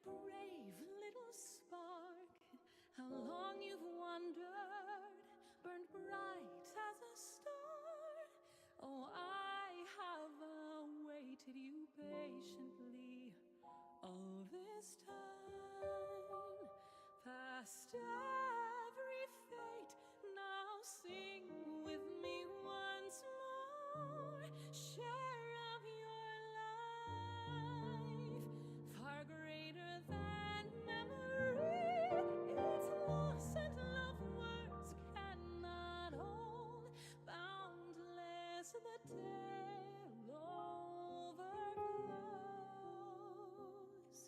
Brave little spark, how long you've wandered, burned bright as a star. Oh, I have awaited you patiently all this time. Past every fate, now sing with me once more. Share of your life, far greater than memory. Its loss and love words cannot hold. Boundless the tale overflows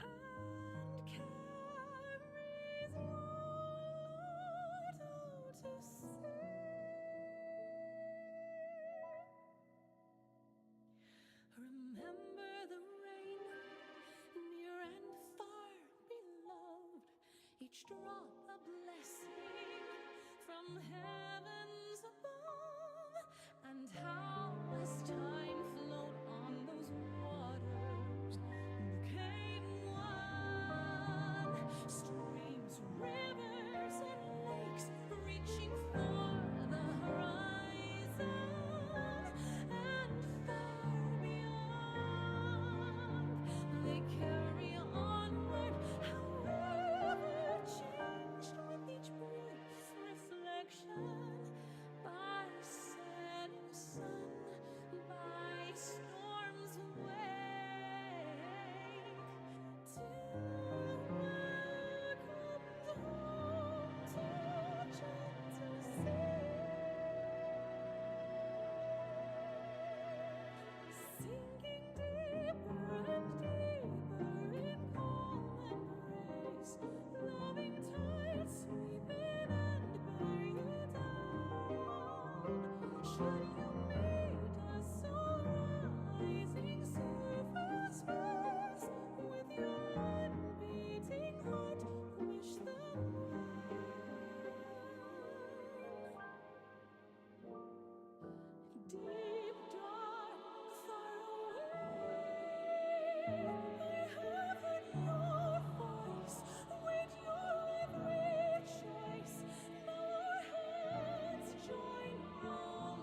and carries mortal to sea. Remember the rain, near and far beloved, each drop a blessing from heavens above. And how as time flowed on those waters became one, streams, rivers, and lakes reaching for the horizon and far beyond. They carry onward, however changed with each brief reflection, by setting sun, by storms wake, till welcomed home to gentle sea. Sinking deeper and deeper in calm embrace, loving tides sweeping and bear you down. Should you meet a soul rising surface space, with your unbeating heart wish them well. Deep, dark, far away, I have heard your voice, wait your every choice. Now our hands join, roam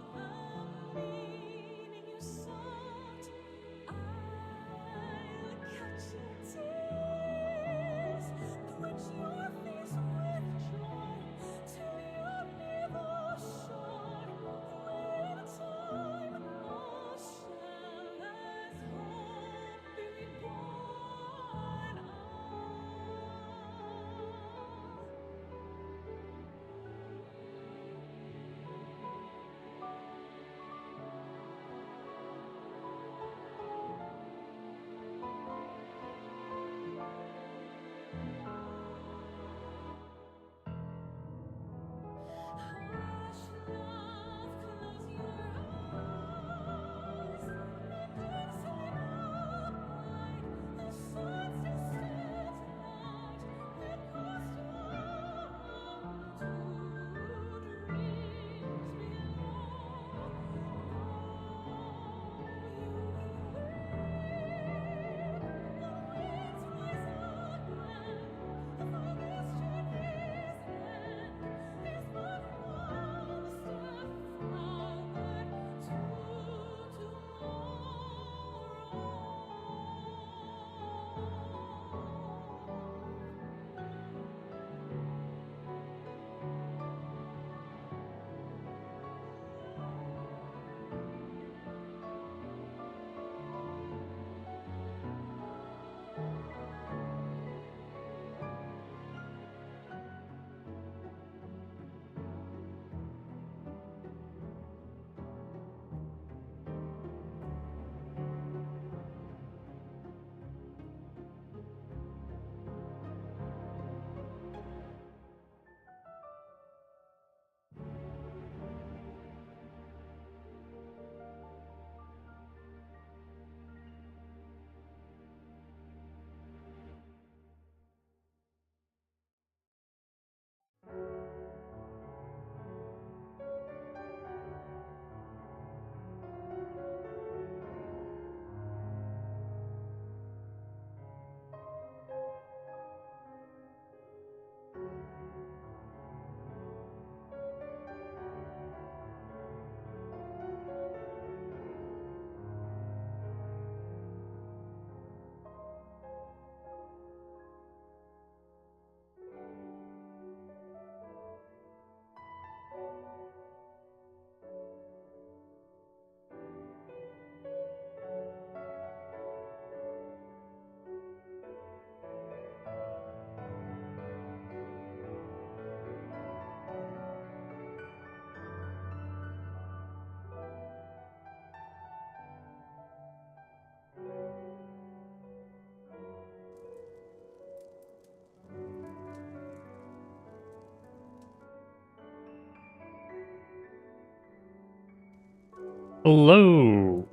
Hello,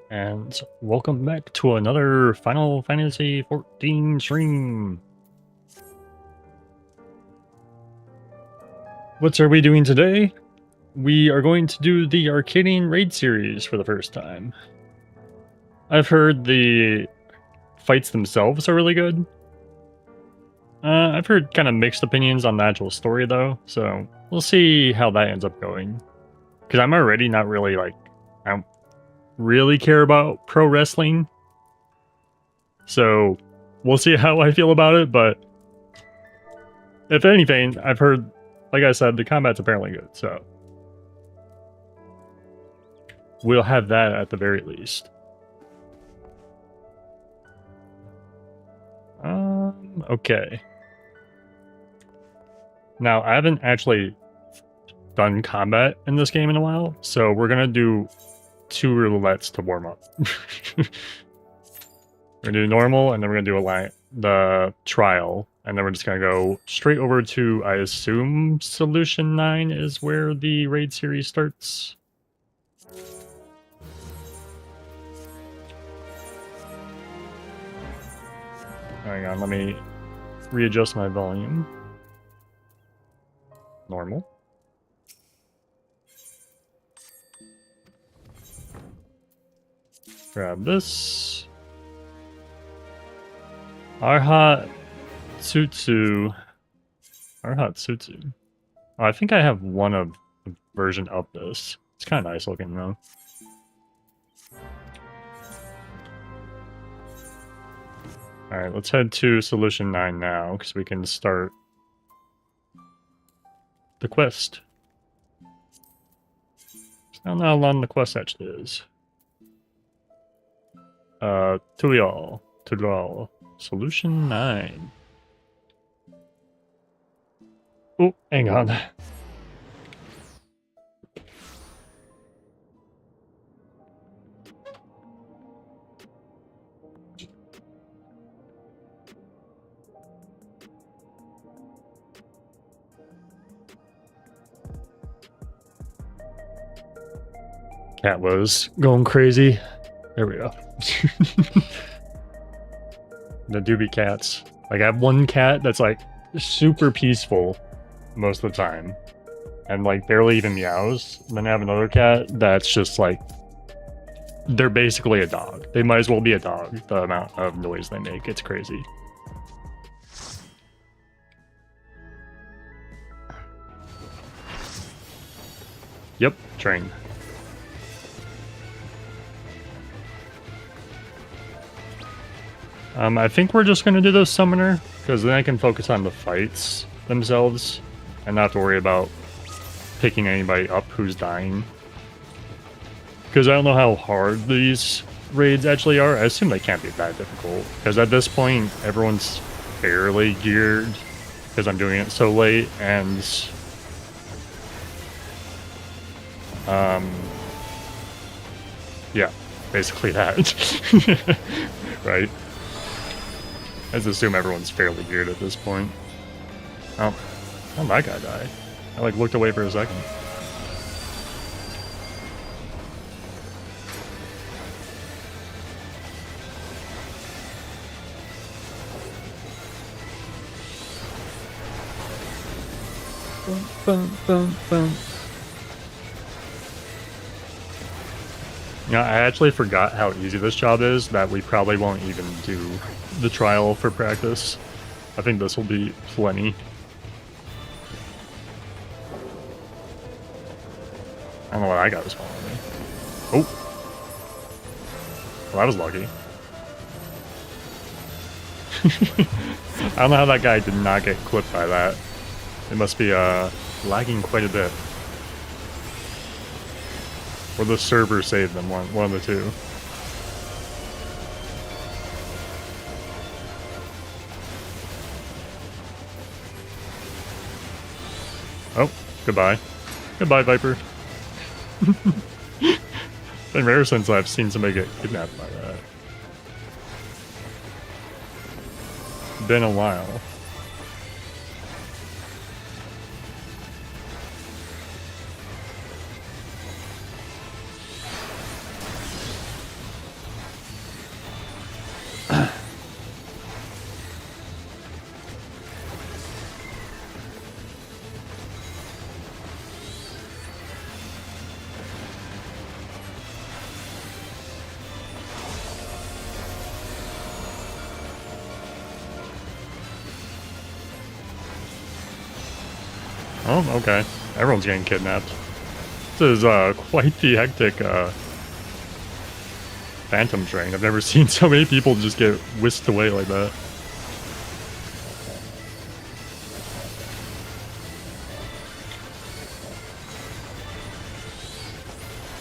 and welcome back to another Final Fantasy XIV stream. What are we doing today? We are going to do the Arcadion raid series for the first time. I've heard the fights themselves are really good. I've heard kind of mixed opinions on the actual story though, so we'll see how that ends up going. Because I'm already not really I don't really care about pro wrestling. So we'll see how I feel about it, but if anything, I've heard, like I said, the combat's apparently good, so we'll have that at the very least. Okay. Now, I haven't actually done combat in this game in a while, so we're gonna do 2 roulettes to warm up. We're gonna do normal, and then we're gonna do the trial, and then we're just gonna go straight over to, I assume, Solution 9 is where the raid series starts. Hang on, let me readjust my volume. Normal. Grab this. Arcadion. Oh, I think I have one of the version of this. It's kind of nice looking though. Alright, let's head to Solution 9 now, because we can start the quest. I don't know how long the quest actually is. To y'all. Solution 9. Oh, hang on. Cat was going crazy. There we go. The doobie cats. Like, I have one cat that's like super peaceful most of the time and like barely even meows. And then I have another cat that's just like, they're basically a dog. They might as well be a dog, the amount of noise they make. It's crazy. Yep, train. I think we're just going to do the summoner, because then I can focus on the fights themselves, and not have to worry about picking anybody up who's dying. Because I don't know how hard these raids actually are. I assume they can't be that difficult, because at this point, everyone's fairly geared, because I'm doing it so late, and yeah, basically that. Right? I just assume everyone's fairly geared at this point. Oh, how'd that guy die? I like looked away for a second. Boom, boom, boom, boom. Yeah, I actually forgot how easy this job is, that we probably won't even do the trial for practice. I think this will be plenty. I don't know what I got was following me. Oh! Well, that was lucky. I don't know how that guy did not get clipped by that. It must be lagging quite a bit. Or the server saved them, one of the two. Oh, goodbye. Goodbye, Viper. It's been rare since I've seen somebody get kidnapped by that. Been a while. Oh, okay. Everyone's getting kidnapped. This is quite the hectic phantom train. I've never seen so many people just get whisked away like that.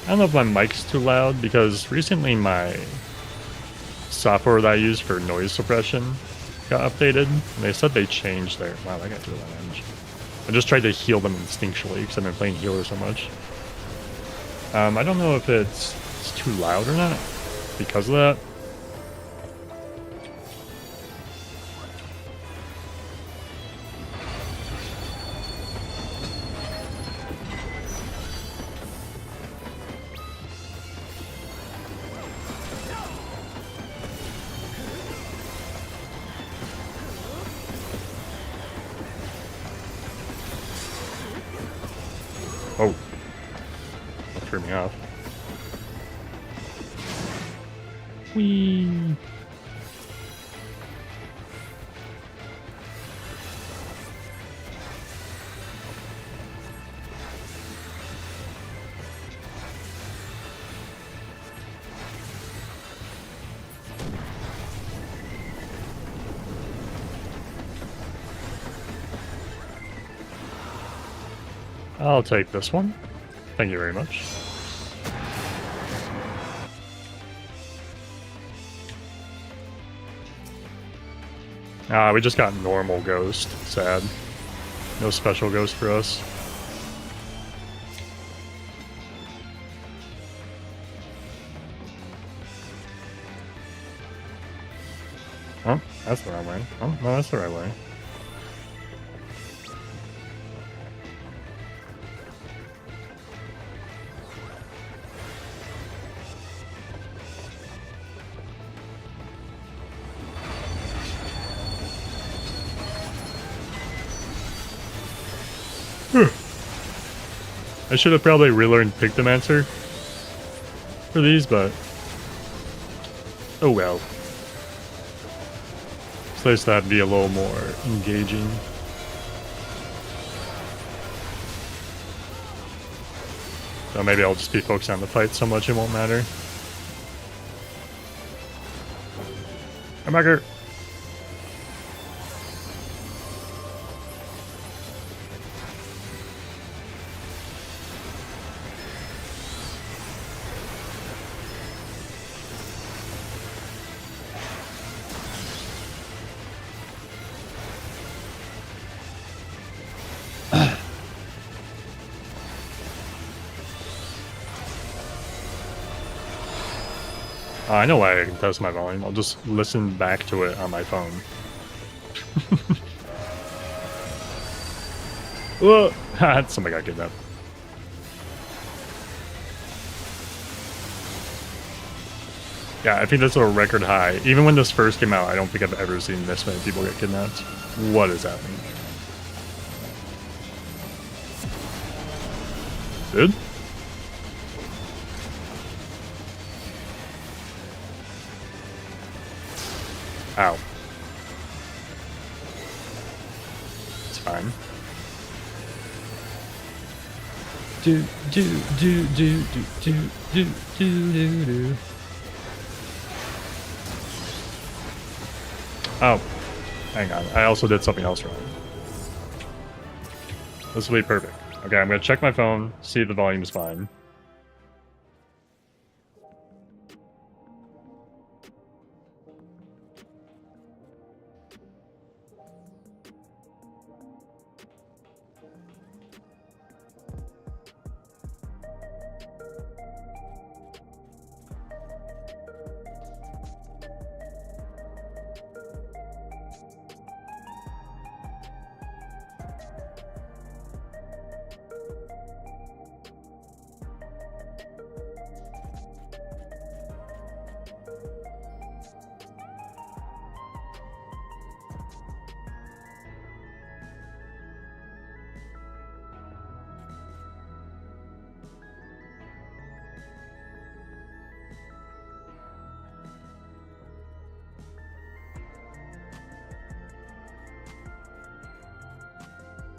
I don't know if my mic's too loud because recently my software that I use for noise suppression got updated. And they said they changed their... Wow, that got through that damage. I just tried to heal them instinctually because I've been playing healer so much. I don't know if it's too loud or not because of that. Oh. That threw me off. Whee! I'll take this one. Thank you very much. We just got normal ghost. Sad. No special ghost for us. Oh, that's the wrong way. Oh, no, that's the right way. I should have probably relearned Pictomancer for these, but oh well. It's nice to be a little more engaging. So maybe I'll just be focused on the fight so much it won't matter. I'm back here. I know why I can test my volume. I'll just listen back to it on my phone. Whoa! Somebody got kidnapped. Yeah, I think that's a record high. Even when this first came out, I don't think I've ever seen this many people get kidnapped. What is happening? Dude? Ow. It's fine. Do do do do do do do do do. Oh, hang on. I also did something else wrong. This will be perfect. Okay, I'm gonna check my phone, see if the volume's fine.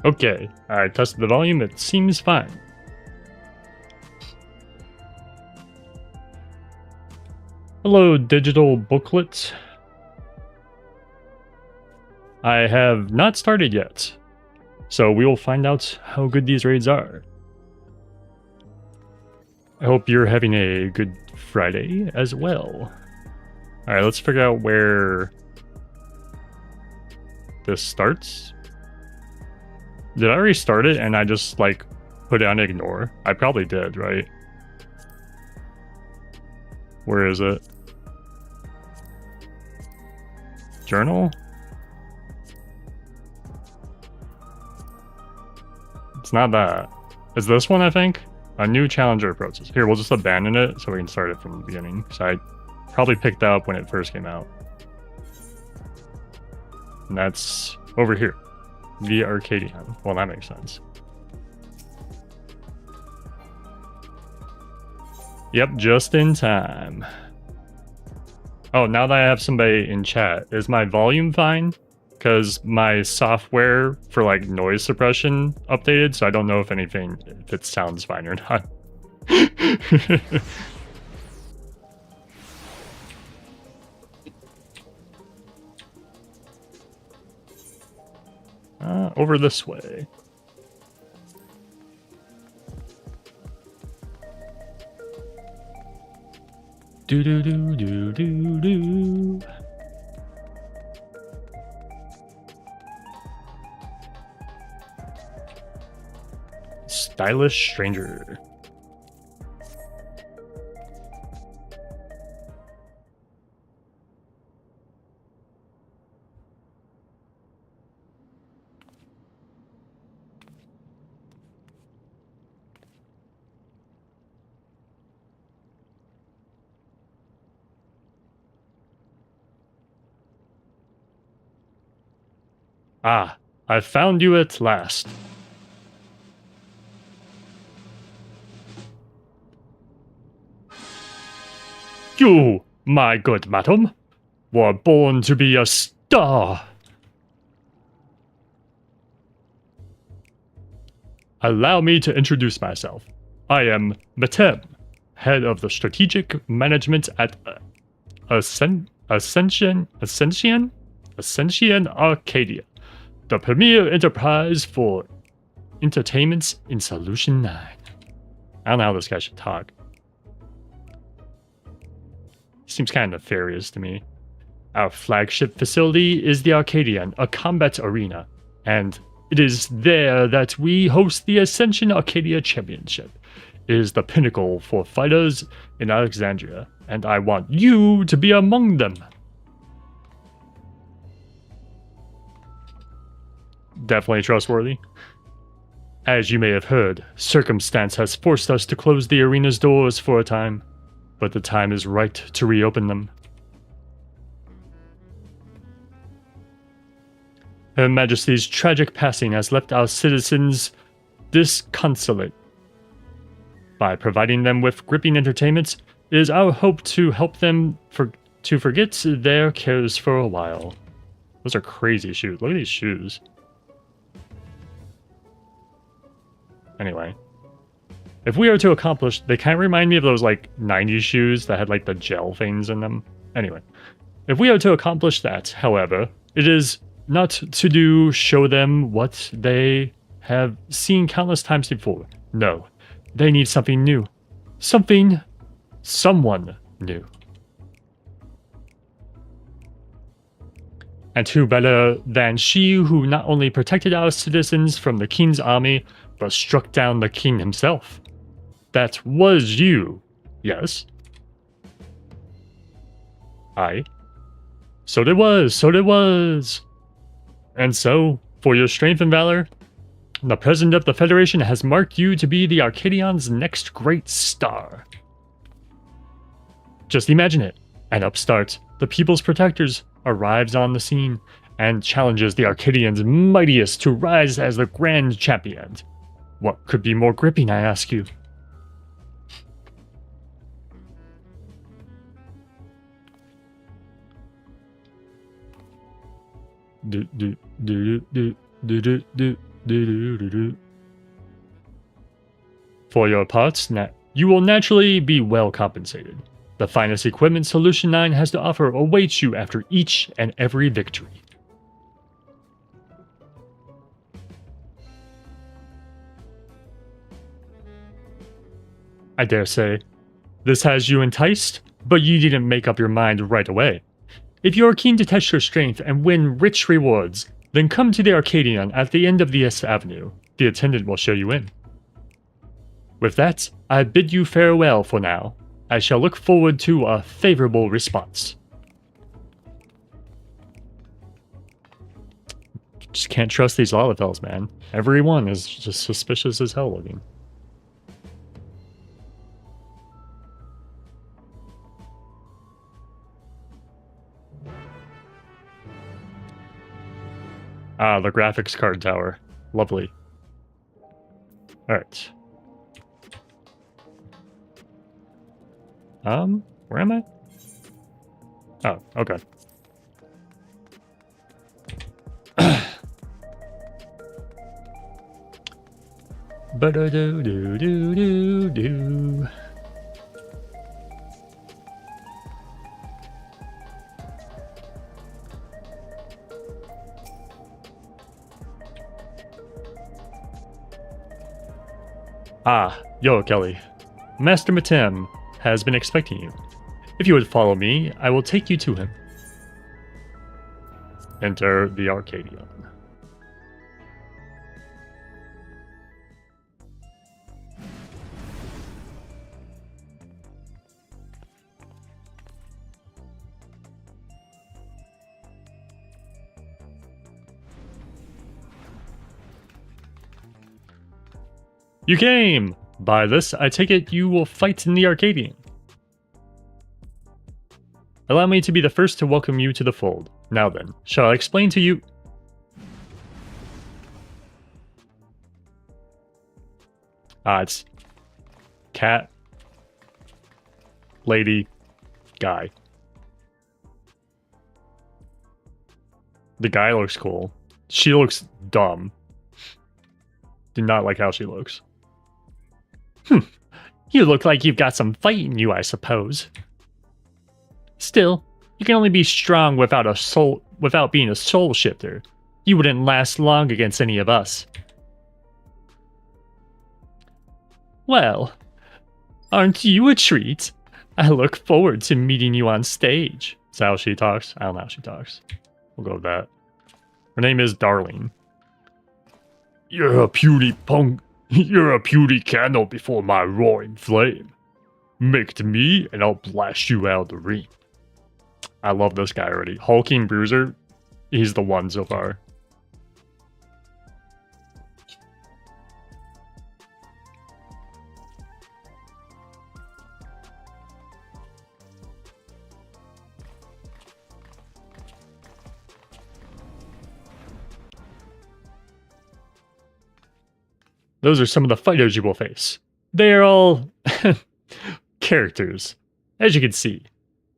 Okay, I tested the volume, it seems fine. Hello, digital booklet. I have not started yet, so we will find out how good these raids are. I hope you're having a good Friday as well. Alright, let's figure out where this starts. Did I already start it and I just like put it on ignore? I probably did, right? Where is it? Journal? It's not that. It's this one, I think? A new challenger approaches. Here, we'll just abandon it so we can start it from the beginning. So I probably picked that up when it first came out. And that's over here. The Arcadion. Well, that makes sense. Yep, just in time. Oh, now that I have somebody in chat, is my volume fine? Because my software for like noise suppression updated, so I don't know if it sounds fine or not. Over this way. Do do do do do do. Stylish stranger. Ah, I found you at last. You, my good madam, were born to be a star. Allow me to introduce myself. I am Metem, head of the strategic management at Ascension Arcadia, the premier enterprise for entertainments in Solution 9. I don't know how this guy should talk. Seems kind of nefarious to me. Our flagship facility is the Arcadion, a combat arena, and it is there that we host the Ascension Arcadia Championship. It is the pinnacle for fighters in Alexandria, and I want you to be among them. Definitely trustworthy. As you may have heard, circumstance has forced us to close the arena's doors for a time, but the time is right to reopen them. Her Majesty's tragic passing has left our citizens disconsolate. By providing them with gripping entertainment, it is our hope to help them to forget their cares for a while. Those are crazy shoes. Look at these shoes. Anyway. If we are to accomplish... They kind of remind me of those, like, 90s shoes that had, like, the gel things in them. Anyway. If we are to accomplish that, however, it is not to show them what they have seen countless times before. No. They need something new. Someone new. And who better than she who not only protected our citizens from the king's army, but struck down the king himself. That was you, yes? Aye. So it was. And so, for your strength and valor, the President of the Federation has marked you to be the Arcadion's next great star. Just imagine it. An upstart, the People's Protectors, arrives on the scene and challenges the Arcadion's mightiest to rise as the grand champion. What could be more gripping, I ask you? For your parts, you will naturally be well compensated. The finest equipment Solution 9 has to offer awaits you after each and every victory. I dare say, this has you enticed, but you didn't make up your mind right away. If you are keen to test your strength and win rich rewards, then come to the Arcadion at the end of the S Avenue. The attendant will show you in. With that, I bid you farewell for now. I shall look forward to a favorable response. Just can't trust these Lalafels, man. Everyone is just suspicious as hell looking. Ah, the graphics card tower. Lovely. Alright. Where am I? Oh, okay. Ba-da-do-do-do-do-do. Ah, yo, Kelly. Master Matem has been expecting you. If you would follow me, I will take you to him. Enter the Arcadion. You came! By this, I take it you will fight in the Arcadion. Allow me to be the first to welcome you to the fold. Now then, shall I explain to you... it's... cat... lady... guy. The guy looks cool. She looks dumb. Do not like how she looks. You look like you've got some fight in you, I suppose. Still, you can only be strong without being a soul shifter. You wouldn't last long against any of us. Well, aren't you a treat? I look forward to meeting you on stage. Is that how she talks? I don't know how she talks. We'll go with that. Her name is Darling. You're a puny punk. You're a puny candle before my roaring flame. Make to me, and I'll blast you out of the ring. I love this guy already. Hulking Bruiser, he's the one so far. Those are some of the fighters you will face. They are all characters, as you can see.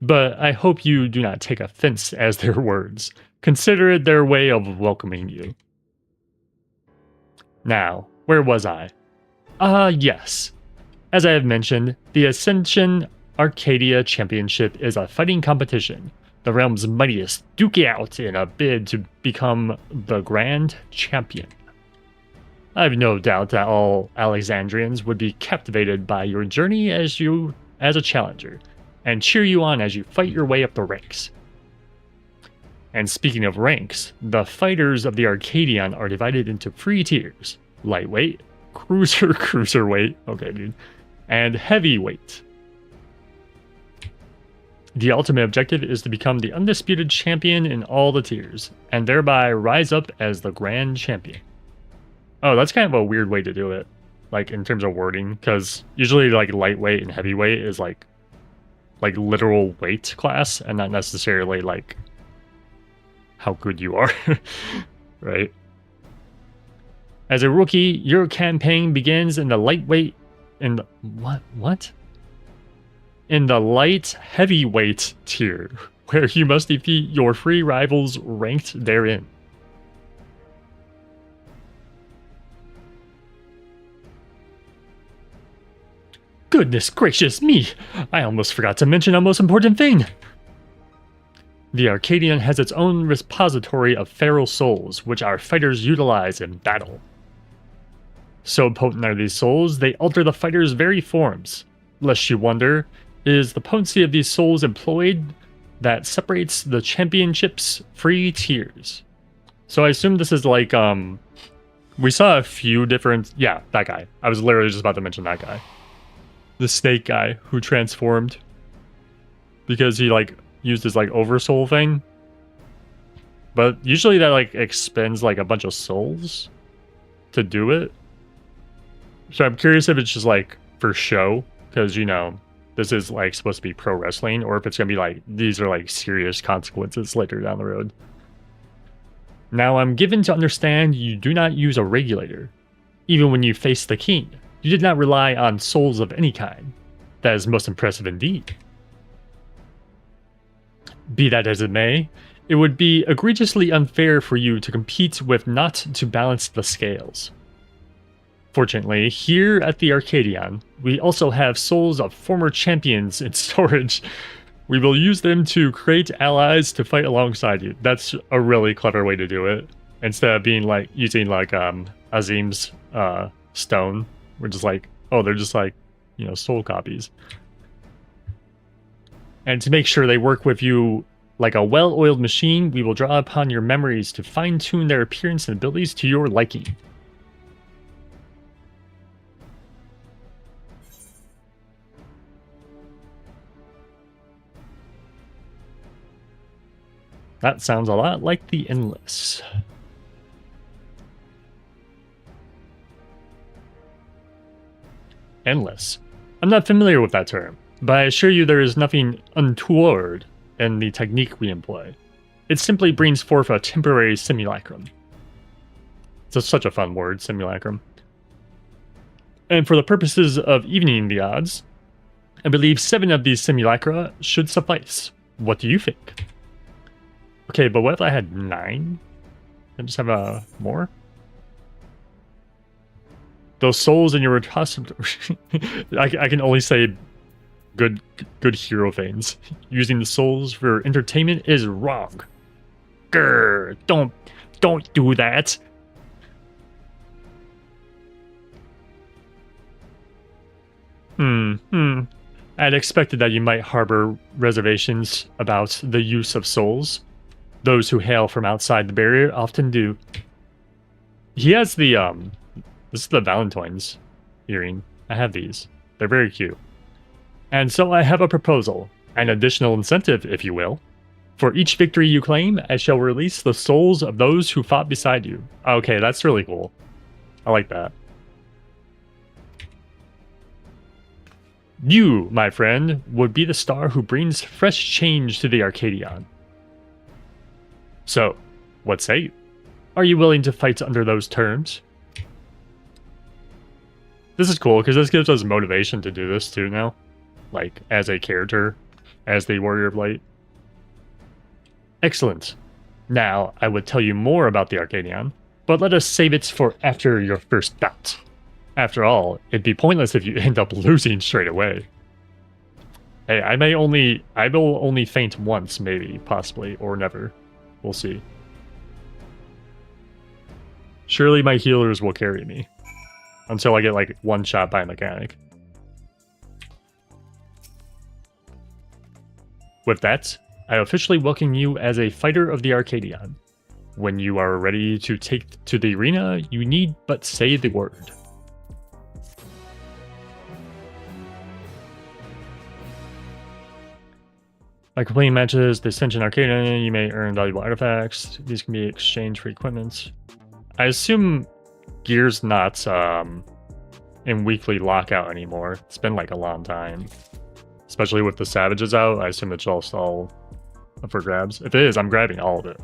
But I hope you do not take offense as their words. Consider it their way of welcoming you. Now, where was I? Yes. As I have mentioned, the Ascension Arcadia Championship is a fighting competition. The realm's mightiest duke it out in a bid to become the Grand Champion. I have no doubt that all Alexandrians would be captivated by your journey as a challenger, and cheer you on as you fight your way up the ranks. And speaking of ranks, the fighters of the Arcadion are divided into 3 tiers: lightweight, cruiserweight, okay dude, and heavyweight. The ultimate objective is to become the undisputed champion in all the tiers, and thereby rise up as the Grand Champion. Oh, that's kind of a weird way to do it, like in terms of wording, because usually like lightweight and heavyweight is like literal weight class, and not necessarily like how good you are, right? As a rookie, your campaign begins in the lightweight, in the in the light heavyweight tier, where you must defeat your 3 rivals ranked therein. Goodness gracious me! I almost forgot to mention a most important thing! The Arcadion has its own repository of feral souls, which our fighters utilize in battle. So potent are these souls, they alter the fighters' very forms. Lest you wonder, is the potency of these souls employed that separates the championship's free tiers. So I assume this is like, we saw a few different, yeah, that guy. I was literally just about to mention that guy. The snake guy who transformed because he like used his like oversoul thing. But usually that like expends like a bunch of souls to do it. So I'm curious if it's just like for show, because you know, this is like supposed to be pro wrestling, or if it's gonna be like these are like serious consequences later down the road. Now I'm given to understand you do not use a regulator. Even when you face the king, you did not rely on souls of any kind. That is most impressive indeed. Be that as it may, it would be egregiously unfair for you to compete with not to balance the scales. Fortunately, here at the Arcadion, we also have souls of former champions in storage. We will use them to create allies to fight alongside you. That's a really clever way to do it. Instead of being like using like Azim's stone, we're just like, oh, they're just like, you know, soul copies. And to make sure they work with you like a well-oiled machine, we will draw upon your memories to fine-tune their appearance and abilities to your liking. That sounds a lot like the Endless. Endless. I'm not familiar with that term, but I assure you there is nothing untoward in the technique we employ. It simply brings forth a temporary simulacrum. It's such a fun word, simulacrum. And for the purposes of evening the odds, I believe 7 of these simulacra should suffice. What do you think? Okay, but what if I had 9? I just have more? Those souls in your repository. I can only say good hero things. Using the souls for entertainment is wrong. Grr, don't do that. I'd expected that you might harbor reservations about the use of souls. Those who hail from outside the barrier often do. He has the, this is the Valentine's earring. I have these. They're very cute. And so I have a proposal, an additional incentive, if you will. For each victory you claim, I shall release the souls of those who fought beside you. Okay, that's really cool. I like that. You, my friend, would be the star who brings fresh change to the Arcadion. So, what say you? Are you willing to fight under those terms? This is cool, because this gives us motivation to do this too now. Like, as a character, as the Warrior of Light. Excellent. Now, I would tell you more about the Arcadion, but let us save it for after your first bout. After all, it'd be pointless if you end up losing straight away. Hey, I will only faint once, maybe, possibly, or never. We'll see. Surely my healers will carry me. Until I get, like, one shot by a mechanic. With that, I officially welcome you as a fighter of the Arcadion. When you are ready to take to the arena, you need but say the word. By completing matches, the Ascension Arcadion, you may earn valuable artifacts. These can be exchanged for equipment. I assume gear's not in weekly lockout anymore. It's been like a long time. Especially with the Savages out, I assume it's just all up for grabs. If it is, I'm grabbing all of it.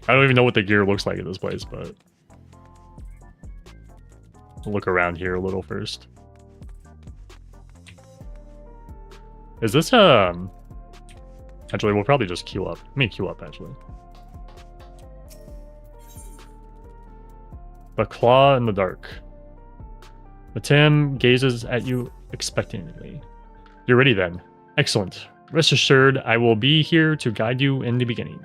I don't even know what the gear looks like at this place, but we'll look around here a little first. Is this actually, we'll probably just queue up. Let me queue up, actually. The Claw in the Dark. Matam gazes at you expectantly. You're ready then. Excellent. Rest assured, I will be here to guide you in the beginning.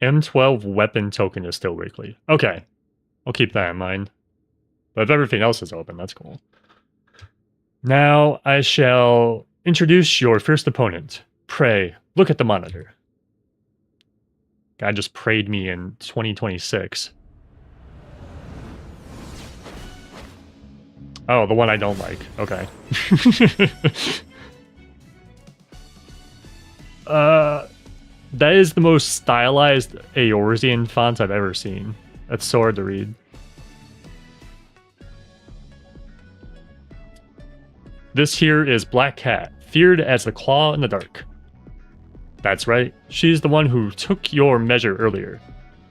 M12 weapon token is still weekly. Okay. I'll keep that in mind. But if everything else is open, that's cool. Now I shall introduce your first opponent. Pray, look at the monitor. Guy just prayed me in 2026. Oh, the one I don't like. Okay. That is the most stylized Eorzean font I've ever seen. That's so hard to read. This here is Black Cat, feared as the Claw in the Dark. That's right, she's the one who took your measure earlier.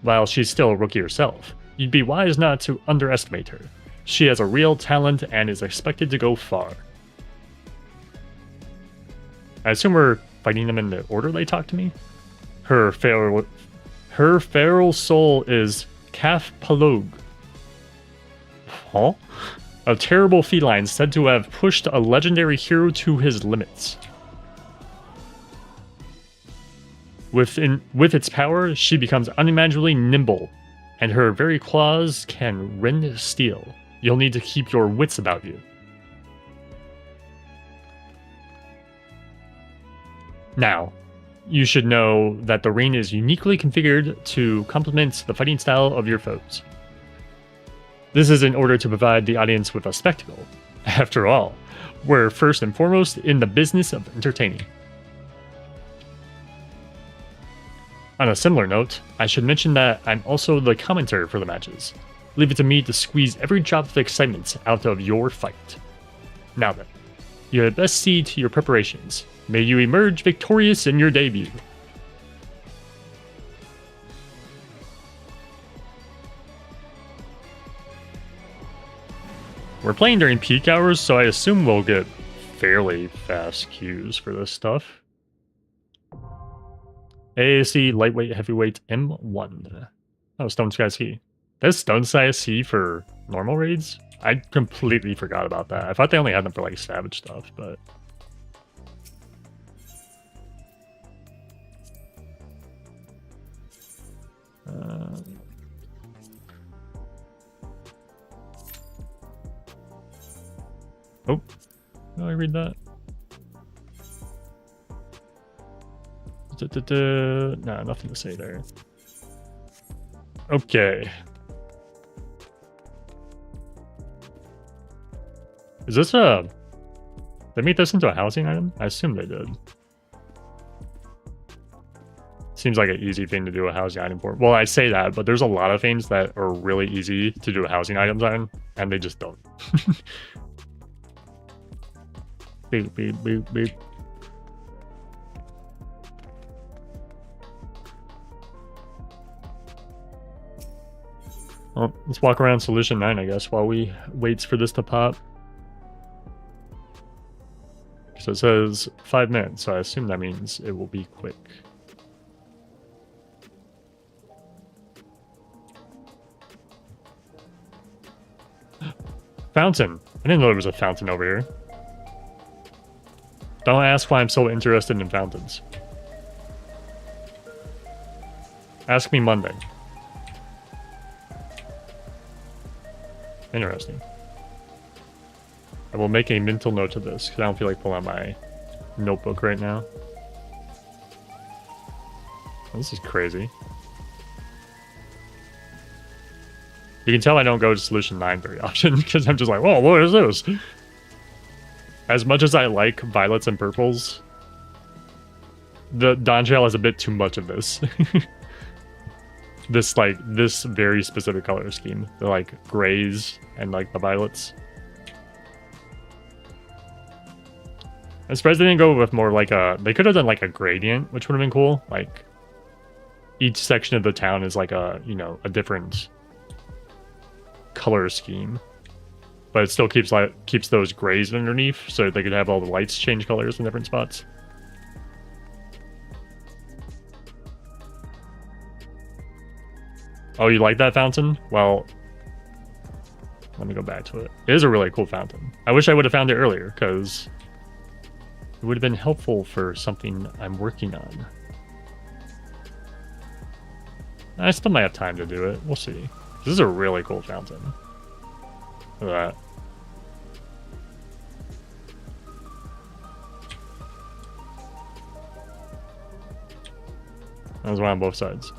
While she's still a rookie herself, you'd be wise not to underestimate her. She has a real talent and is expected to go far. I assume we're fighting them in the order they talk to me? Her feral soul is Kaf Palog. Huh? A terrible feline said to have pushed a legendary hero to his limits. With its power, she becomes unimaginably nimble, and her very claws can rend steel. You'll need to keep your wits about you. Now, you should know that the ring is uniquely configured to complement the fighting style of your foes. This is in order to provide the audience with a spectacle. After all, we're first and foremost in the business of entertaining. On a similar note, I should mention that I'm also the commentator for the matches. Leave it to me to squeeze every drop of excitement out of your fight. Now then, you had best see to your preparations. May you emerge victorious in your debut. We're playing during peak hours, so I assume we'll get fairly fast queues for this stuff. AAC Light-heavyweight M1. Oh, Stone Sky Ski. That's Stone Sky Ski for normal raids? I completely forgot about that. I thought they only had them for like Savage stuff, but... Oh, no, I read that. Nah, nothing to say there. Okay. Is this a... They make this into a housing item? I assume they did. Seems like an easy thing to do a housing item for. Well, I say that, but there's a lot of things that are really easy to do housing items on, and they just don't. Beep, beep, beep, beep. Well, let's walk around Solution 9, I guess, while we wait for this to pop. So it says 5 minutes, so I assume that means it will be quick. Fountain. I didn't know there was a fountain over here. Don't ask why I'm so interested in fountains. Ask me Monday. Interesting. I will make a mental note of this, because I don't feel like pulling out my notebook right now. Oh, this is crazy. You can tell I don't go to Solution 9 very often, because I'm just like, whoa, what is this? As much as I like violets and purples, the Dawntrail has a bit too much of this. This very specific color scheme. The like grays and like the violets. I'm surprised they didn't go with more like a... They could have done like a gradient, which would have been cool. Like, each section of the town is like a, you know, a different color scheme. but it still keeps those grays underneath, so they could have all the lights change colors in different spots. Oh, you like that fountain? Well, let me go back to it. It is a really cool fountain. I wish I would have found it earlier, because it would have been helpful for something I'm working on. I still might have time to do it. We'll see. This is a really cool fountain. Look at that. There's one on both sides.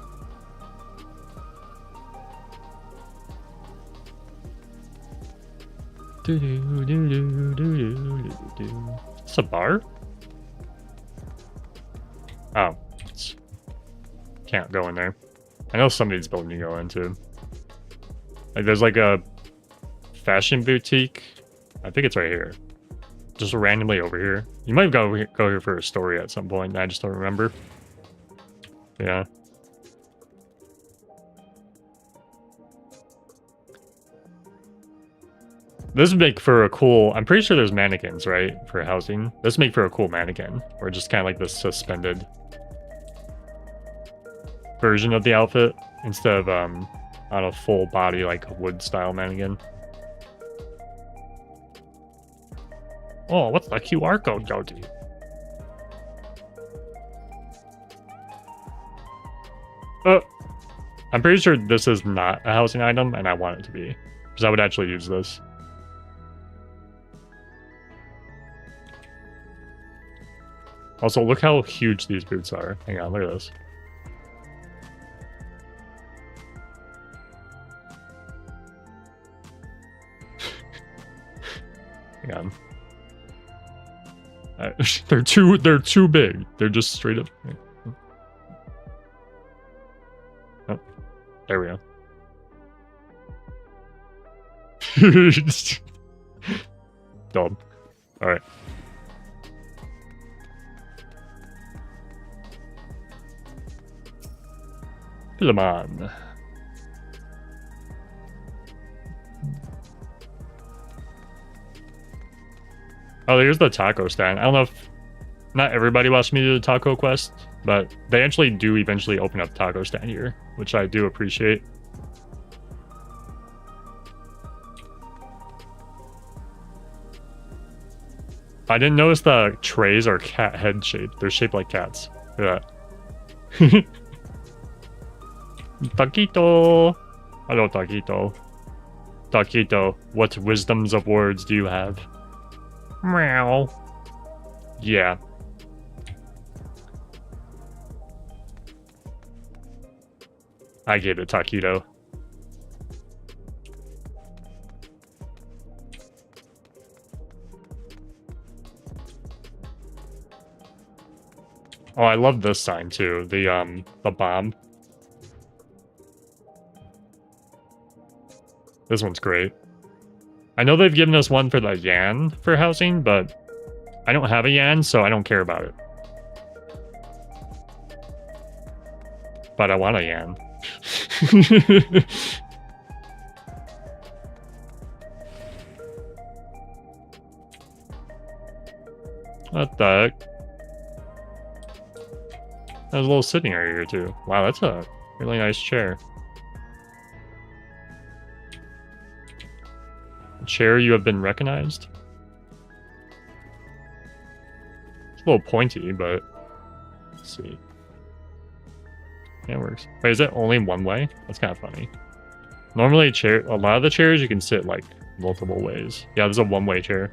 It's a bar? Oh. Can't go in there. I know somebody's building to go into. Like, there's like a fashion boutique. I think it's right here. Just randomly over here. You might go here for a story at some point. I just don't remember. Yeah. This would make for a cool... I'm pretty sure there's mannequins, right? For housing. This would make for a cool mannequin. Or just kind of like the suspended version of the outfit. Instead of on a full body, like a wood-style mannequin. Oh, what's the QR code go to? I'm pretty sure this is not a housing item, and I want it to be. Because I would actually use this. Also, look how huge these boots are. Hang on, look at this. Hang on. They're too big. They're just straight up. Oh, there we go. Dumb. All right. Put them on. Oh, here's the taco stand. I don't know if... Not everybody wants me to do the taco quest, but they actually do eventually open up taco stand here, which I do appreciate. I didn't notice the trays are cat head shaped. They're shaped like cats. Look at that. Taquito! Hello, Taquito. Taquito, what wisdoms of words do you have? Meow. Yeah. I gave it Taquito. Oh, I love this sign too. The bomb. This one's great. I know they've given us one for the Yan for housing, but I don't have a Yan, so I don't care about it. But I want a Yan. What the heck? There's a little sitting area here too. Wow, that's a really nice chair. Chair, you have been recognized. It's a little pointy, but let's see. Yeah, it works. Wait, is it only one way? That's kind of funny. Normally, a lot of the chairs you can sit like multiple ways. Yeah, there's a one-way chair.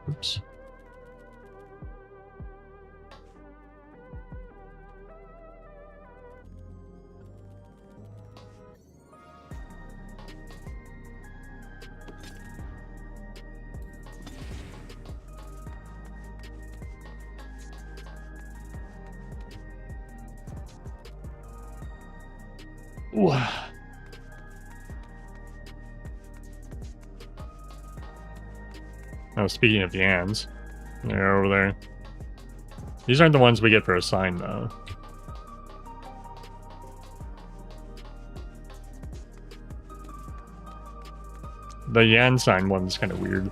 Oops. Oh, speaking of Yans, they're over there. These aren't the ones we get for a sign, though. The Yan sign one's kind of weird.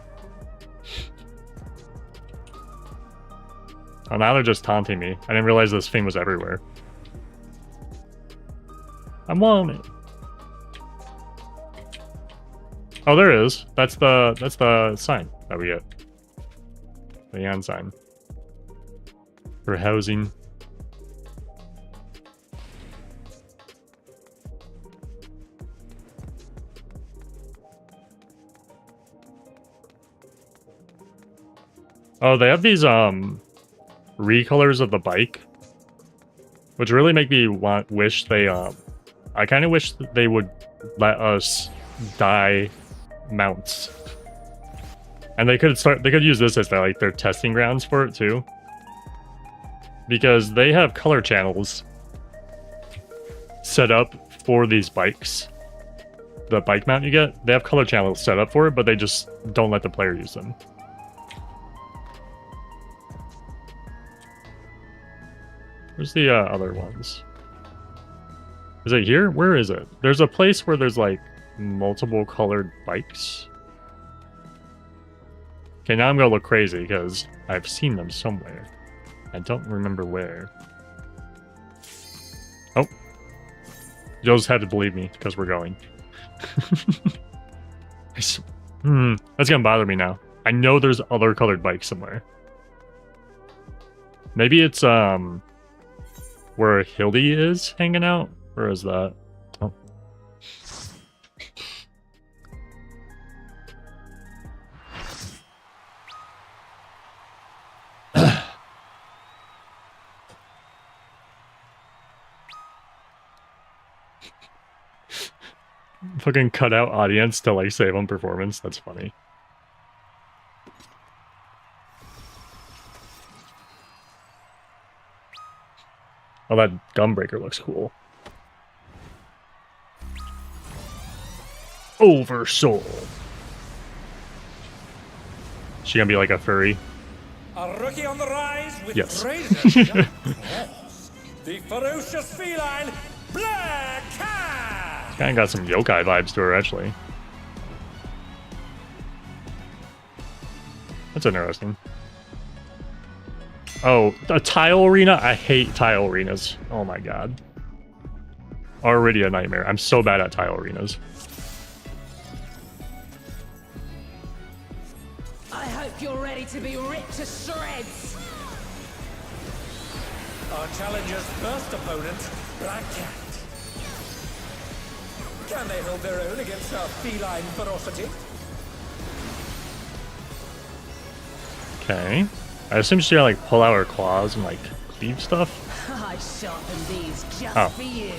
Oh, now they're just taunting me. I didn't realize this thing was everywhere. I want it. Oh, there it is. That's the sign that we get. The Yan sign. For housing. Oh, they have these recolors of the bike, which really make me wish they I kind of wish they would let us dye mounts, and they could use this as their testing grounds for it too, because they have color channels set up for these bikes. The bike mount you get, they have color channels set up for it, but they just don't let the player use them. Where's the other ones? Is it here? Where is it? There's a place where there's like multiple colored bikes. Okay, now I'm gonna look crazy because I've seen them somewhere. I don't remember where. Oh. You'll just have to believe me because we're going. That's gonna bother me now. I know there's other colored bikes somewhere. Maybe it's where Hildy is hanging out? Where is that? Oh. Fucking cut out audience to like save on performance. That's funny. Oh, that gunbreaker looks cool. Oversoul. She gonna be like a furry? A rookie on the rise with yes. razor-sharp claws. The ferocious feline Black Cat. Kinda got some yokai vibes to her, actually. That's interesting. Oh, a tile arena? I hate tile arenas. Oh my god. Already a nightmare. I'm so bad at tile arenas. I hope you're ready to be ripped to shreds. Our challenger's first opponent, Black Cat. Can they hold their own against our feline ferocity? Okay. I assume she's gonna like pull out her claws and like cleave stuff. I sharpened these just for you.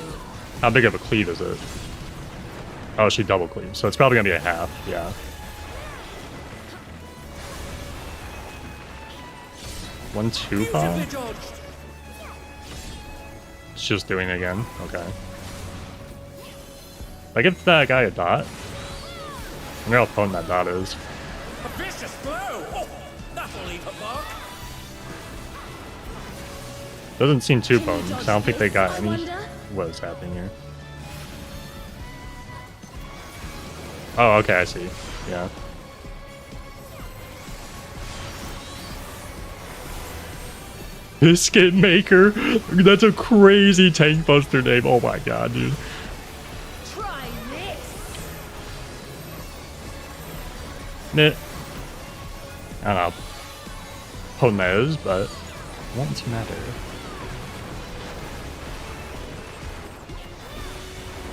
How big of a cleave is it? Oh, she double cleaves, so it's probably gonna be a half, yeah. One, two, paw? It's just doing it again, okay. If I give that guy a dot, I wonder how potent that dot is. A vicious blow! Oh, that'll leave a mark. Doesn't seem too potent, because I don't think they got any what's happening here. Oh, okay, I see. Yeah. Biscuit Maker? That's a crazy tank buster name. Oh my god, dude. Try this. Nah. I don't know how potent that is, but it won't matter.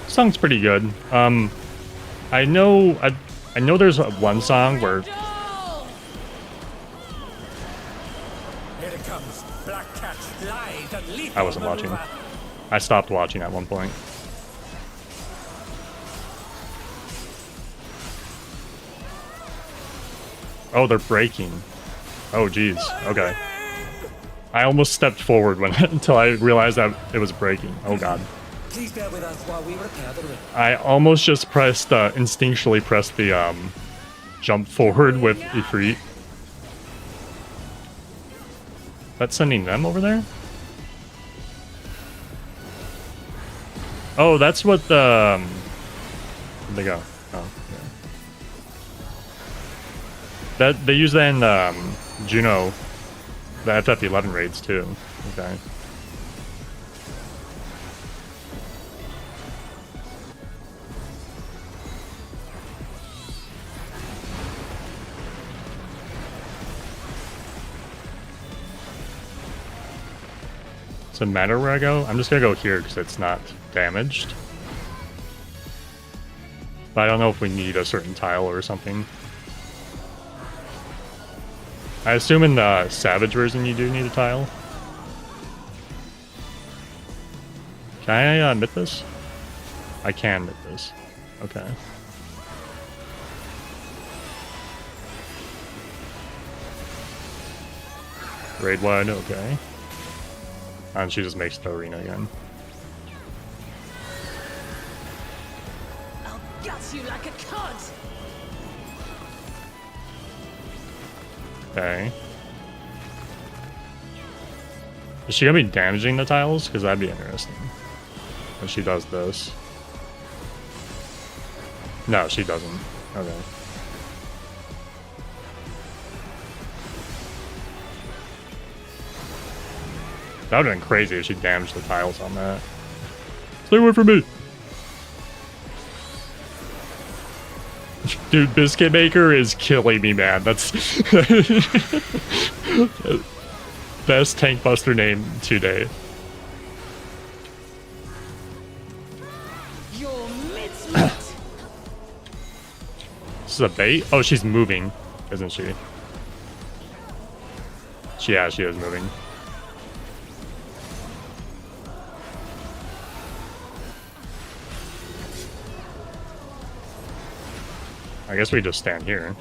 Song's pretty good. I know there's one song where Here it comes. Black Cat live and lethal I wasn't watching. maneuver. I stopped watching at one point. Oh, they're breaking. Oh, geez. Okay. I almost stepped forward when until I realized that it was breaking. Oh god. Please bear with us while we repair the ring. I almost just pressed, instinctually pressed the, jump forward with Ifrit. That's sending them over there? Oh, that's what the, where'd they go? Oh, yeah. That they use that in Juno, the FF11 raids too. Okay. Does it matter where I go? I'm just gonna go here because it's not damaged. But I don't know if we need a certain tile or something. I assume in the Savage version you do need a tile. Can I admit this? I can admit this. Okay. Raid 1, okay. And she just makes the arena again. I'll gut you like a cod. Okay. Is she gonna be damaging the tiles? Because that'd be interesting. When she does this. No, she doesn't. Okay. That would've been crazy if she damaged the tiles on that. Stay away from me! Dude, Biscuit Maker is killing me, man. That's best tank buster name today. Your mincemeat. This is a bait? Oh, she's moving, isn't she? Yeah, she is moving. I guess we just stand here.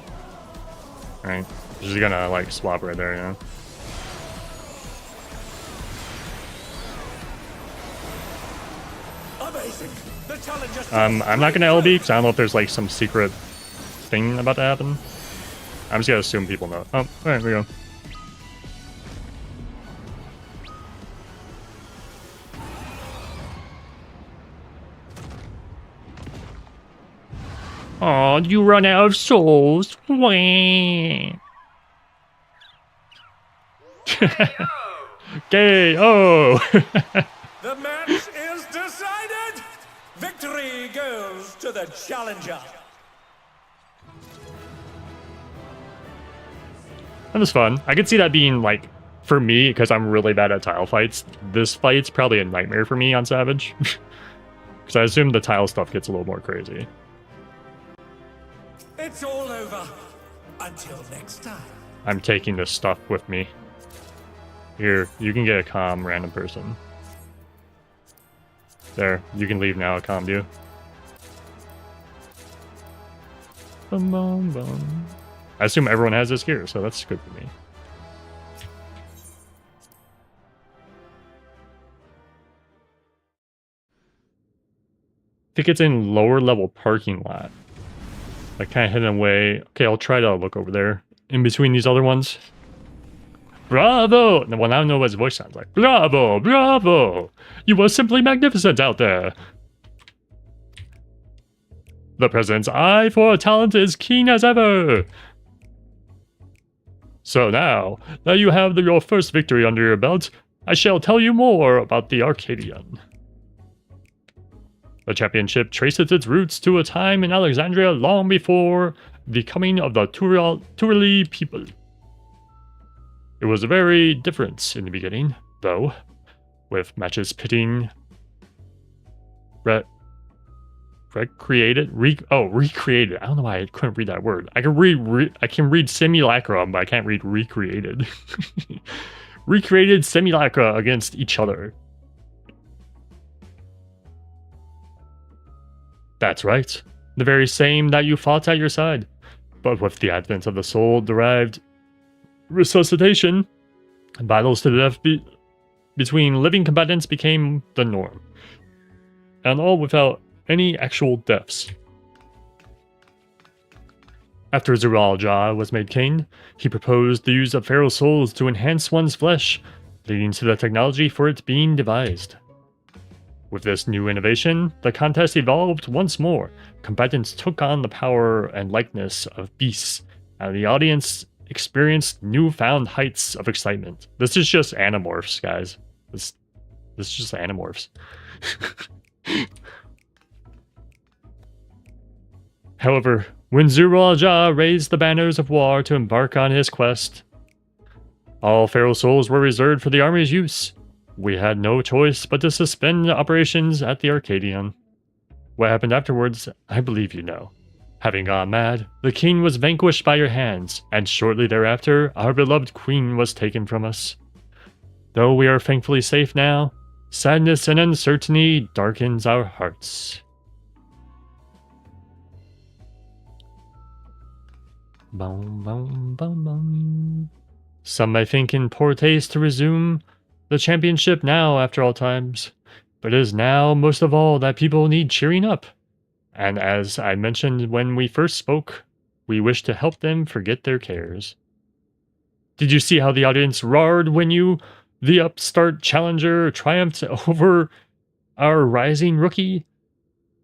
Alright. She's gonna, like, swap right there, you know? Amazing. The challenge I'm not gonna LB, because I don't know if there's, like, some secret thing about to happen. I'm just gonna assume people know. Oh, alright, we go. Oh, you run out of souls. Wah. Gay. Oh. The match is decided. Victory goes to the challenger. That was fun. I could see that being, like, for me, because I'm really bad at tile fights, this fight's probably a nightmare for me on Savage. Because I assume the tile stuff gets a little more crazy. It's all over. Until next time. I'm taking this stuff with me. Here, you can get a calm random person. There, you can leave now, I calmed you. Bum, bum, bum. I assume everyone has this gear, so that's good for me. I think it's in lower level parking lot. Like kind of hidden away. Okay, I'll try to look over there. In between these other ones. Bravo! Well, I don't know what his voice sounds like. Bravo! Bravo! You are simply magnificent out there! The president's eye for talent is keen as ever! So now, that you have your first victory under your belt, I shall tell you more about the Arcadion. The championship traces its roots to a time in Alexandria long before the coming of the Turli people. It was very different in the beginning, though, with matches pitting recreated. I don't know why I couldn't read that word. I can read simulacrum, but I can't read recreated. Recreated simulacra against each other. That's right, the very same that you fought at your side. But with the advent of the soul-derived resuscitation, battles to the death between living combatants became the norm. And all without any actual deaths. After Zeralja was made king, he proposed the use of Pharaoh's souls to enhance one's flesh, leading to the technology for it being devised. With this new innovation, the contest evolved once more. Combatants took on the power and likeness of beasts, and the audience experienced newfound heights of excitement. This is just Animorphs, guys. This is just Animorphs. However, when Zuraja raised the banners of war to embark on his quest, all feral souls were reserved for the army's use. We had no choice but to suspend operations at the Arcadion. What happened afterwards, I believe you know. Having gone mad, the king was vanquished by your hands, and shortly thereafter, our beloved queen was taken from us. Though we are thankfully safe now, sadness and uncertainty darkens our hearts. Boom, boom, boom, boom. Some may think in poor taste to resume the championship now after all times, but it is now most of all that people need cheering up. And as I mentioned when we first spoke, we wish to help them forget their cares. Did you see how the audience roared when you, the upstart challenger, triumphed over our rising rookie?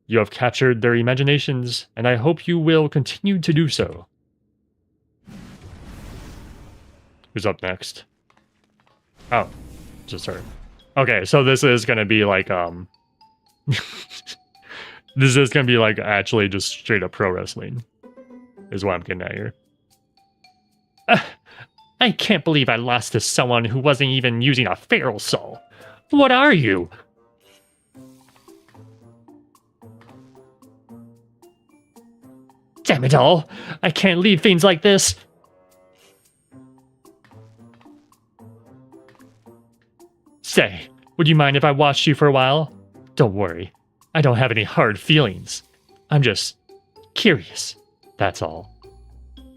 You have captured their imaginations, and I hope you will continue to do so. Who's up next? Oh, just her. Okay, so this is gonna be like, this is gonna be like actually just straight up pro wrestling, is what I'm getting at here. I can't believe I lost to someone who wasn't even using a feral soul. What are you? Damn it all! I can't leave things like this! Say, would you mind if I watched you for a while? Don't worry, I don't have any hard feelings. I'm just curious, that's all.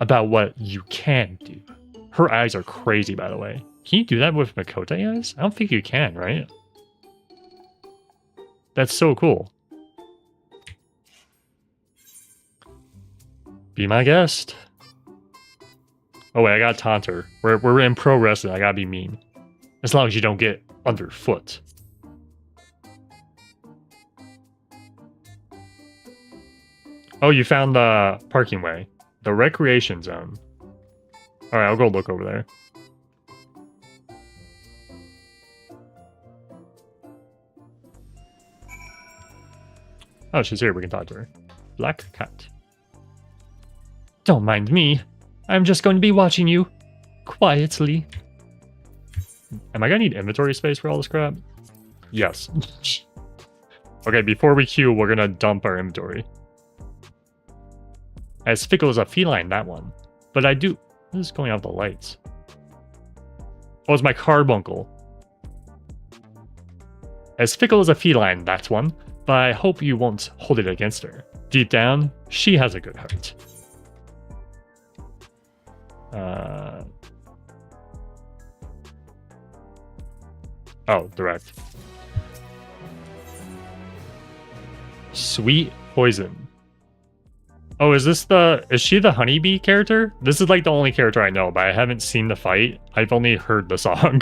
About what you can do. Her eyes are crazy, by the way. Can you do that with Makote eyes? I don't think you can, right? That's so cool. Be my guest. Oh wait, I gotta taunt her. We're in pro wrestling, I gotta be mean. As long as you don't get underfoot. Oh, you found the parking way. The recreation zone. Alright, I'll go look over there. Oh, she's here. We can talk to her. Black cat. Don't mind me. I'm just going to be watching you. Quietly. Am I gonna need inventory space for all this crap? Yes. Okay, before we queue, we're gonna dump our inventory. As fickle as a feline, that one. But I do... What is going out the lights? Oh, it's my carbuncle. As fickle as a feline, that's one. But I hope you won't hold it against her. Deep down, she has a good heart. Oh, direct. Sweet poison. Oh, is she the honeybee character? This is like the only character I know, but I haven't seen the fight. I've only heard the song.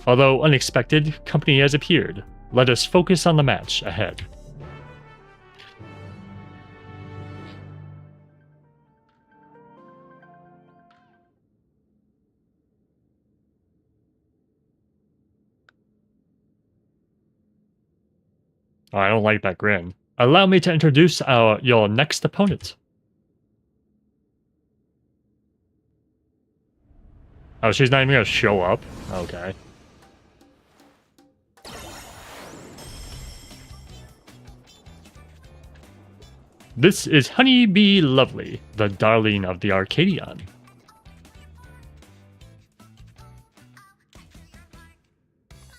Although unexpected, company has appeared. Let us focus on the match ahead. Oh, I don't like that grin. Allow me to introduce your next opponent. Oh, she's not even gonna show up? Okay. This is Honeybee Lovely, the darling of the Arcadion.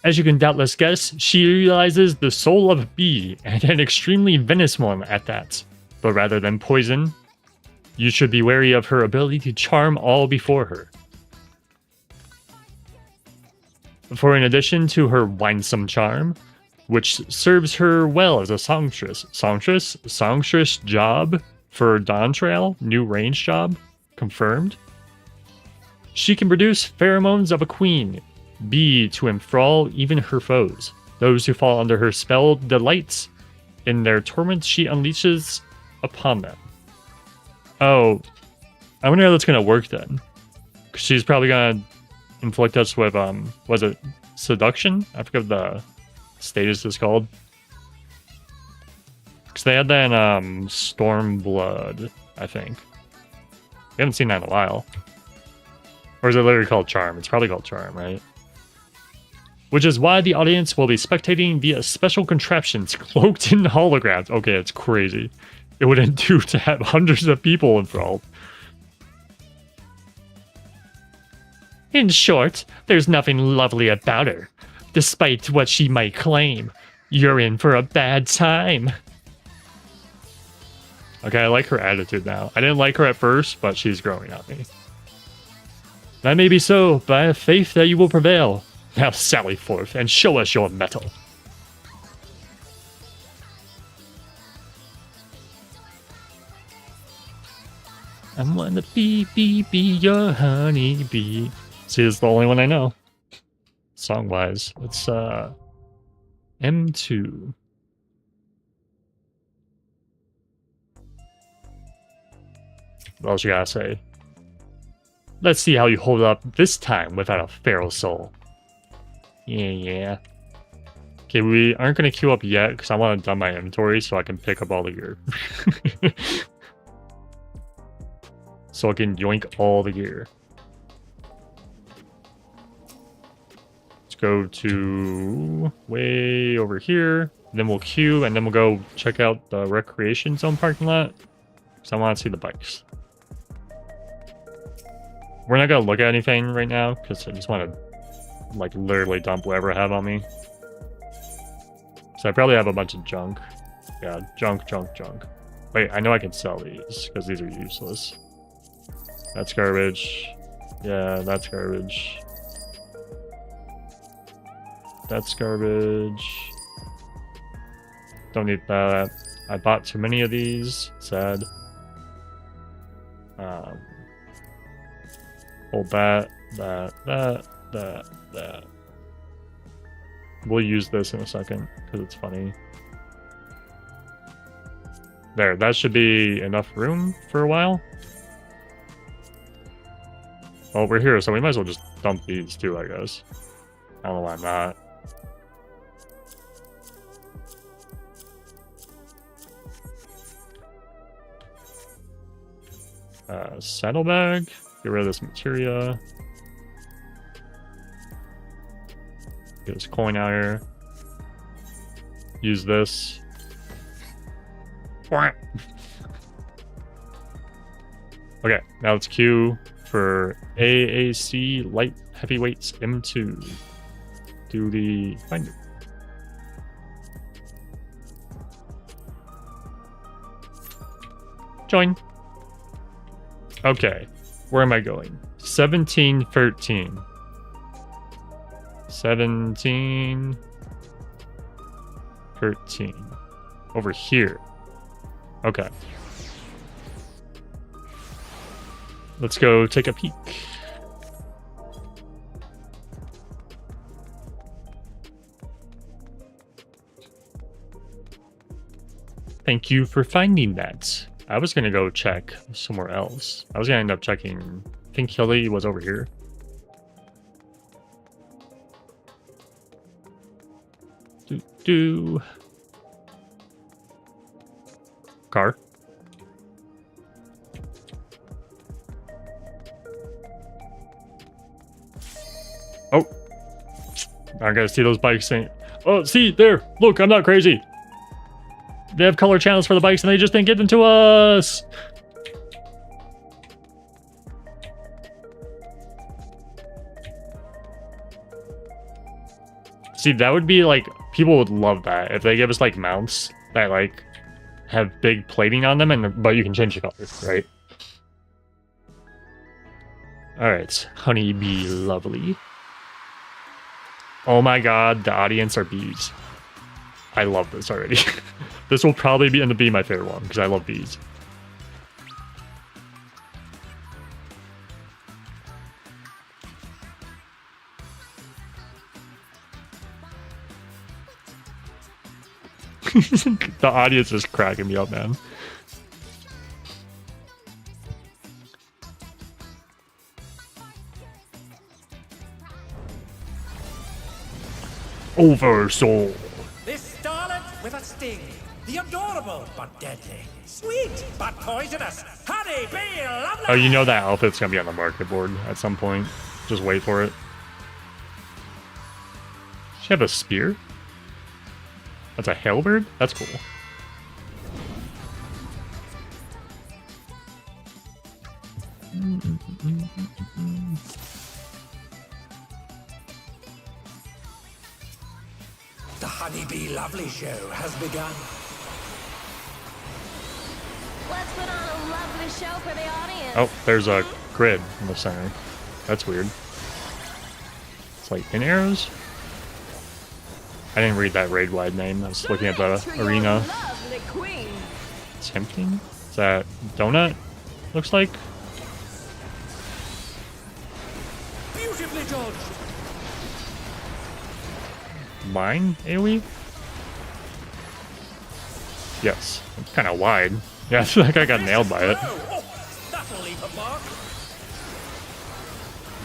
As you can doubtless guess, she utilizes the soul of bee, and an extremely venomous one at that. But rather than poison, you should be wary of her ability to charm all before her. For in addition to her winsome charm, which serves her well as a songstress job for Dawntrail, new range job, confirmed. She can produce pheromones of a queen, bee to enthrall even her foes. Those who fall under her spell delights In their torment, she unleashes upon them. Oh, I wonder how that's gonna work then. 'Cause she's probably gonna inflict us with was it seduction? I forget what the status is called. Because they had that in Stormblood, I think. We haven't seen that in a while. Or is it literally called Charm? It's probably called Charm, right? Which is why the audience will be spectating via special contraptions cloaked in holograms. Okay, it's crazy. It wouldn't do to have hundreds of people enthralled. In short, there's nothing lovely about her. Despite what she might claim, you're in for a bad time. Okay, I like her attitude now. I didn't like her at first, but she's growing on me. That may be so, but I have faith that you will prevail. Now sally forth and show us your mettle. I wanna be your honey bee. See, it's the only one I know. Song-wise, it's M2. What else you gotta say? Let's see how you hold up this time without a feral soul. Yeah. Okay, we aren't gonna queue up yet because I want to dump my inventory so I can pick up all the gear. So I can yoink all the gear. Let's go to way over here. Then we'll queue and then we'll go check out the recreation zone parking lot. Because I want to see the bikes. We're not going to look at anything right now because I just want to like literally dump whatever I have on me. So I probably have a bunch of junk. Yeah, junk. Wait, I know I can sell these because these are useless. That's garbage. Yeah, that's garbage. That's garbage. Don't need that. I bought too many of these. Sad. Hold that. We'll use this in a second because it's funny. There, that should be enough room for a while. Well, we're here, so we might as well just dump these too, I guess. I don't know why I'm not. Saddlebag. Get rid of this materia. Get this coin out here. Use this. Okay, now let's queue for AAC Light-heavyweight M2. Do the finder. Join. Okay, where am I going? 1713. 1713. Over here. Okay. Let's go take a peek. Thank you for finding that. I was gonna go check somewhere else. I was gonna end up checking. I think Hilly was over here. Car. Oh, I gotta see those bikes saying, oh, see there, look, I'm not crazy. They have color channels for the bikes and they just didn't get them to us. See, that would be like, people would love that if they give us like mounts that like have big plating on them, and but you can change the color, right? All right, honeybee, lovely. Oh my god, the audience are bees. I love this already. This will probably end up being my favorite one because I love bees. The audience is cracking me up, man. Oversoul. This starlet with a sting. The adorable but deadly. Sweet but poisonous. Honey bee lovely. Oh, you know that outfit's gonna be on the market board at some point. Just wait for it. Does she have a spear? That's a halberd? That's cool. The Honeybee Lovely show has begun. Let's put on a lovely show for the audience. Oh, there's a grid in the center. That's weird. It's like in arrows? I didn't read that raid-wide name. I was looking at the arena. Tempting? Is that donut? Looks like. Beautifully dodged. Mine AoE? Yes. It's kind of wide. Yeah, I feel like I got nailed by it. Oh, that'll leave a mark.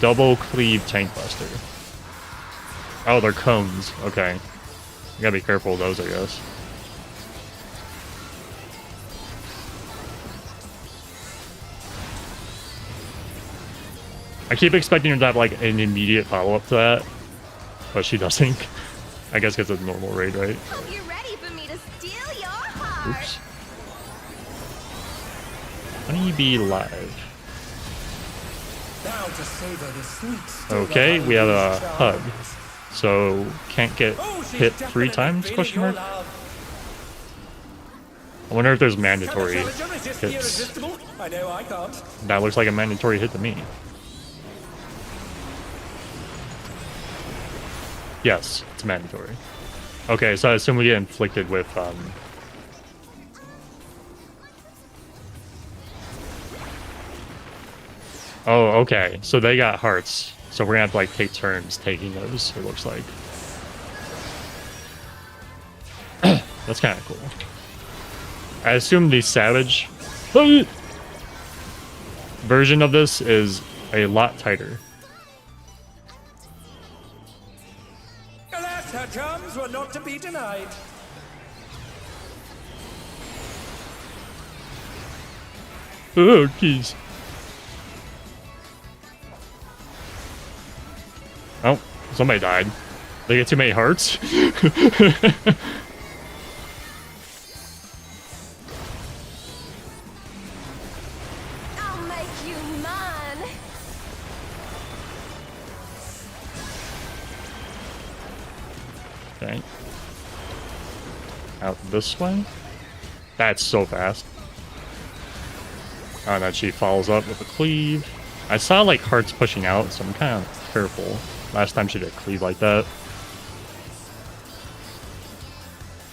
Double cleave tank buster. Oh, they're cones. Okay. You gotta be careful of those, I guess. I keep expecting her to have like an immediate follow-up to that, but she doesn't. I guess because it's a normal raid, right? Hope you're ready for me to steal your heart. Oops. Honeybee live. Now to savor the sweet. Okay, we have a hug, so can't get hit 3 times? Question mark. I wonder if there's mandatory hits. I know I can't. That looks like a mandatory hit to me. Yes, it's mandatory. Okay, so I assume we get inflicted with Oh, okay. So they got hearts. So we're gonna have to like take turns taking those, it looks like. That's kinda cool. I assume the savage version of this is a lot tighter. Alas, her charms were not to be denied. Oh, jeez. Oh, somebody died. They get too many hearts? I'll make you mine. Okay. Out this way? That's so fast. Oh, and then she follows up with a cleave. I saw like hearts pushing out, so I'm kind of careful. Last time she did a cleave like that.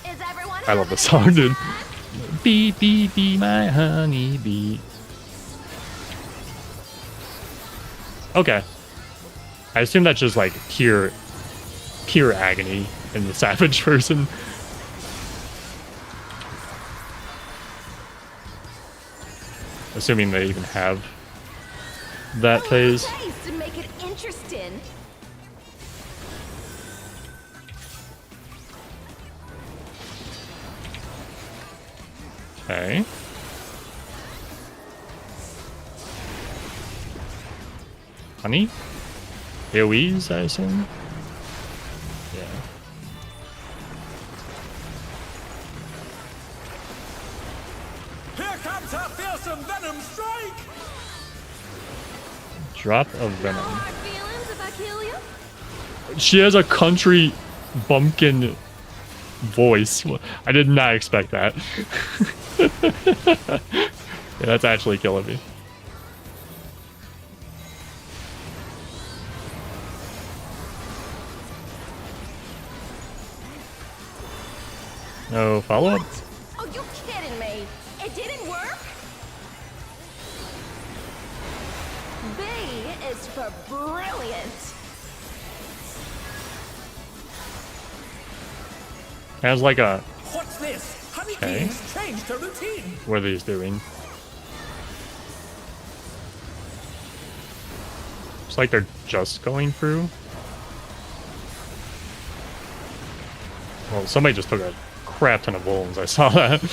Is everyone I love the having a song, good dude. time? Bee, bee, bee, my honey bee. Okay. I assume that's just like pure agony in the savage person. Assuming they even have that phase. To make it interesting. Okay. Honey? AoEs, I assume? Yeah. Here comes her fearsome venom strike. Drop of venom. Hard feelings if I kill you? She has a country bumpkin voice. I did not expect that. Yeah, that's actually killing me. No follow-up? Oh, you kidding me? It didn't work? B is for brilliant. Has like a What What's this? Honey Okay. beings changed to routine. What are these doing? It's like they're just going through. Well, somebody just took a crap ton of wolves. I saw that.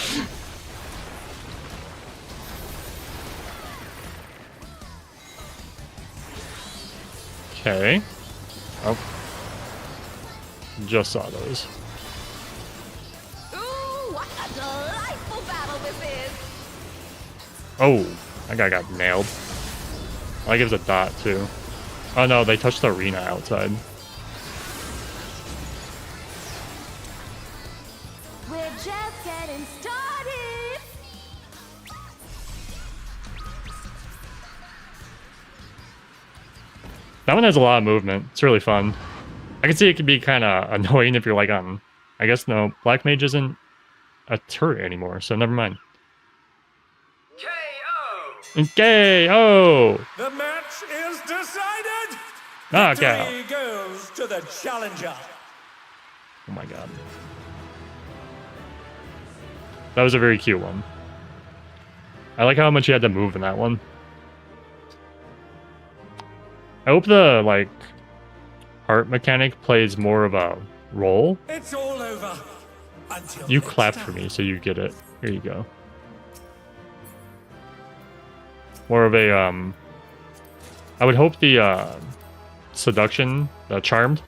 Okay. Oh. Just saw those. Ooh, what a delightful battle this is! Oh, that guy got nailed. I gives a dot too. Oh no, they touched the arena outside. We're just getting started! That one has a lot of movement. It's really fun. I can see it could be kind of annoying if you're like on... I guess no, Black Mage isn't a turret anymore, so never mind. KO! KO! The match is decided. Knockout. Victory goes to the challenger. Oh my god. That was a very cute one. I like how much you had to move in that one. I hope the, like, heart mechanic plays more of a role. It's all over. Until You next clapped time. for me, so you get it. Here you go. More of a, I would hope the, seduction, the charmed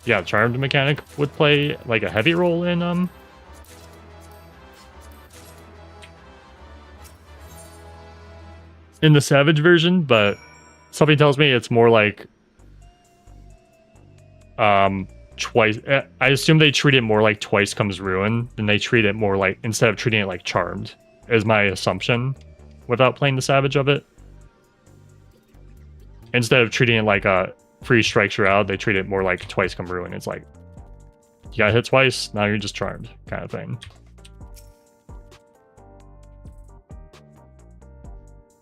mechanic would play, like, a heavy role in, in the Savage version, but something tells me it's more like, twice. I assume they treat it more like Twice Comes Ruin than they treat it more like, instead of treating it like Charmed, is my assumption, without playing the Savage of it. Instead of treating it like a free strikes you're out, they treat it more like Twice Come Ruin. It's like, you got hit twice, now you're just charmed, kind of thing.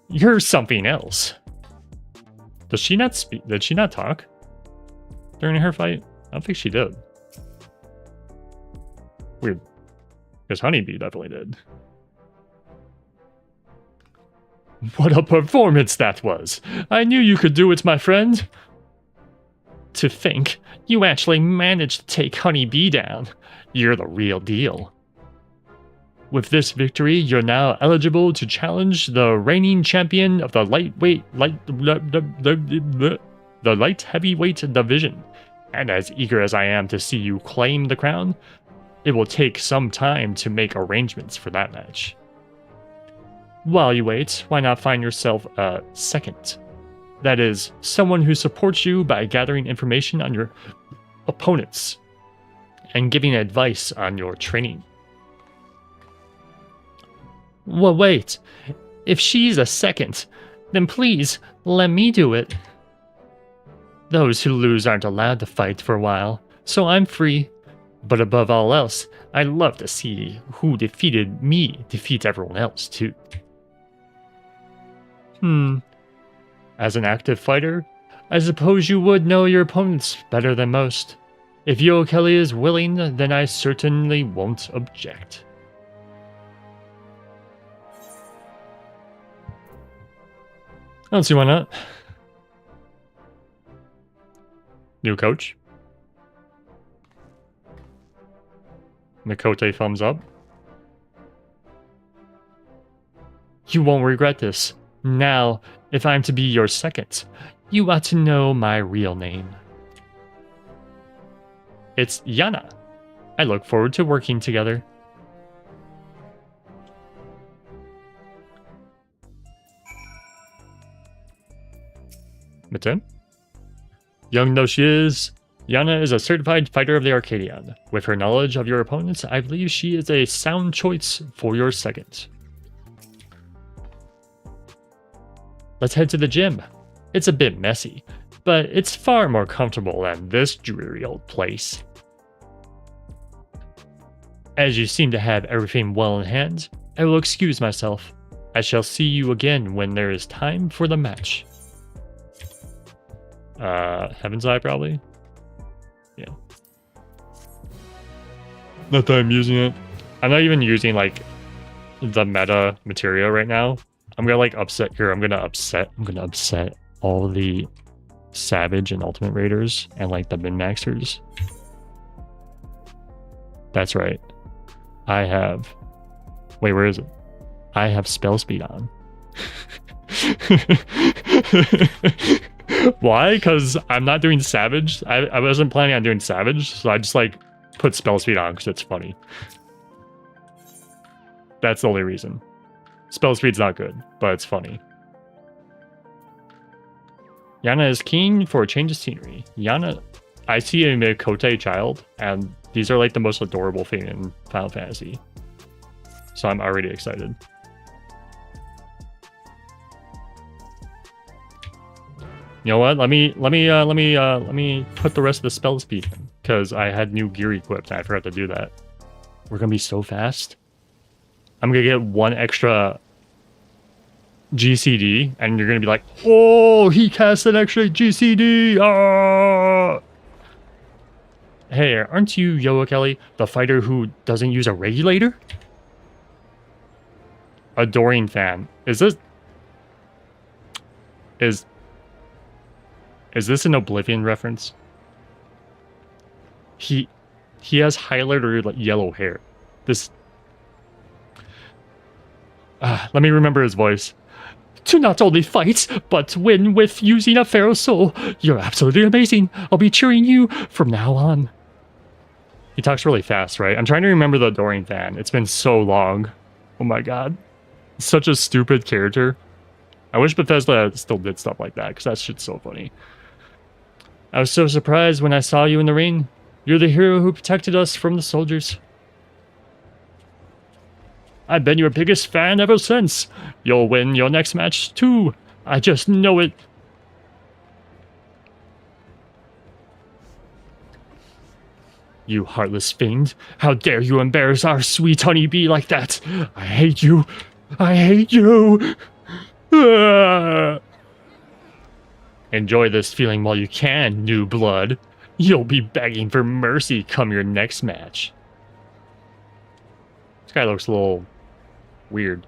You're something else. Does she not speak? Did she not talk during her fight? I don't think she did. Weird. Because Honeybee definitely did. What a performance that was! I knew you could do it, my friend! To think, you actually managed to take Honeybee down. You're the real deal. With this victory, you're now eligible to challenge the reigning champion of the light-heavyweight division. And as eager as I am to see you claim the crown, it will take some time to make arrangements for that match. While you wait, why not find yourself a second? That is, someone who supports you by gathering information on your opponents and giving advice on your training. Well, wait. If she's a second, then please let me do it. Those who lose aren't allowed to fight for a while, so I'm free. But above all else, I'd love to see who defeated me defeat everyone else too. As an active fighter, I suppose you would know your opponents better than most. If Yo Kelly is willing, then I certainly won't object. I don't see why not. New coach. Mikote thumbs up. You won't regret this. Now, if I'm to be your second, you ought to know my real name. It's Yana. I look forward to working together. Mitten? Young though she is, Yana is a certified fighter of the Arcadion. With her knowledge of your opponents, I believe she is a sound choice for your second. Let's head to the gym. It's a bit messy, but it's far more comfortable than this dreary old place. As you seem to have everything well in hand, I will excuse myself. I shall see you again when there is time for the match. Heaven's Eye, probably? Yeah. Not that I'm using it. I'm not even using like the meta material right now. I'm gonna like upset here. I'm gonna upset all the Savage and Ultimate Raiders and like the min-maxers. That's right. I have... Wait, where is it? I have spell speed on. Why? Because I'm not doing Savage. I wasn't planning on doing Savage, so I just like put spell speed on because it's funny. That's the only reason. Spell speed's not good, but it's funny. Yana is keen for a change of scenery. Yana, I see a Mikote child, and these are like the most adorable thing in Final Fantasy. So I'm already excited. You know what? Let me put the rest of the spell speed in, because I had new gear equipped and I forgot to do that. We're gonna be so fast. I'm gonna get one extra GCD, and you're gonna be like, "Oh, he cast an extra GCD!" Ah! Hey, aren't you Yoa Kelly, the fighter who doesn't use a regulator? Adoring fan. Is this an Oblivion reference? He has highlighter like yellow hair. This. Let me remember his voice. To not only fight, but win with using a Pharaoh's soul. You're absolutely amazing. I'll be cheering you from now on. He talks really fast, right? I'm trying to remember the Adoring fan. It's been so long. Oh my god. Such a stupid character. I wish Bethesda still did stuff like that, because that shit's so funny. I was so surprised when I saw you in the ring. You're the hero who protected us from the soldiers. I've been your biggest fan ever since. You'll win your next match too. I just know it. You heartless fiend. How dare you embarrass our sweet honeybee like that? I hate you. I hate you. Ah. Enjoy this feeling while you can, new blood. You'll be begging for mercy come your next match. This guy looks a little weird.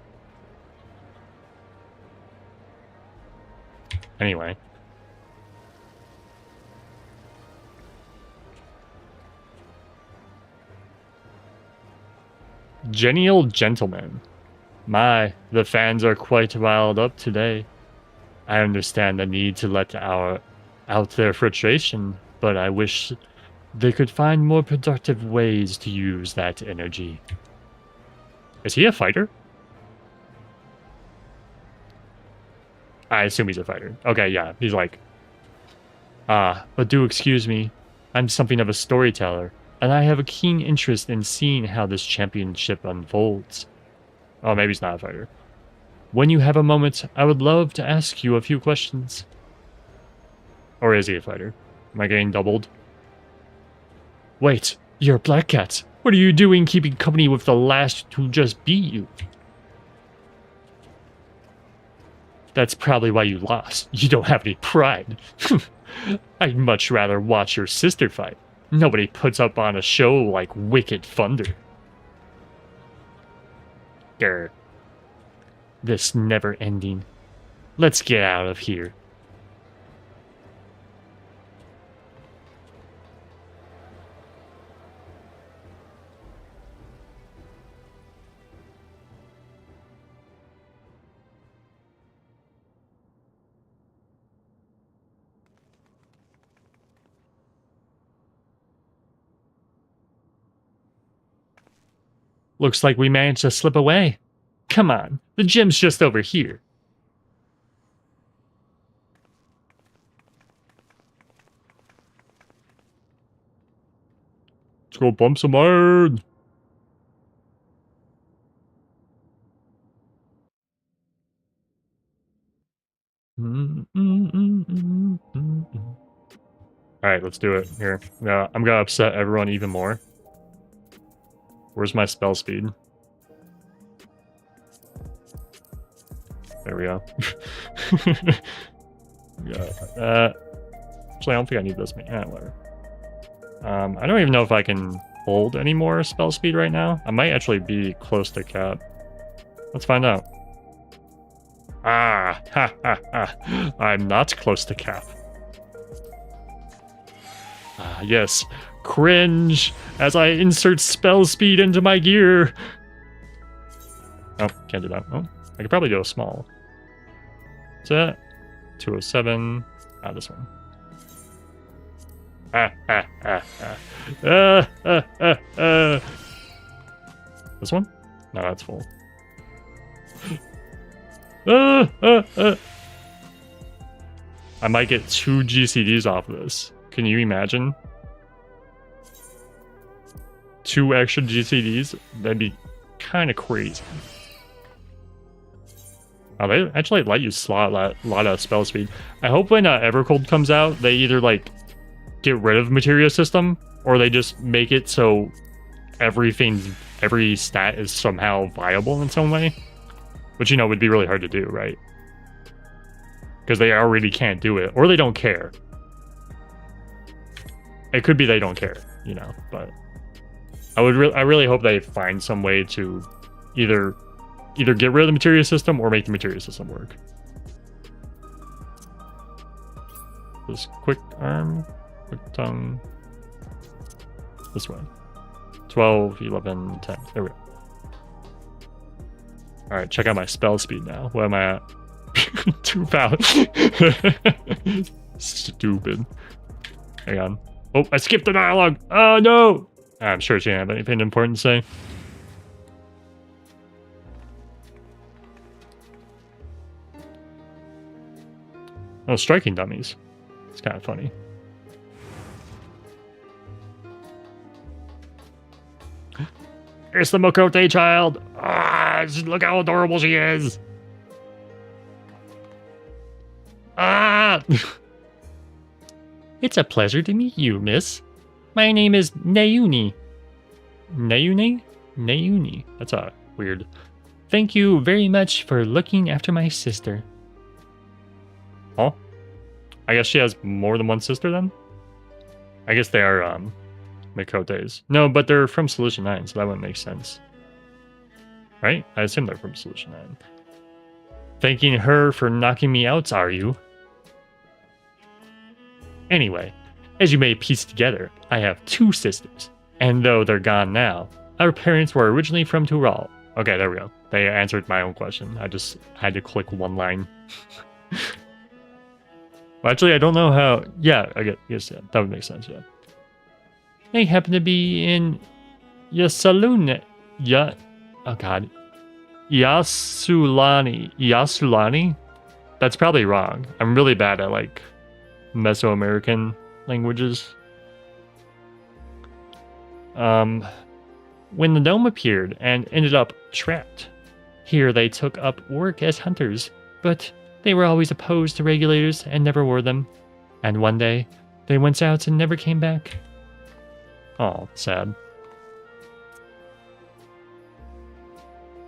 Anyway. Genial gentleman. My, the fans are quite riled up today. I understand the need to let out their frustration, but I wish they could find more productive ways to use that energy. Is he a fighter? I assume he's a fighter. Okay, yeah, he's like... but do excuse me. I'm something of a storyteller, and I have a keen interest in seeing how this championship unfolds. Oh, maybe he's not a fighter. When you have a moment, I would love to ask you a few questions. Or is he a fighter? Am I getting doubled? Wait, you're a Black Cat. What are you doing keeping company with the last who just beat you? That's probably why you lost. You don't have any pride. I'd much rather watch your sister fight. Nobody puts up on a show like Wicked Thunder. Grr. This never ending. Let's get out of here. Looks like we managed to slip away. Come on, the gym's just over here. Let's go bump some iron. Alright, let's do it. Here. Yeah, I'm gonna upset everyone even more. Where's my spell speed? There we go. Yeah. Actually, I don't think I need this. Whatever. I don't even know if I can hold any more spell speed right now. I might actually be close to cap. Let's find out. Ah, ha, ha, ha. I'm not close to cap. Ah, yes. Cringe as I insert spell speed into my gear. Oh, can't do that. Oh, I could probably go small. What's that? 207. Ah, this one. This one? No, that's full. I might get 2 GCDs off of this. Can you imagine? 2 extra GCDs? That'd be kind of crazy. Oh, they actually let you slot a lot of spell speed. I hope when Evercold comes out, they either like get rid of Materia System, or they just make it so every stat is somehow viable in some way. Which, you know, would be really hard to do, right? Because they already can't do it, or they don't care. It could be they don't care, you know, but I really hope they find some way to either get rid of the Materia System or make the Materia System work. This quick arm, quick tongue. This way. 12, 11, 10. There we go. Alright, check out my spell speed now. What am I at? 2 pounds. Stupid. Hang on. Oh, I skipped the dialogue. Oh, no. I'm sure she didn't have anything important to say. Oh, striking dummies. It's kind of funny. It's the Makote child. Ah, look how adorable she is. Ah! It's a pleasure to meet you, miss. My name is Nayuni. Nayuni? Nayuni. That's weird. Thank you very much for looking after my sister. Oh? I guess she has more than one sister then? I guess they are, Makotes. No, but they're from Solution 9, so that wouldn't make sense. Right? I assume they're from Solution 9. Thanking her for knocking me out, are you? Anyway, as you may piece together, I have 2 sisters. And though they're gone now, our parents were originally from Tural. Okay, there we go. They answered my own question. I just had to click one line. Well, actually, I don't know how... Yeah, I guess yeah, that would make sense, yeah. They happen to be in Yasulani. Oh god. Yasulani? That's probably wrong. I'm really bad at like Mesoamerican languages. When the gnome appeared and ended up trapped. Here they took up work as hunters, but they were always opposed to regulators and never wore them. And one day, they went out and never came back. Oh, sad.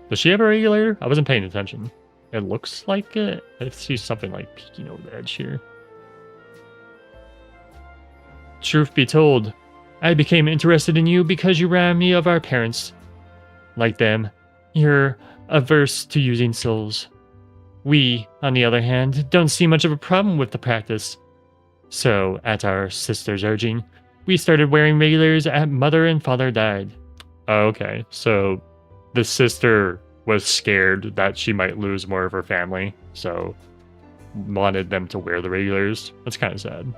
Does she have a regulator? I wasn't paying attention. It looks like it. I see something like peeking over the edge here. Truth be told, I became interested in you because you remind me of our parents. Like them, you're averse to using souls. We, on the other hand, don't see much of a problem with the practice. So, at our sister's urging, we started wearing regulars after mother and father died. Oh, okay, so the sister was scared that she might lose more of her family, so wanted them to wear the regulars. That's kind of sad.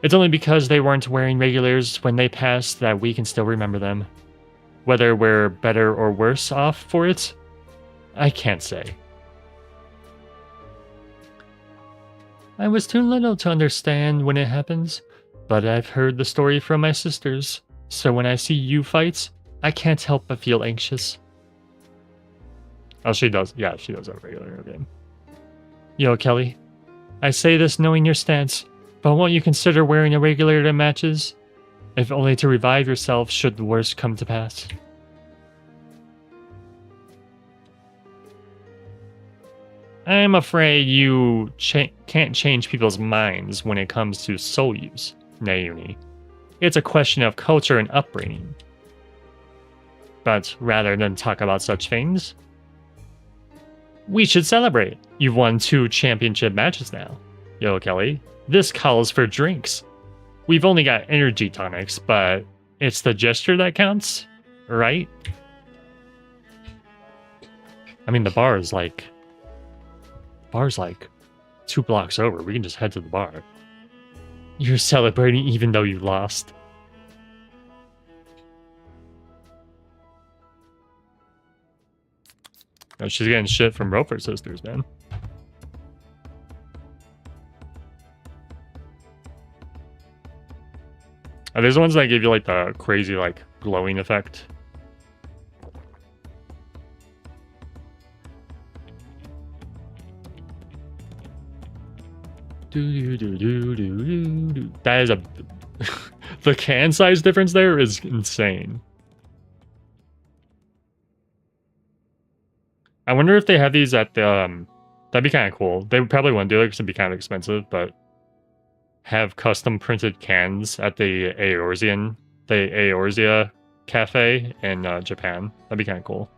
It's only because they weren't wearing regulars when they passed that we can still remember them. Whether we're better or worse off for it, I can't say. I was too little to understand when it happens, but I've heard the story from my sisters, so when I see you fight, I can't help but feel anxious. Oh, she does. Yeah, she does have a regular game. Yo, Kelly. I say this knowing your stance, but won't you consider wearing a regular to matches? If only to revive yourself should the worst come to pass. I'm afraid you can't change people's minds when it comes to soul use, Nayuni. It's a question of culture and upbringing. But rather than talk about such things, we should celebrate. You've won 2 championship matches now. Yo, Kelly, this calls for drinks. We've only got energy tonics, but it's the gesture that counts, right? I mean, the bar is like 2 blocks over. We can just head to the bar. You're celebrating even though you lost. Oh, she's getting shit from Roper Sisters, man. Are these the ones that give you like the crazy like glowing effect? That is a... the can size difference there is insane. I wonder if they have these at the... that'd be kind of cool. They probably wouldn't do it because it'd be kind of expensive, but... have custom printed cans at the Eorzea cafe in Japan. That'd be kind of cool.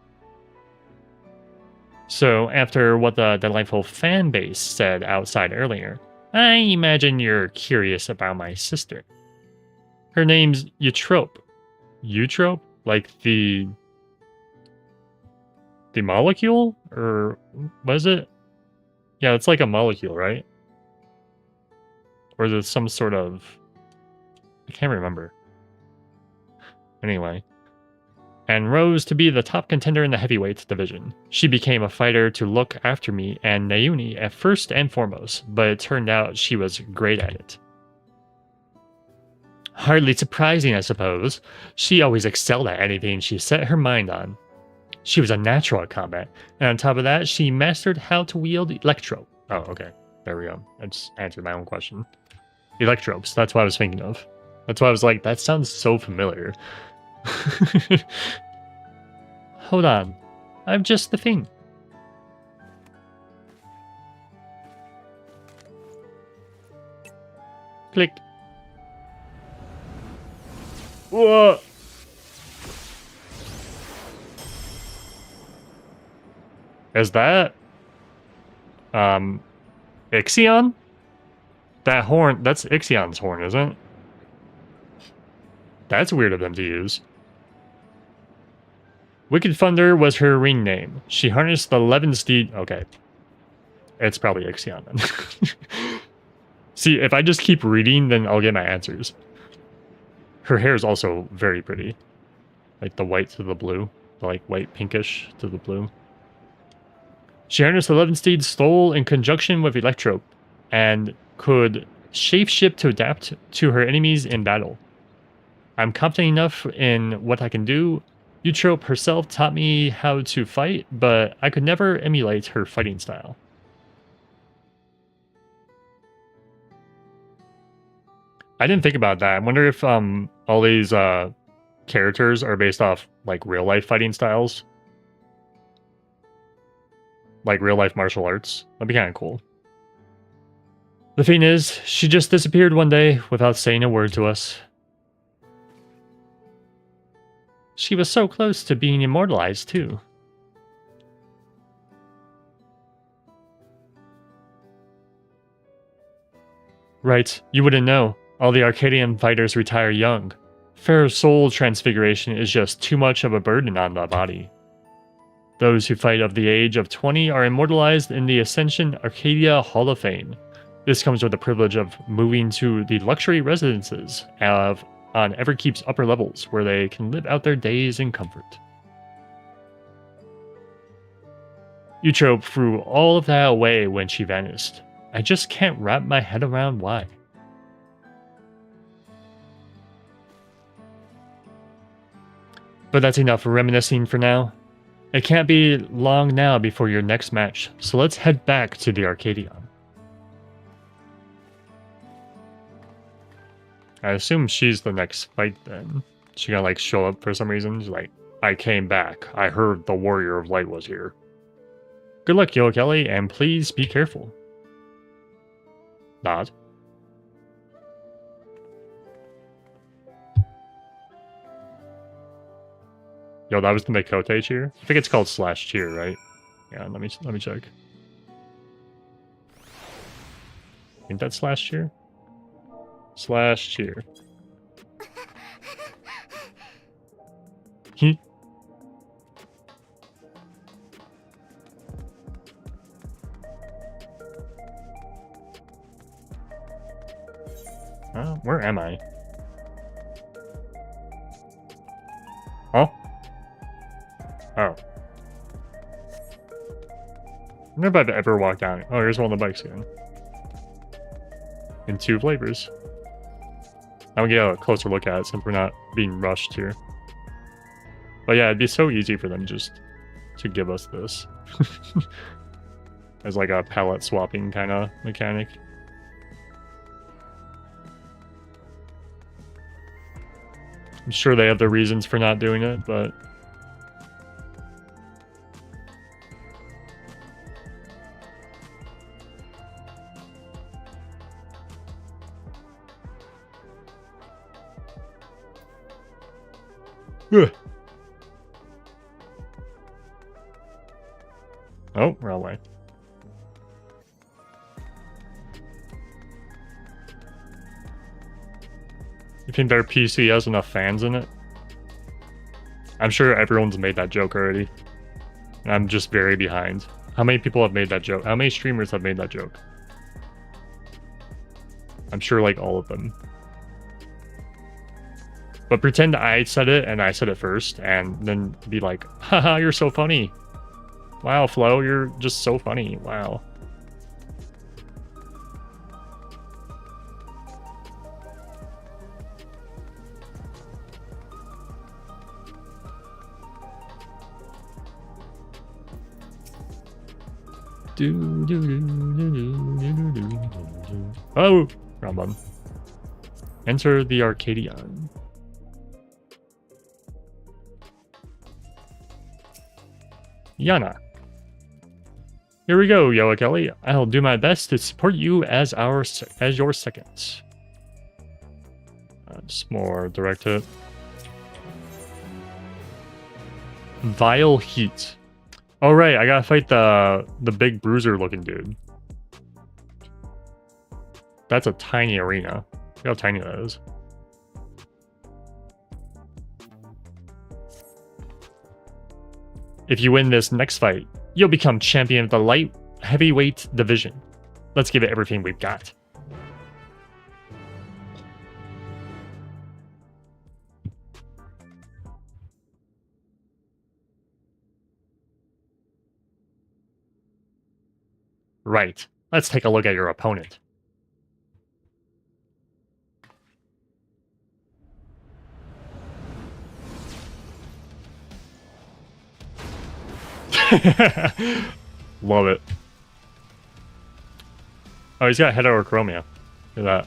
So, after what the delightful fan base said outside earlier, I imagine you're curious about my sister. Her name's Eutrope. Eutrope? Like the molecule? Or what is it? Yeah, it's like a molecule, right? Or is it some sort of... I can't remember. Anyway. And rose to be the top contender in the heavyweight division. She became a fighter to look after me and Nayuni at first and foremost, but it turned out she was great at it. Hardly surprising, I suppose. She always excelled at anything she set her mind on. She was a natural at combat, and on top of that, she mastered how to wield electro. Oh, okay. There we go. I just answered my own question. Electropes, that's what I was thinking of. That's why I was like, that sounds so familiar. Hold on. I'm just the thing. Click. Whoa! Is that... Ixion? That horn, that's Ixion's horn, isn't it? That's weird of them to use. Wicked Thunder was her ring name. She harnessed the 11 steed... Okay. It's probably Ixion then. See, if I just keep reading, then I'll get my answers. Her hair is also very pretty. Like the white to the blue. The like white pinkish to the blue. She harnessed 11 steeds stole in conjunction with Electro, and could shapeshift to adapt to her enemies in battle. I'm confident enough in what I can do. Eutrope herself taught me how to fight, but I could never emulate her fighting style. I didn't think about that. I wonder if all these characters are based off like real life fighting styles. Like real life martial arts. That'd be kind of cool. The thing is, she just disappeared one day without saying a word to us. She was so close to being immortalized, too. Right, you wouldn't know. All the Arcadion fighters retire young. Fair soul transfiguration is just too much of a burden on the body. Those who fight of the age of 20 are immortalized in the Ascension Arcadia Hall of Fame. This comes with the privilege of moving to the luxury residences on Everkeep's upper levels, where they can live out their days in comfort. Eutrope threw all of that away when she vanished. I just can't wrap my head around why. But that's enough reminiscing for now. It can't be long now before your next match, so let's head back to the Arcadion. I assume she's the next fight then. She gonna like show up for some reason. She's like, I came back. I heard the Warrior of Light was here. Good luck, Yo Kelly, and please be careful. Nod. Yo, that was the Mikote cheer? I think it's called slash cheer, right? Yeah, let me check. I think that's slash cheer? Slash cheer. Where am I? Huh? Oh. I wonder if I've ever walked down. Oh, here's one of the bikes again. In 2 flavors. I'll get a closer look at it since we're not being rushed here. But yeah, it'd be so easy for them just to give us this. As like a palette swapping kind of mechanic. I'm sure they have their reasons for not doing it, but... Ugh. Oh, wrong way. You think their PC has enough fans in it? I'm sure everyone's made that joke already. And I'm just very behind. How many people have made that joke? How many streamers have made that joke? I'm sure like all of them. But pretend I said it and I said it first and then be like, haha, you're so funny. Wow, Flo, you're just so funny. Wow. Oh, wrong button. Enter the Arcadion. Yana. Here we go, Yoa Kelly. I'll do my best to support you as your second. Just more direct hit. Vile Heat. Oh right, I gotta fight the big bruiser looking dude. That's a tiny arena. Look how tiny that is. If you win this next fight, you'll become champion of the light heavyweight division. Let's give it everything we've got. Right. Let's take a look at your opponent. Love it. Oh, he's got heterochromia. Look at that.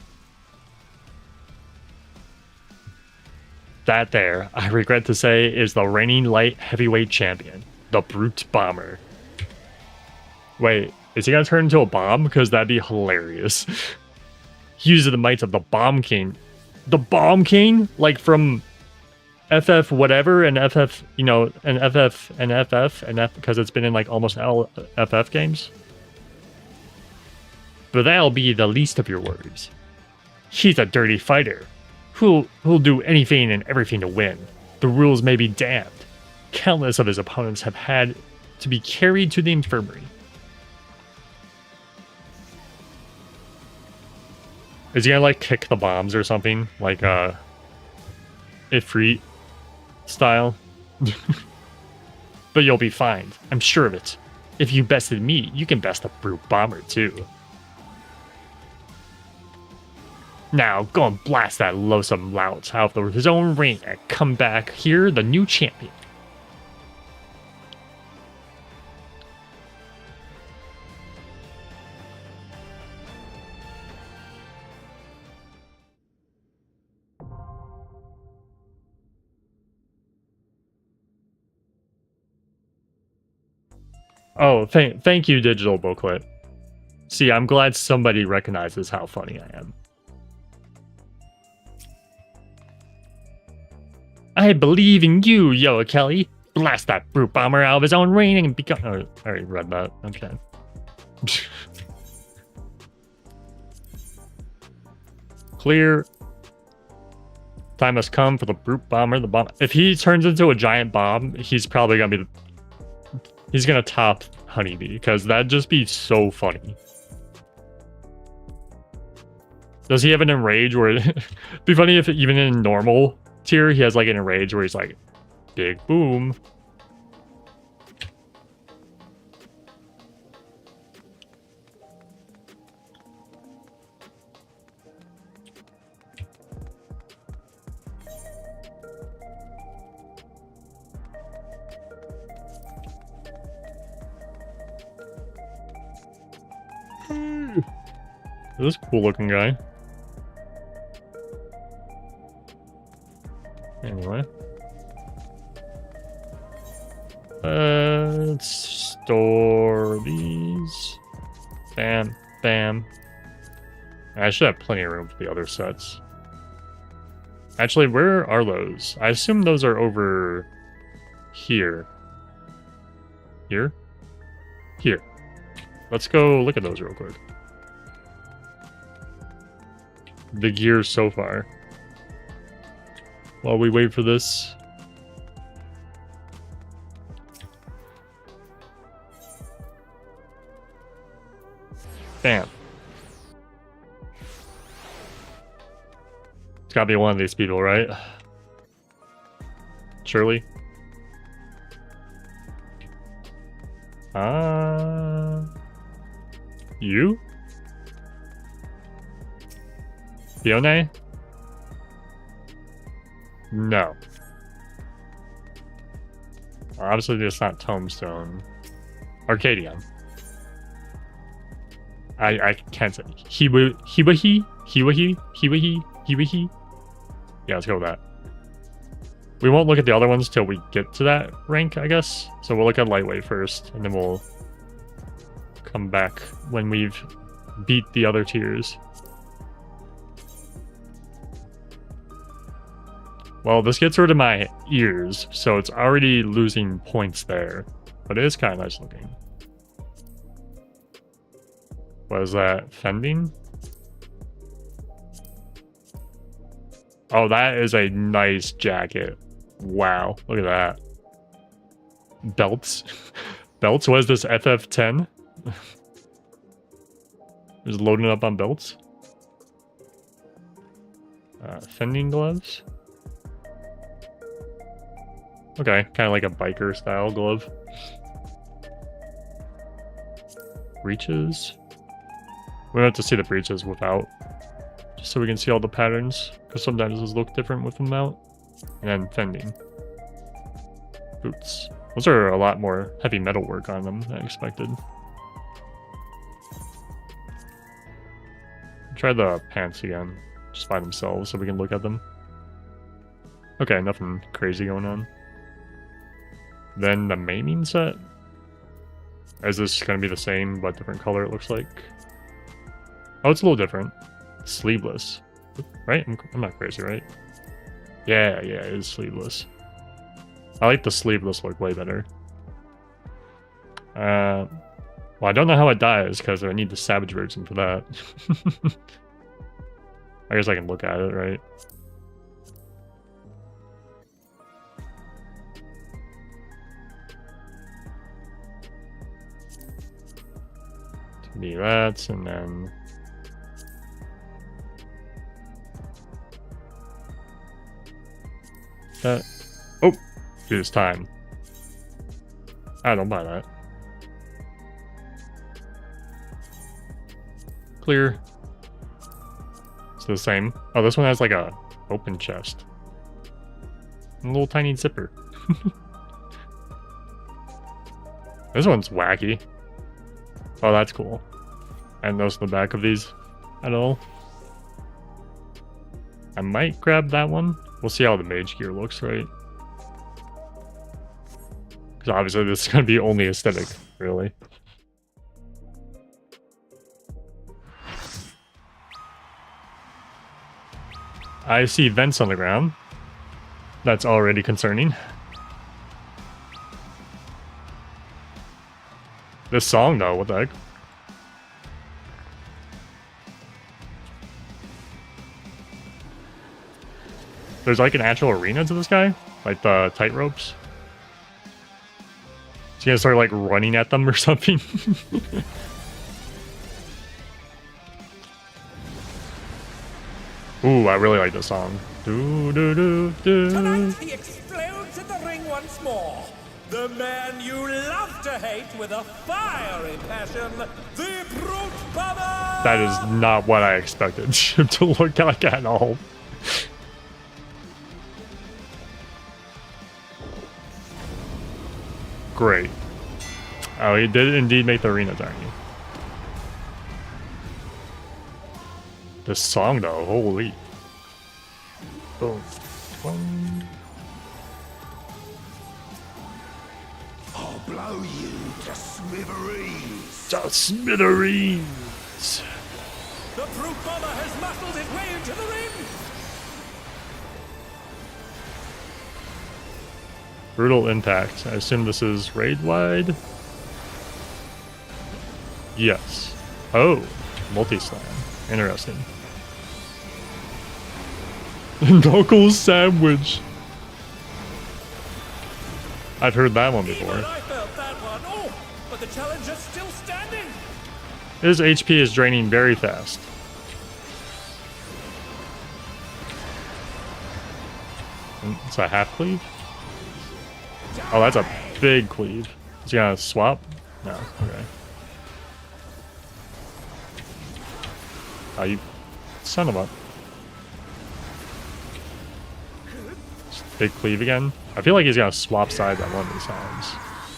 That there, I regret to say, is the reigning light heavyweight champion, the Brute Bomber. Wait, is he gonna turn into a bomb? Because that'd be hilarious. He uses the might of the Bomb King. The Bomb King? Like from FF whatever and FF, you know, and FF and FF and F, because it's been in like almost all FF games. But that'll be the least of your worries. He's a dirty fighter who'll do anything and everything to win. The rules may be damned. Countless of his opponents have had to be carried to the infirmary. Is he gonna like kick the bombs or something? Like Ifrit style? But you'll be fine. I'm sure of it. If you bested me, you can best a Brute Bomber too. Now, go and blast that loathsome lout out of his own ring and come back here, the new champion. Oh, thank you, Digital Booklet. See, I'm glad somebody recognizes how funny I am. I believe in you, Yellow Kelly. Blast that brute bomber out of his own reign and become... Oh, I already read that. Okay. Clear. Time has come for the brute bomber. The bomb. If he turns into a giant bomb, he's probably gonna be... He's gonna top Honeybee, because that'd just be so funny. Does he have an enrage where... It'd be funny if even in normal tier, he has like an enrage where he's like, big boom. This cool looking guy. Anyway. Let's store these. Bam, bam. I should have plenty of room for the other sets. Actually, where are those? I assume those are over here. Here? Here. Let's go look at those real quick. The gears so far. While we wait for this. Bam. It's gotta be one of these people, right? Surely. You? Fiona? No. Obviously, it's not Tombstone. Arcadion. I can't say. Hiwahi? Yeah, let's go with that. We won't look at the other ones till we get to that rank, I guess. So we'll look at lightweight first, and then we'll come back when we've beat the other tiers. Well, this gets rid of my ears, so it's already losing points there. But it is kind of nice looking. What is that? Fending? Oh, that is a nice jacket. Wow, look at that. Belts. Belts? What is this? FF10? Just loading up on belts. Fending gloves. Okay, kind of like a biker style glove. Breeches. We have to see the breeches without, just so we can see all the patterns, because sometimes those look different with them out. And then fending. Boots. Those are a lot more heavy metal work on them than I expected. Try the pants again, just by themselves, so we can look at them. Okay, nothing crazy going on. Then the maiming set. Is this going to be the same, but different color it looks like? Oh, it's a little different. Sleeveless. Right? I'm not crazy, right? Yeah, it is sleeveless. I like the sleeveless look way better. Well, I don't know how it dies, because I need the Savage version for that. I guess I can look at it, right? Be that, and then that. Oh, dude, it's time. I don't buy that. Clear. It's the same. Oh, this one has like a open chest. A little tiny zipper. This one's wacky. Oh, that's cool. And those the back of these at all. I might grab that one. We'll see how the mage gear looks, right? Because obviously this is going to be only aesthetic, really. I see vents on the ground. That's already concerning. This song, though, what the heck? There's like an actual arena to this guy? Like the tight ropes? Is he gonna start like running at them or something? Ooh, I really like this song. Do, do, do, do. Tonight he explodes in the ring once more. The man you love to hate with a fiery passion, the Brute Bomber! That is not what I expected him to look like at all. Great. Oh, he did indeed make the arena tiny. This song, though, holy. Boom. Boom. I'll blow you to smithereens. To smithereens. The Brute Bomber has muscled his way into the ring! Brutal impact. I assume this is raid wide. Yes. Oh, multi-slam. Interesting. Knuckles sandwich. I've heard that one before. Even I felt that one. Oh, but the challenger's still standing. His HP is draining very fast. It's a half cleave? Oh, that's a big cleave. Is he gonna swap? No, okay. Oh, you son of a... Big cleave again? I feel like he's gonna swap sides on one of these times.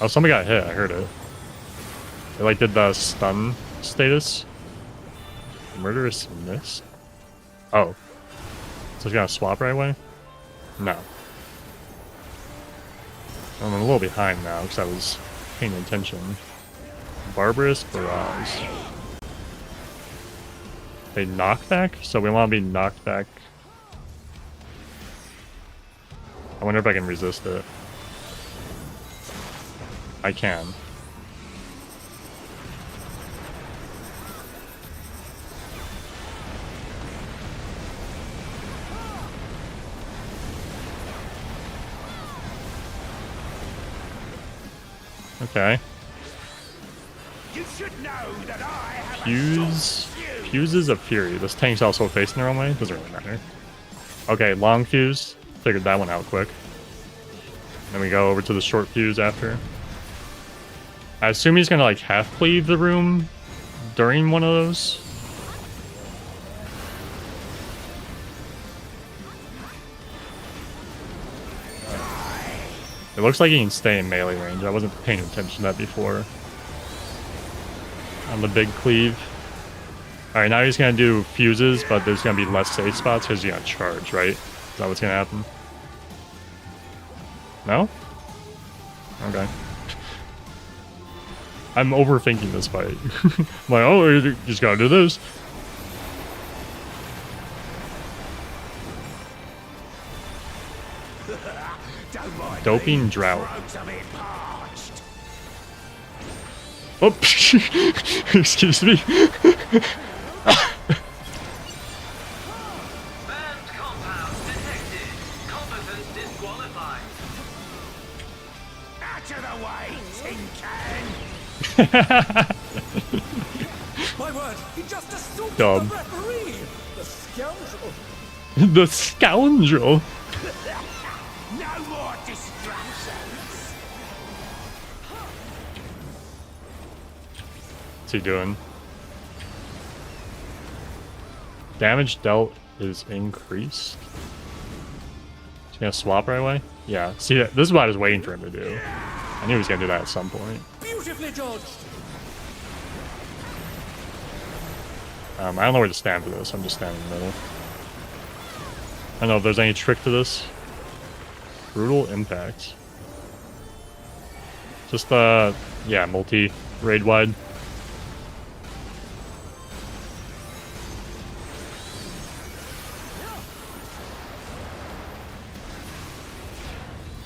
Oh, somebody got hit, I heard it. They like did the stun status. Murderous miss? Oh. So he's gonna swap right away? No. I'm a little behind now because I was paying attention. Barbarous Barrage. They knock back? So we want to be knocked back. I wonder if I can resist it. I can. Okay. You should know that I have Fuse. Fuses of Fury. This tank's also facing the wrong way. Doesn't really matter. Okay, long fuse. Figured that one out quick. Then we go over to the short fuse after. I assume he's gonna like half cleave the room during one of those. It looks like he can stay in melee range. I wasn't paying attention to that before. On the big cleave. Alright, now he's gonna do fuses, but there's gonna be less safe spots because he's gonna charge, right? Is that what's gonna happen? No? Okay. I'm overthinking this fight. I'm like, oh, you just gotta do this. Doping drought. Oh, excuse me. Banned compound detected. Competent disqualified. Out of the way, tin can! My word, he just assaulted Dumb. the referee! The scoundrel! The scoundrel. No more distractions! What's he doing? Damage dealt is increased. Is he gonna swap right away? Yeah. See, this is what I was waiting for him to do. I knew he was gonna do that at some point. Beautifully judged! I don't know where to stand for this. I'm just standing in the middle. I don't know if there's any trick to this. Brutal impact. Just yeah, multi raid wide.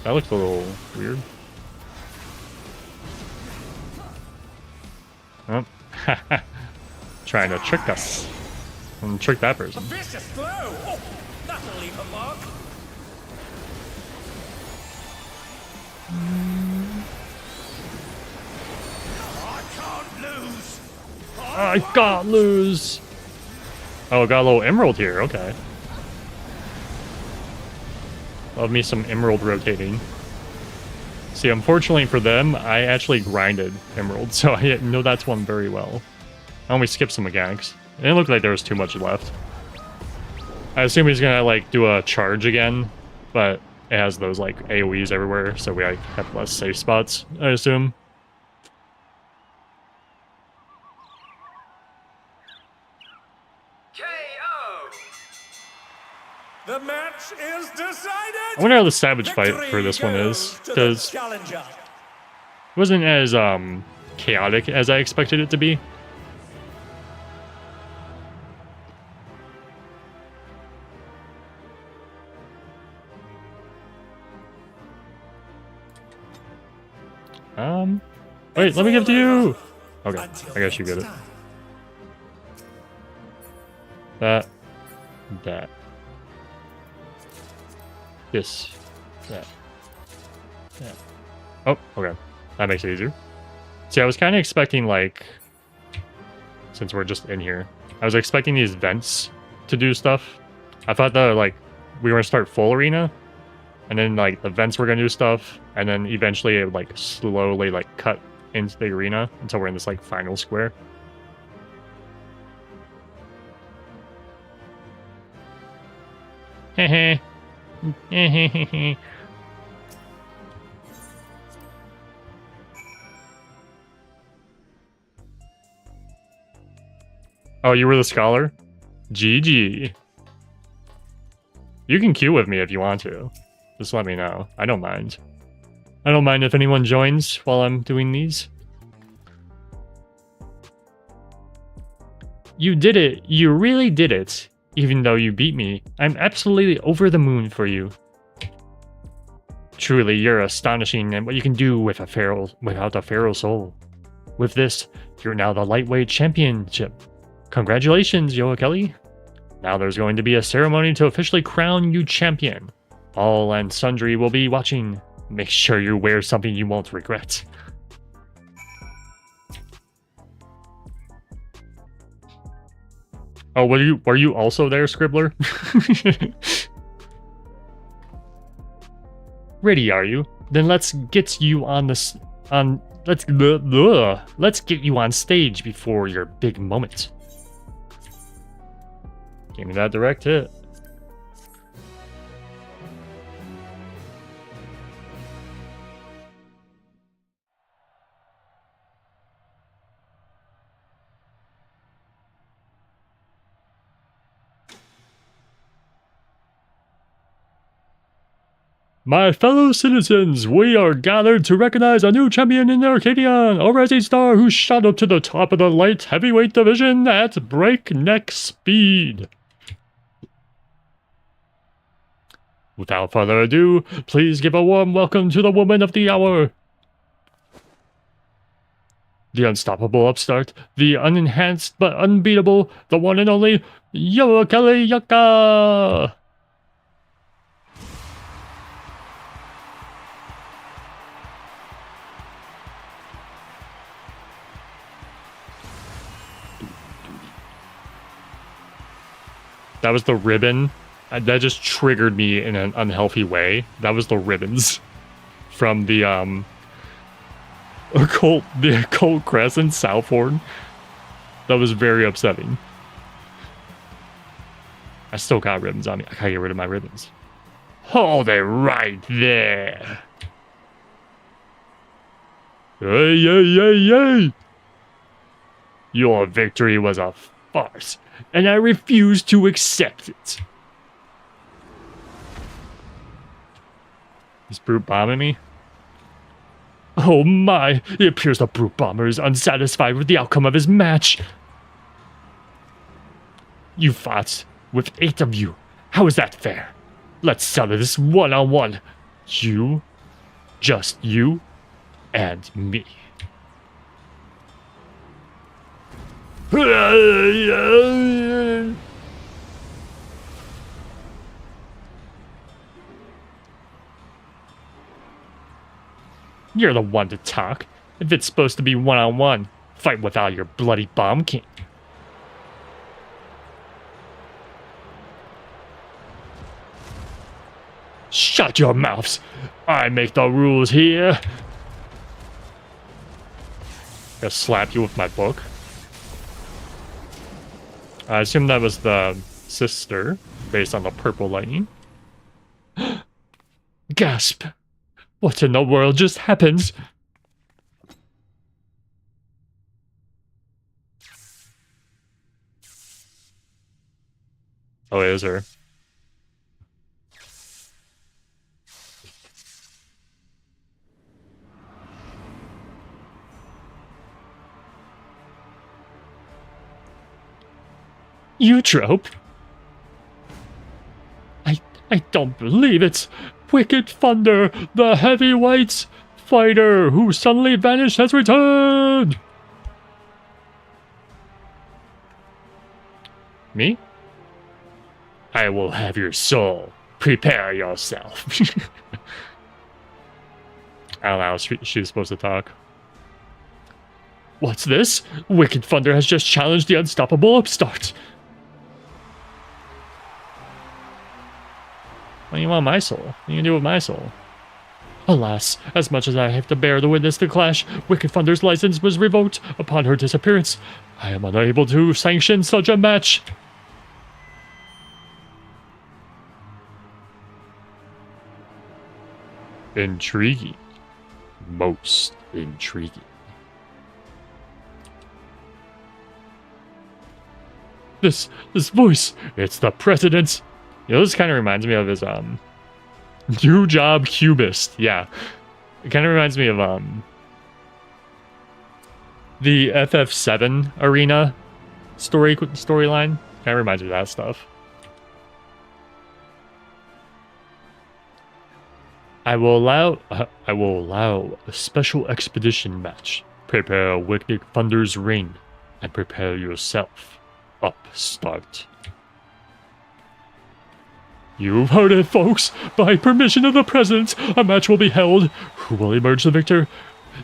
That looks a little weird. Oh. Trying to trick us. And trick that A person. vicious blow! Oh, that'll leave a mark. I can't lose. I can't lose! Oh, got a little emerald here, okay. Love me some emerald rotating. See, unfortunately for them, I actually grinded emerald, so I know that's one very well. I only skipped some mechanics. It didn't look like there was too much left. I assume he's gonna, like, do a charge again, but it has those, like, AoEs everywhere, so we like, have less safe spots, I assume. KO! The match is decided. I wonder how the savage fight Victory for this one is, goes to the because it challenger. wasn't as, chaotic as I expected it to be. Wait, let me give it to you! Okay, I guess you get it. That. This. That. Oh, okay. That makes it easier. See, I was kind of expecting, like... Since we're just in here. I was expecting these vents to do stuff. I thought that, like, we were going to start full arena. And then, like, the vents were going to do stuff. And then eventually it would, like, slowly, like, cut into the arena until we're in this, like, final square. Hehe. Hehehehe. Oh, you were the scholar? GG. You can queue with me if you want to. Just let me know. I don't mind. I don't mind if anyone joins while I'm doing these. You did it. You really did it. Even though you beat me, I'm absolutely over the moon for you. Truly, you're astonishing at what you can do with a feral, without a feral soul. With this, you're now the lightweight championship. Congratulations, Yoa Kelly. Now there's going to be a ceremony to officially crown you champion. All and sundry will be watching. Make sure you wear something you won't regret. Oh, were you also there, Scribbler? Ready, are you? Then let's get you on this let's get you on stage before your big moment. Give me that direct hit. My fellow citizens, we are gathered to recognize a new champion in Arcadion, a rising star who shot up to the top of the light heavyweight division at breakneck speed. Without further ado, please give a warm welcome to the woman of the hour. The unstoppable upstart, the unenhanced but unbeatable, the one and only Yoa Kelly Yaka! That was the ribbon. That just triggered me in an unhealthy way. That was the ribbons from the occult crescent Southhorn. That was very upsetting. I still got ribbons on me. I gotta get rid of my ribbons. Hold it right there. Hey. Your victory was a farce, and I refuse to accept it. Is Brute bombing me? Oh my, it appears the Brute Bomber is unsatisfied with the outcome of his match. You fought with 8 of you. How is that fair? Let's settle this one-on-one. You Just you and me. You're the one to talk. If it's supposed to be one-on-one, fight without your bloody bomb king. Shut your mouths. I make the rules here. Gonna slap you with my book. I assume that was the sister, based on the purple lightning. Gasp! What in the world just happened? Oh, it is her. Eutrope? I don't believe it. Wicked Thunder, the heavyweight fighter who suddenly vanished, has returned! Me? I will have your soul. Prepare yourself. I don't know how she was supposed to talk. What's this? Wicked Thunder has just challenged the unstoppable upstart. What do you want my soul? What do you do with my soul? Alas, as much as I have to bear to witness the clash, Wicked Thunder's license was revoked upon her disappearance. I am unable to sanction such a match. Intriguing. Most intriguing. This voice, it's the president. You know, this kind of reminds me of his, New Job Cubist. Yeah. It kind of reminds me of, the FF7 arena storyline. Kind of reminds me of that stuff. I will allow a special expedition match. Prepare Wicked Thunder's ring and prepare yourself. Upstart. You've heard it, folks. By permission of the president, a match will be held. Who will emerge the victor?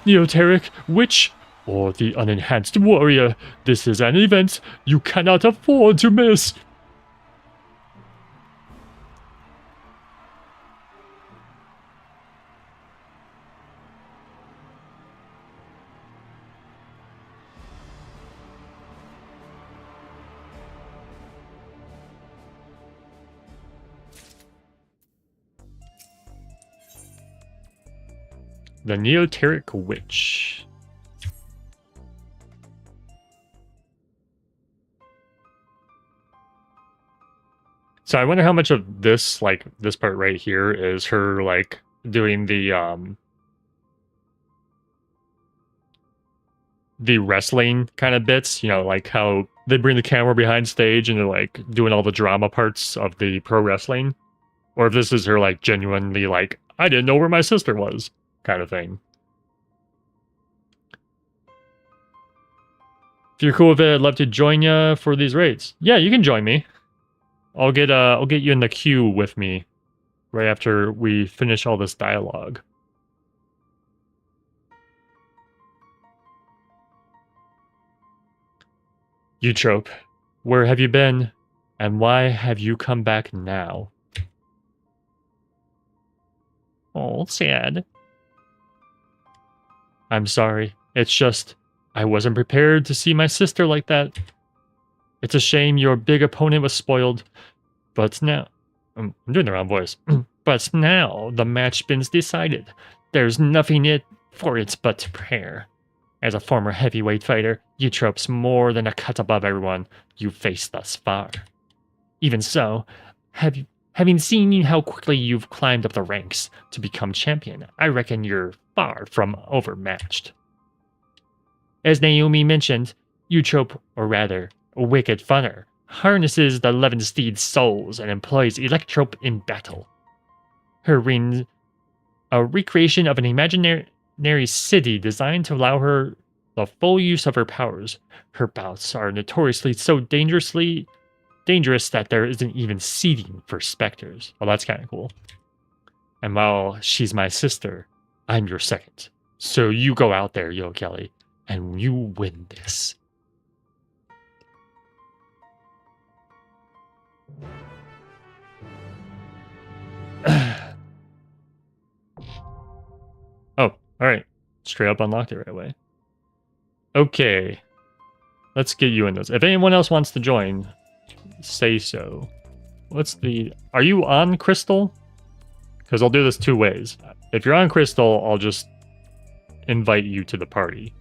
Neoteric, Witch, or the unenhanced warrior? This is an event you cannot afford to miss. The Neoteric Witch. So I wonder how much of this, like, this part right here is her, like, doing the wrestling kind of bits, you know, like how they bring the camera behind stage and they're, like, doing all the drama parts of the pro wrestling. Or if this is her, like, genuinely, like, I didn't know where my sister was kind of thing. If you're cool with it, I'd love to join you for these raids. Yeah, you can join me. I'll get you in the queue with me right after we finish all this dialogue. Eutrope, where have you been? And why have you come back now? Oh, sad. I'm sorry. It's just, I wasn't prepared to see my sister like that. It's a shame your big opponent was spoiled. But now... I'm doing the wrong voice. But now the match's been decided. There's nothing for it but to prepare. As a former heavyweight fighter, Eutrope's more than a cut above everyone you've faced thus far. Even so, having seen how quickly you've climbed up the ranks to become champion, I reckon you're far from overmatched. As Naomi mentioned, Eutrope, or rather, Wicked Thunder, harnesses the 11 steed souls and employs Electrope in battle. Her ring A recreation of an imaginary city designed to allow her the full use of her powers. Her bouts are notoriously so dangerous that there isn't even seating for specters. Well, that's kind of cool. And while she's my sister, I'm your second. So you go out there, Yo Kelly, and you win this. Oh, alright. Straight up unlocked it right away. Okay. Let's get you in this. If anyone else wants to join, say so. What's the... Are you on Crystal? Because I'll do this two ways. If you're on Crystal, I'll just invite you to the party.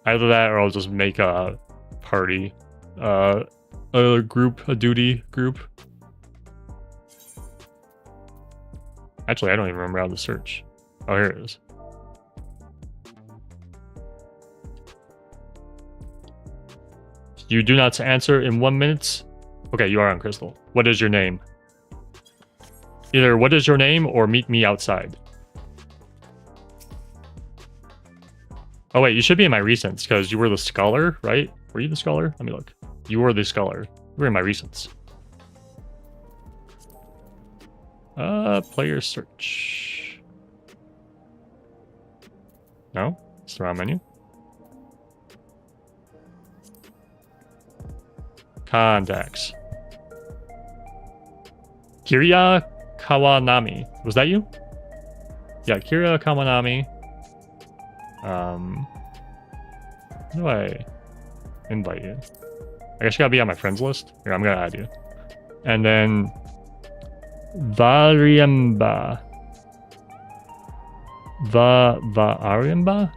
Either that or I'll just make a party. A group, a duty group. Actually, I don't even remember how to search. Oh, here it is. You do not answer in 1 minute. Okay, you are on Crystal. What is your name? Either what is your name or meet me outside. Oh wait, you should be in my recents because you were the scholar, right? Were you the scholar? Let me look. You were the scholar. You were in my recents. Player search. No? It's the wrong menu. Contacts. Kiriya Kawanami. Was that you? Yeah, Kiriya Kawanami. How do I invite you? I guess you gotta be on my friends list. Here, I'm gonna add you. And then Variemba. Variemba?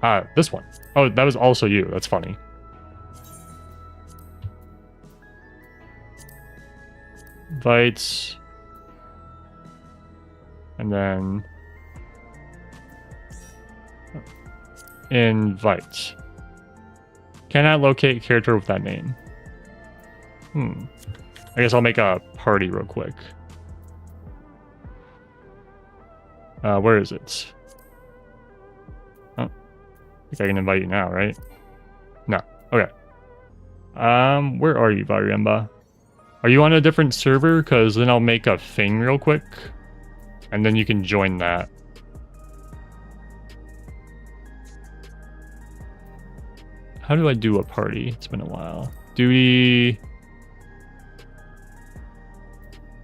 Ah, this one. Oh, that was also you. That's funny. Invites. And then invite. Cannot locate character with that name. I guess I'll make a party real quick. Where is it? Oh, I think I can invite you now, right? No. Okay. Where are you, Variemba? Are you on a different server? Because then I'll make a thing real quick. And then you can join that. How do I do a party? It's been a while. Duty.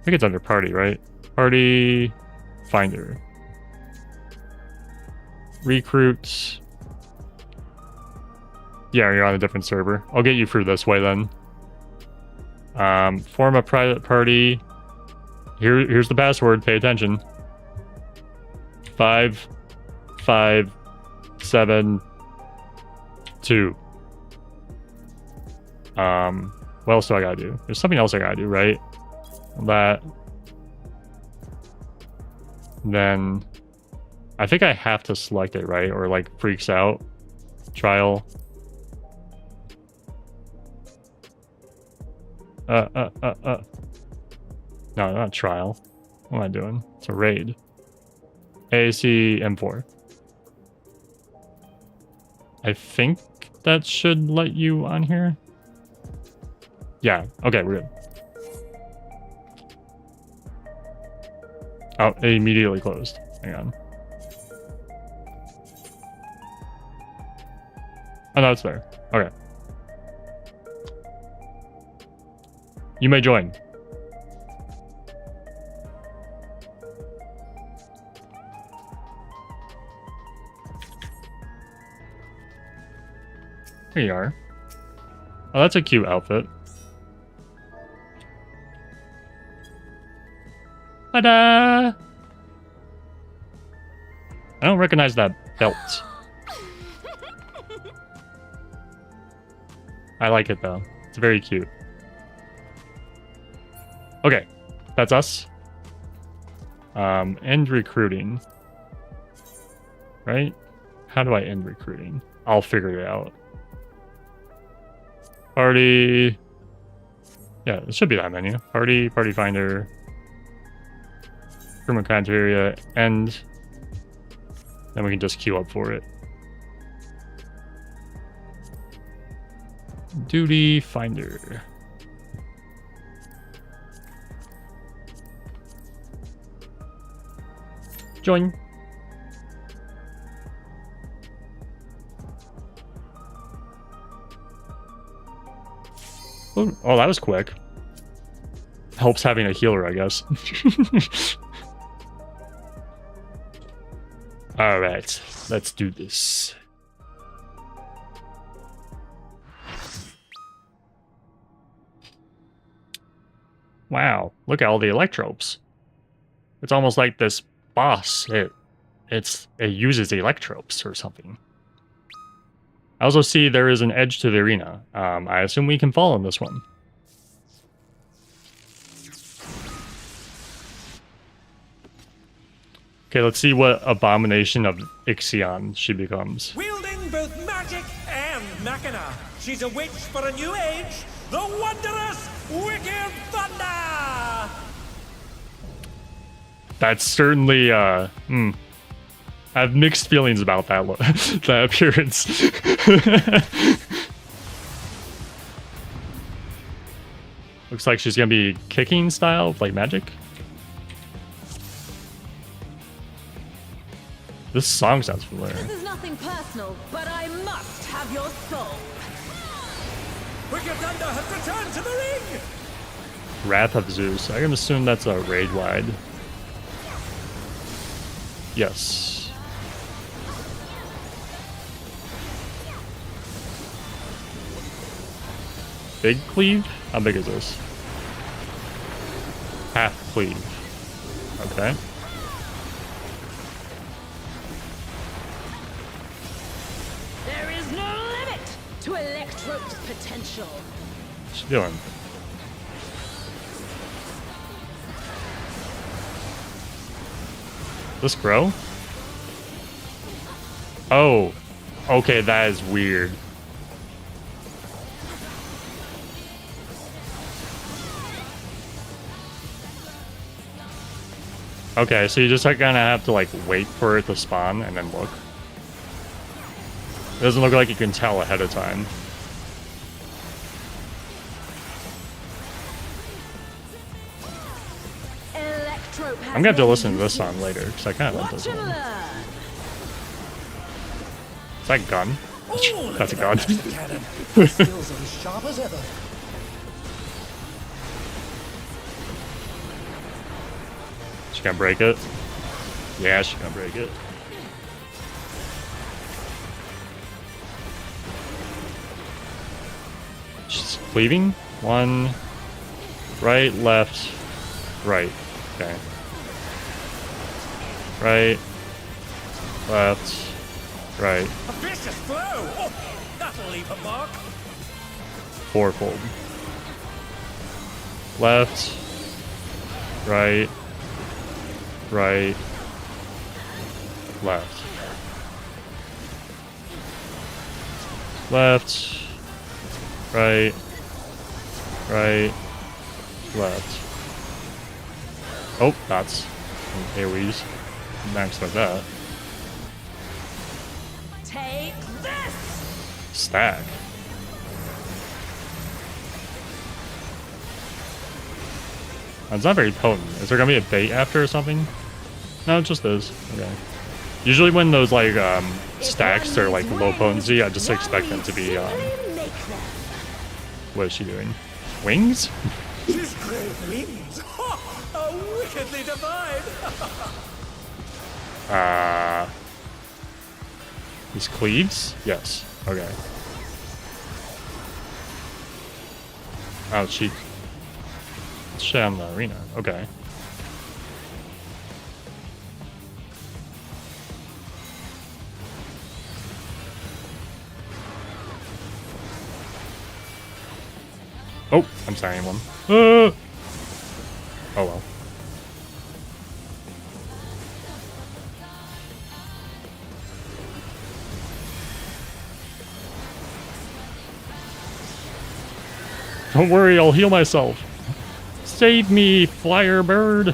I think it's under party, right? Party finder. Recruit. Yeah, you're on a different server. I'll get you through this way then. Form a private party. Here's the password. Pay attention. 5, 5, 7, 2. What else do I gotta do? There's something else I gotta do, right? That. Then I think I have to select it, right? Or like freaks out. Trial. No, not trial. What am I doing? It's a raid. AAC M4. I think that should let you on here. Yeah, okay, we're good. Oh, it immediately closed. Hang on. Oh, no, it's there. Okay. You may join. Here you are. Oh, that's a cute outfit. Ta-da! I don't recognize that belt. I like it though. It's very cute. Okay, that's us. End recruiting. Right? How do I end recruiting? I'll figure it out. Party. Yeah, it should be that menu. Party, party finder. Criminal criteria, and then we can just queue up for it. Duty finder. Join. Oh, that was quick. Helps having a healer, I guess. Alright, let's do this. Wow, look at all the electropes. It's almost like this boss, it uses electropes or something. I also see there is an edge to the arena. I assume we can fall on this one. Okay, let's see what abomination of Ixion she becomes. Wielding both magic and machina, she's a witch for a new age, the wondrous Wicked Thunder! That's certainly, I have mixed feelings about that that appearance. Looks like she's gonna be kicking style, like magic. This song sounds familiar. This is nothing personal, but I must have your soul. Wicked Thunder has returned to the ring! Wrath of Zeus. I can assume that's a raid wide. Yes. Big cleave? How big is this? Half cleave. Okay. There is no limit to Electrope's potential. What's she doing? Does this grow? Oh. Okay, that is weird. Okay, so you just like gonna have to like wait for it to spawn and then look. It doesn't look like you can tell ahead of time. I'm gonna have to listen to this song later because I kind of like this one. Is that a gun? Ooh, That's a gun. cannon. Skills are as sharp as ever. She gonna break it? Yeah, she's gonna break it. She's cleaving. One, right, left, right. Okay. Right, left, right. A vicious blow! Oh, that'll leave a mark. Fourfold. Left, right, right, left. Left, right, right, left. Oh, that's AoEs. Max like that. Take this! Stack. It's not very potent. Is there gonna be a bait after or something? No, it just is. Okay. Usually when those like stacks are like low potency, I just expect them to be what is she doing? Wings? She's great wings. Ha! A wickedly divine. These cleaves? Yes. Okay. Oh, she shit on the arena. Okay. Oh, I'm sorry, one. Oh well. Don't worry, I'll heal myself. Save me, flyer bird.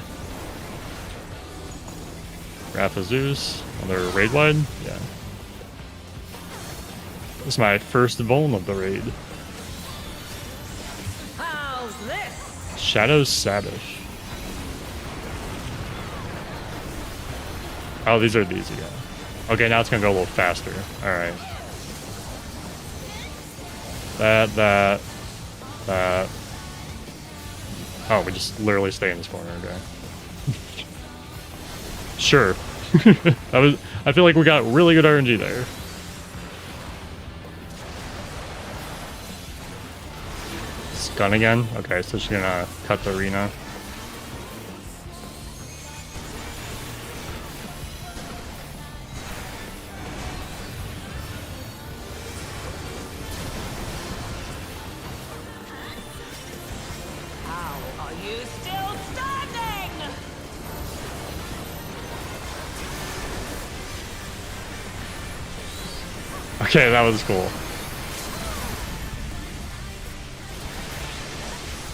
Staff of Zeus. Another raid wide? Yeah. This is my first vuln of the raid. How's this? Shadow's Sabbath. Oh, these are these again. Okay, now it's gonna go a little faster. Alright. That. Oh, we just literally stay in this corner, okay. Sure. I feel like we got really good RNG there. Stun again? Okay, so she's gonna cut the arena. How are you still standing? Okay, that was cool.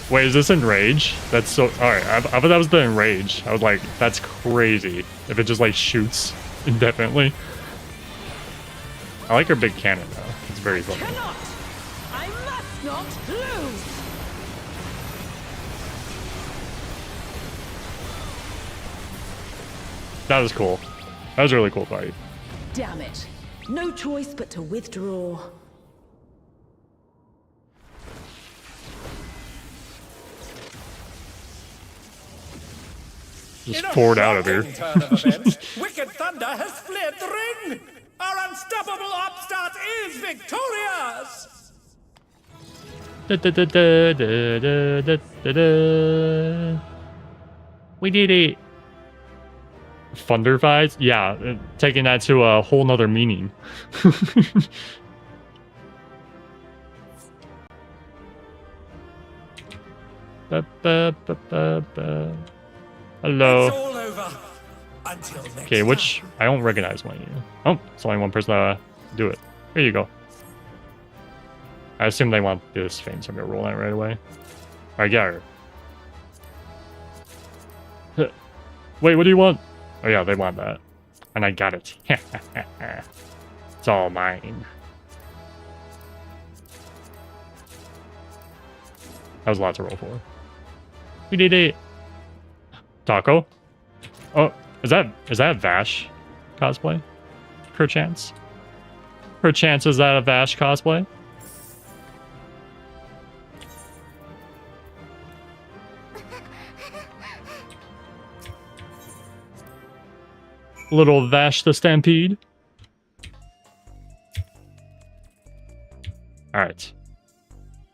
Wait, is this Enrage? That's so... Alright, I thought that was the Enrage. I was like, that's crazy. If it just, like, shoots indefinitely. I like her big cannon, though. It's very funny. Cannot! I must not lose! That was cool. That was a really cool fight. Damn it. No choice but to withdraw. Just In a poured out of here. shocking turn of events, Wicked Thunder has fled the ring! Our unstoppable upstart is victorious! We did it. Thunder vibes? Yeah, taking that to a whole nother meaning. Hello. It's all over. Until next Okay, which I don't recognize one of you. Oh, it's only one person to do it. Here you go. I assume they want this thing, so I'm gonna roll that right away. Alright, get her. Wait, what do you want? Oh yeah, they want that. And I got it. It's all mine. That was a lot to roll for. We did it. Taco? Oh, is that Vash cosplay? Perchance? Perchance, is that a Vash cosplay? Little Vash the Stampede. Alright.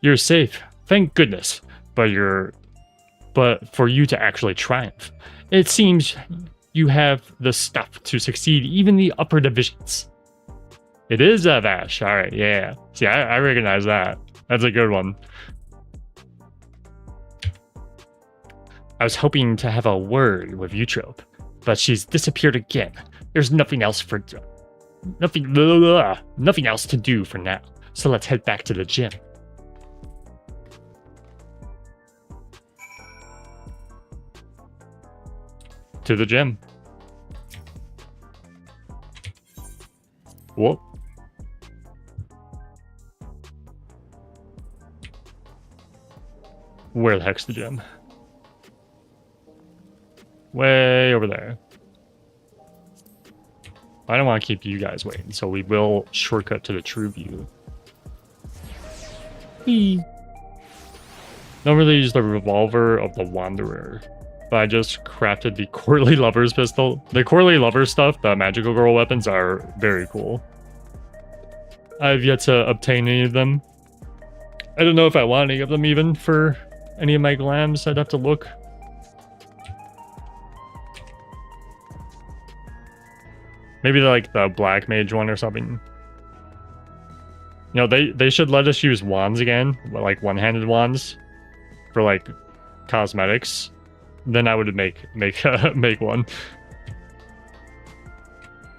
You're safe. Thank goodness. But for you to actually triumph, it seems you have the stuff to succeed even the upper divisions. It is a Vash. Alright, yeah. See, I recognize that. That's a good one. I was hoping to have a word with Eutrope, but she's disappeared again. There's nothing else to do for now. So let's head back to the gym. To the gym. Whoop. Where the heck's the gym? Way over there. I don't want to keep you guys waiting, so we will shortcut to the true view. Whee. Don't really use the revolver of the Wanderer, but I just crafted the Courtly Lover's pistol. The Courtly Lover stuff, the magical girl weapons, are very cool. I've yet to obtain any of them. I don't know if I want any of them even for any of my glams. I'd have to look. Maybe like the Black Mage one or something. You know, they should let us use wands again, like one-handed wands, for like cosmetics. Then I would make one.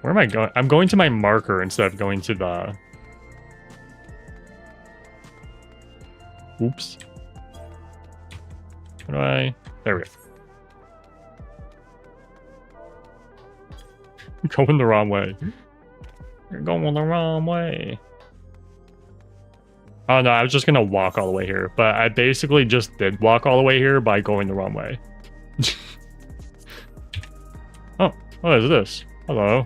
Where am I going? I'm going to my marker instead of going to the... Oops. How do I... There we go. Going the wrong way. You're going the wrong way. Oh no, I was just gonna walk all the way here, but I basically just did walk all the way here by going the wrong way. Oh, what is this? Hello.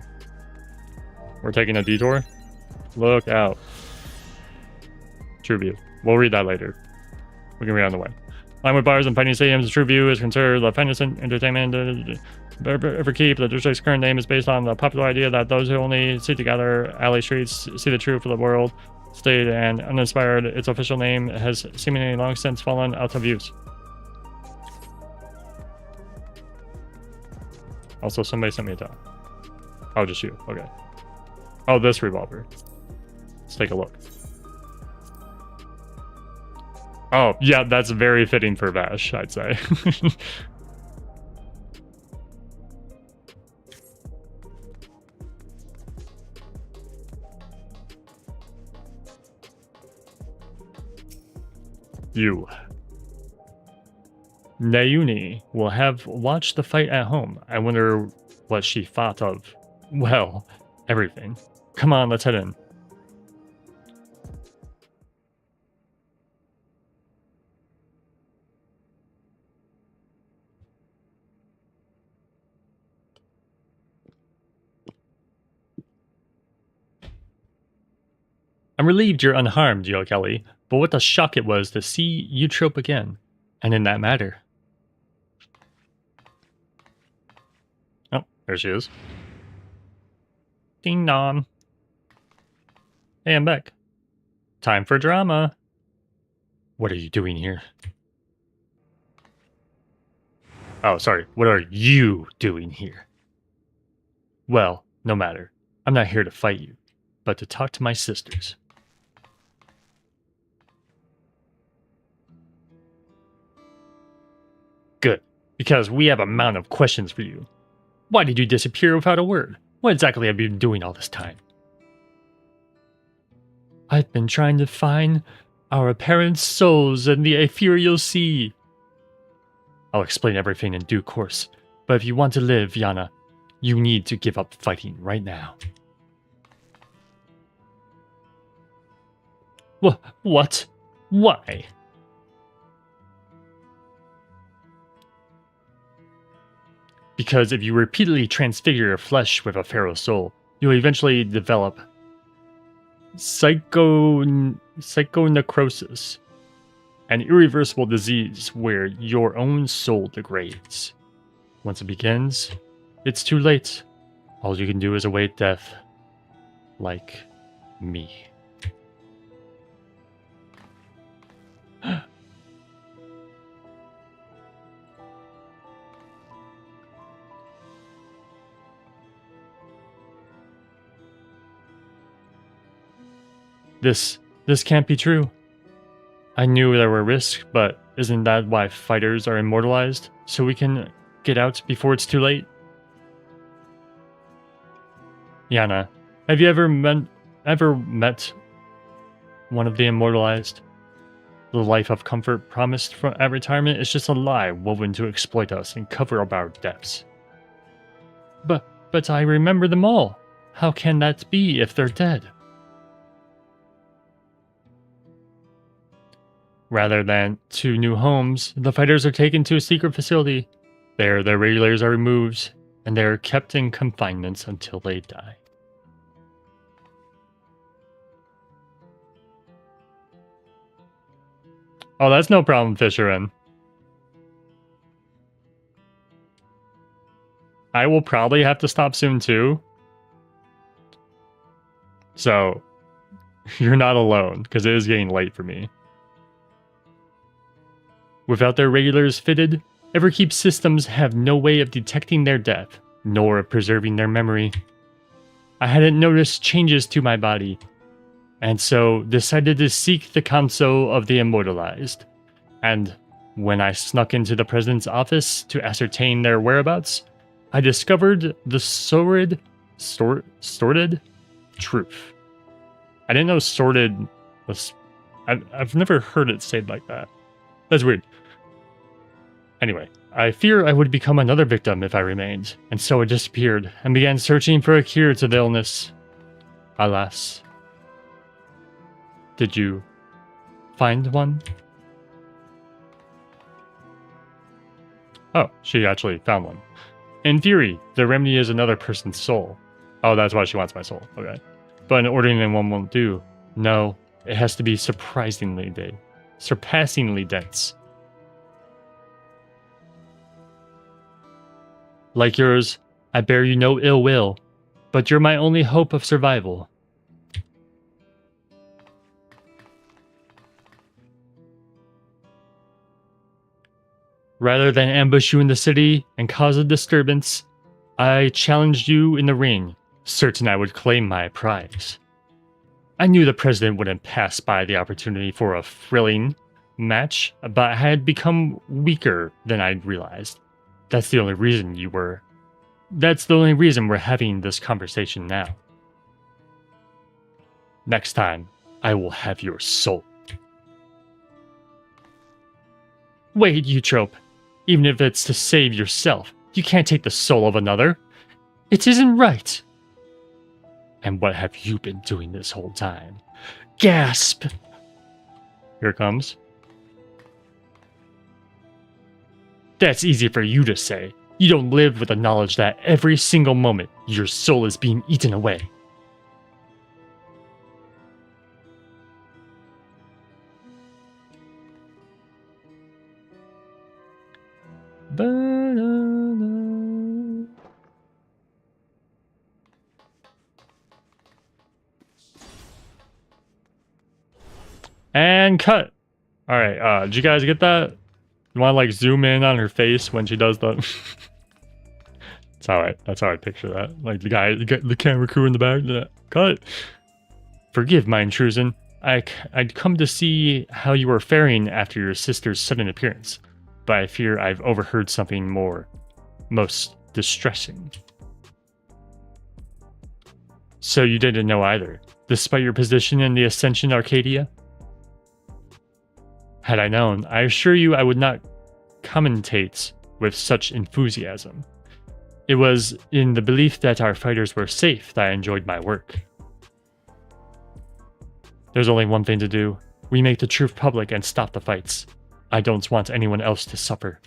We're taking a detour? Look out. True view. We'll read that later. We can read on the way. Line with bars and fighting stadiums, True View is considered the finest entertainment ever keep. The district's current name is based on the popular idea that those who only see together alley streets see the truth of the world. Stayed and uninspired, its official name has seemingly long since fallen out of use. Also, somebody sent me a towel. Oh, just you. Okay. Oh, this revolver. Let's take a look. Oh, yeah, that's very fitting for Vash, I'd say. You. Nayuni will have watched the fight at home. I wonder what she thought of, well, everything. Come on, let's head in. I'm relieved you're unharmed, Yo Kelly, but what a shock it was to see you trope again, and in that matter. Oh, there she is. Ding dong. Hey, I'm back. Time for drama. What are you doing here? Oh, sorry. What are you doing here? Well, no matter. I'm not here to fight you, but to talk to my sisters. Good, because we have a mountain of questions for you. Why did you disappear without a word? What exactly have you been doing all this time? I've been trying to find our parents' souls in the ethereal sea. I'll explain everything in due course, but if you want to live, Yana, you need to give up fighting right now. What? Why? Because if you repeatedly transfigure your flesh with a pharaoh's soul, you'll eventually develop psychonecrosis, an irreversible disease where your own soul degrades. Once it begins, it's too late. All you can do is await death, like me. This can't be true. I knew there were risks, but isn't that why fighters are immortalized? So we can get out before it's too late? Yana, have you ever met one of the immortalized? The life of comfort promised at retirement is just a lie woven to exploit us and cover up our depths. But I remember them all. How can that be if they're dead? Rather than to new homes, the fighters are taken to a secret facility. There, their regulars are removed, and they are kept in confinement until they die. Oh, that's no problem, Fisherman. I will probably have to stop soon, too. So, you're not alone, because it is getting late for me. Without their regulars fitted, Everkeep systems have no way of detecting their death, nor of preserving their memory. I hadn't noticed changes to my body, and so decided to seek the counsel of the immortalized. And when I snuck into the president's office to ascertain their whereabouts, I discovered the sordid truth. I didn't know sordid was... I've never heard it said like that. That's weird. Anyway, I fear I would become another victim if I remained, and so I disappeared and began searching for a cure to the illness. Alas. Did you find one? Oh, she actually found one. In theory, the remedy is another person's soul. Oh, that's why she wants my soul. Okay. But an ordinary one won't do. No, it has to be surprisingly big. Surpassingly dense. Like yours, I bear you no ill will, but you're my only hope of survival. Rather than ambush you in the city and cause a disturbance, I challenged you in the ring, certain I would claim my prize. I knew the president wouldn't pass by the opportunity for a thrilling match, but I had become weaker than I'd realized. That's the only reason we're having this conversation now. Next time, I will have your soul. Wait, Eutrope. Even if it's to save yourself, you can't take the soul of another. It isn't right. And what have you been doing this whole time? Gasp! Here it comes. That's easy for you to say. You don't live with the knowledge that every single moment your soul is being eaten away. And cut. All right. Did you guys get that? You want to like zoom in on her face when she does the? It's all right. That's how I picture that. Like the camera crew in the back. Cut. Forgive my intrusion. I'd come to see how you were faring after your sister's sudden appearance, but I fear I've overheard something most distressing. So you didn't know either, despite your position in the Ascension Arcadia? Had I known, I assure you I would not commentate with such enthusiasm. It was in the belief that our fighters were safe that I enjoyed my work. There's only one thing to do. We make the truth public and stop the fights. I don't want anyone else to suffer.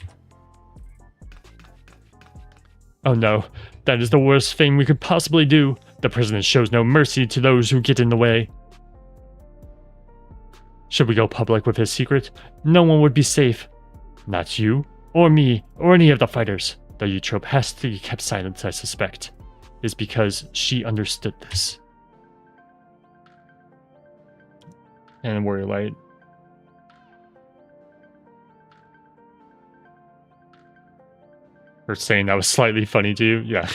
Oh no, that is the worst thing we could possibly do. The president shows no mercy to those who get in the way. Should we go public with his secret? No one would be safe. Not you, or me, or any of the fighters. The Eutrope has to be kept silent, I suspect. Is because she understood this. And Warrior Light. Or saying that was slightly funny to you? Yeah.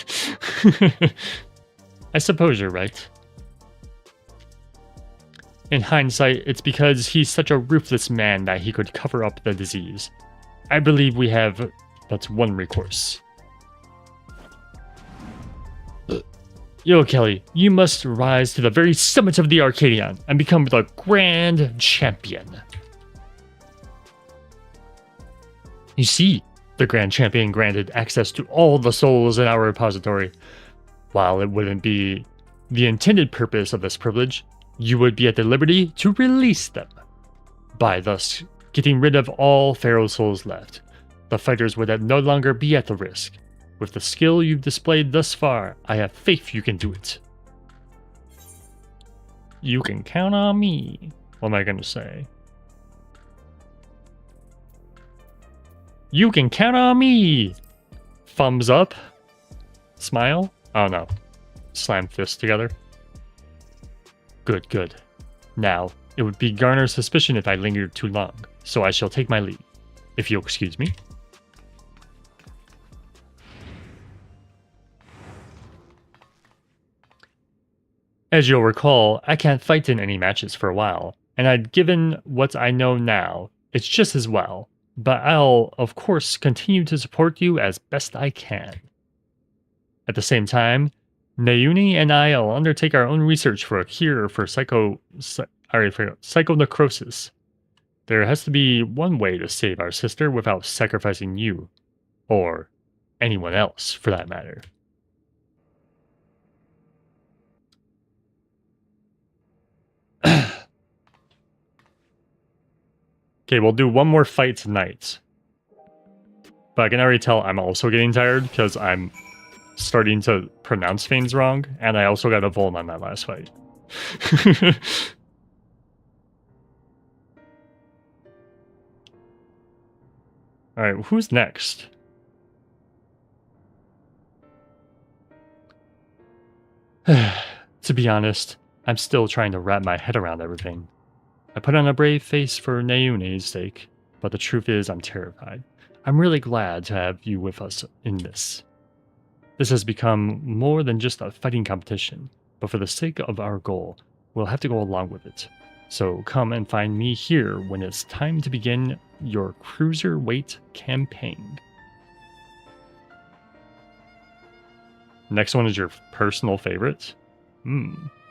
I suppose you're right. In hindsight, it's because he's such a ruthless man that he could cover up the disease. I believe we have but one recourse. Yo, Kelly, you must rise to the very summit of the Arcadion and become the Grand Champion. You see, the Grand Champion granted access to all the souls in our repository. While it wouldn't be the intended purpose of this privilege, you would be at the liberty to release them. By thus getting rid of all Pharaoh souls left, the fighters would no longer be at the risk. With the skill you've displayed thus far, I have faith you can do it. You can count on me. What am I going to say? You can count on me! Thumbs up? Smile? Oh no. Slam fists together. Good, good. Now, it would be garner suspicion if I lingered too long, so I shall take my leave. If you'll excuse me. As you'll recall, I can't fight in any matches for a while, and given what I know now, it's just as well, but I'll, of course, continue to support you as best I can. At the same time, Nayuni and I will undertake our own research for a cure for psychonecrosis. There has to be one way to save our sister without sacrificing you. Or anyone else, for that matter. Okay, we'll do one more fight tonight. But I can already tell I'm also getting tired because I'm starting to pronounce things wrong, and I also got a Vuln on that last fight. Alright, who's next? To be honest, I'm still trying to wrap my head around everything. I put on a brave face for Nayune's sake, but the truth is I'm terrified. I'm really glad to have you with us in this. This has become more than just a fighting competition, but for the sake of our goal, we'll have to go along with it. So come and find me here when it's time to begin your Cruiserweight campaign. Next one is your personal favorite?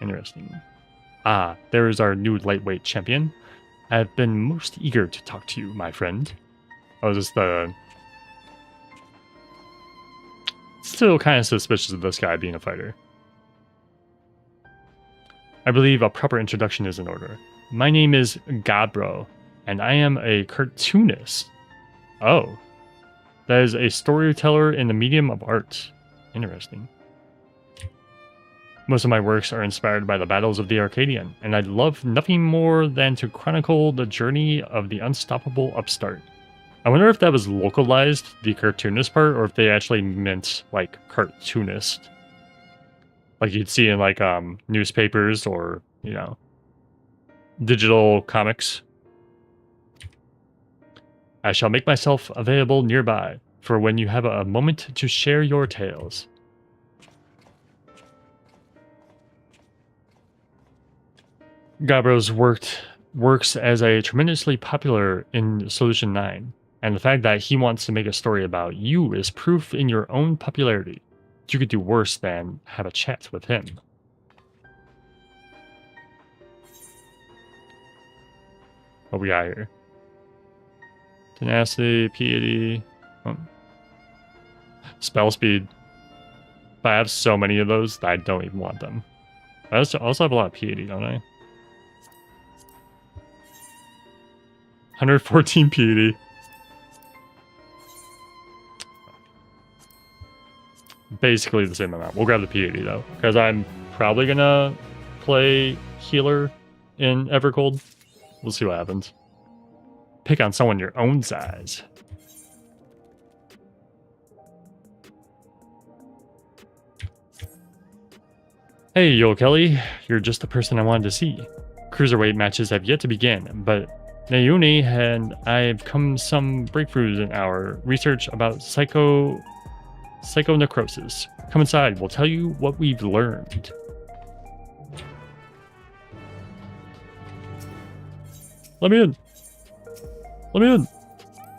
Interesting. Ah, there is our new lightweight champion. I have been most eager to talk to you, my friend. Oh, is this the... Still kind of suspicious of this guy being a fighter. I believe a proper introduction is in order. My name is Gabro, and I am a cartoonist. Oh. That is a storyteller in the medium of art. Interesting. Most of my works are inspired by the battles of the Arcadion, and I'd love nothing more than to chronicle the journey of the unstoppable upstart. I wonder if that was localized, the cartoonist part, or if they actually meant, like, cartoonist. Like you'd see in, like, newspapers or, you know, digital comics. I shall make myself available nearby, for when you have a moment to share your tales. Gabro's works as a tremendously popular in Solution 9, and the fact that he wants to make a story about you is proof in your own popularity. You could do worse than have a chat with him. What we got here? Tenacity, piety, spell speed. But I have so many of those that I don't even want them. I also have a lot of piety, don't I? 114 piety. Basically the same amount. We'll grab the piety though, because I'm probably gonna play healer in Evercold. We'll see what happens. Pick on someone your own size. Hey, Yo Kelly, you're just the person I wanted to see. Cruiserweight matches have yet to begin, but Nayune and I have come some breakthroughs in our research about psychonecrosis. Come inside, we'll tell you what we've learned. Let me in. Let me in.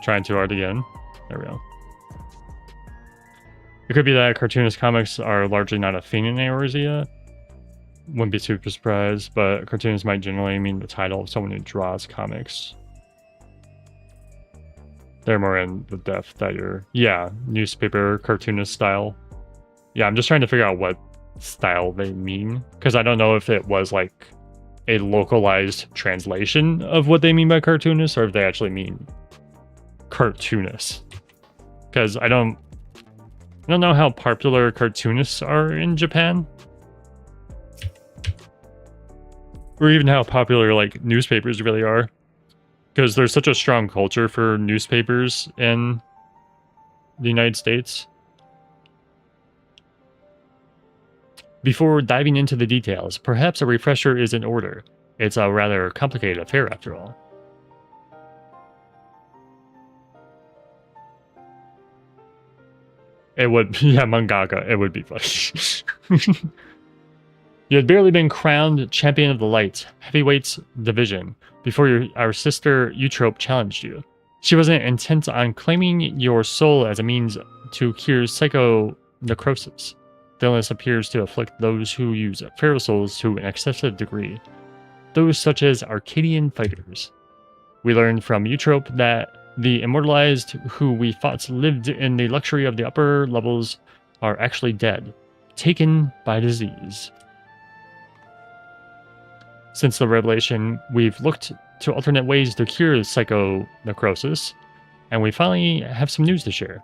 Trying too hard again. There we go. It could be that cartoonist comics are largely not a thing in Eorzea. Wouldn't be super surprised, but cartoons might generally mean the title of someone who draws comics. They're more in the depth that you're... Yeah, newspaper cartoonist style. Yeah, I'm just trying to figure out what style they mean, because I don't know if it was like a localized translation of what they mean by cartoonist, or if they actually mean cartoonist. Because I don't know how popular cartoonists are in Japan. Or even how popular, like, newspapers really are. Because there's such a strong culture for newspapers in the United States. Before diving into the details, perhaps a refresher is in order. It's a rather complicated affair after all. It would, yeah, mangaka, it would be funny. You had barely been crowned champion of the Light-heavyweight division before our sister Eutrope challenged you. She wasn't intent on claiming your soul as a means to cure psychonecrosis. The illness appears to afflict those who use feral souls to an excessive degree. Those such as Arcadion fighters. We learned from Eutrope that the immortalized who we thought lived in the luxury of the upper levels are actually dead, taken by disease. Since the revelation, we've looked to alternate ways to cure psychonecrosis, and we finally have some news to share.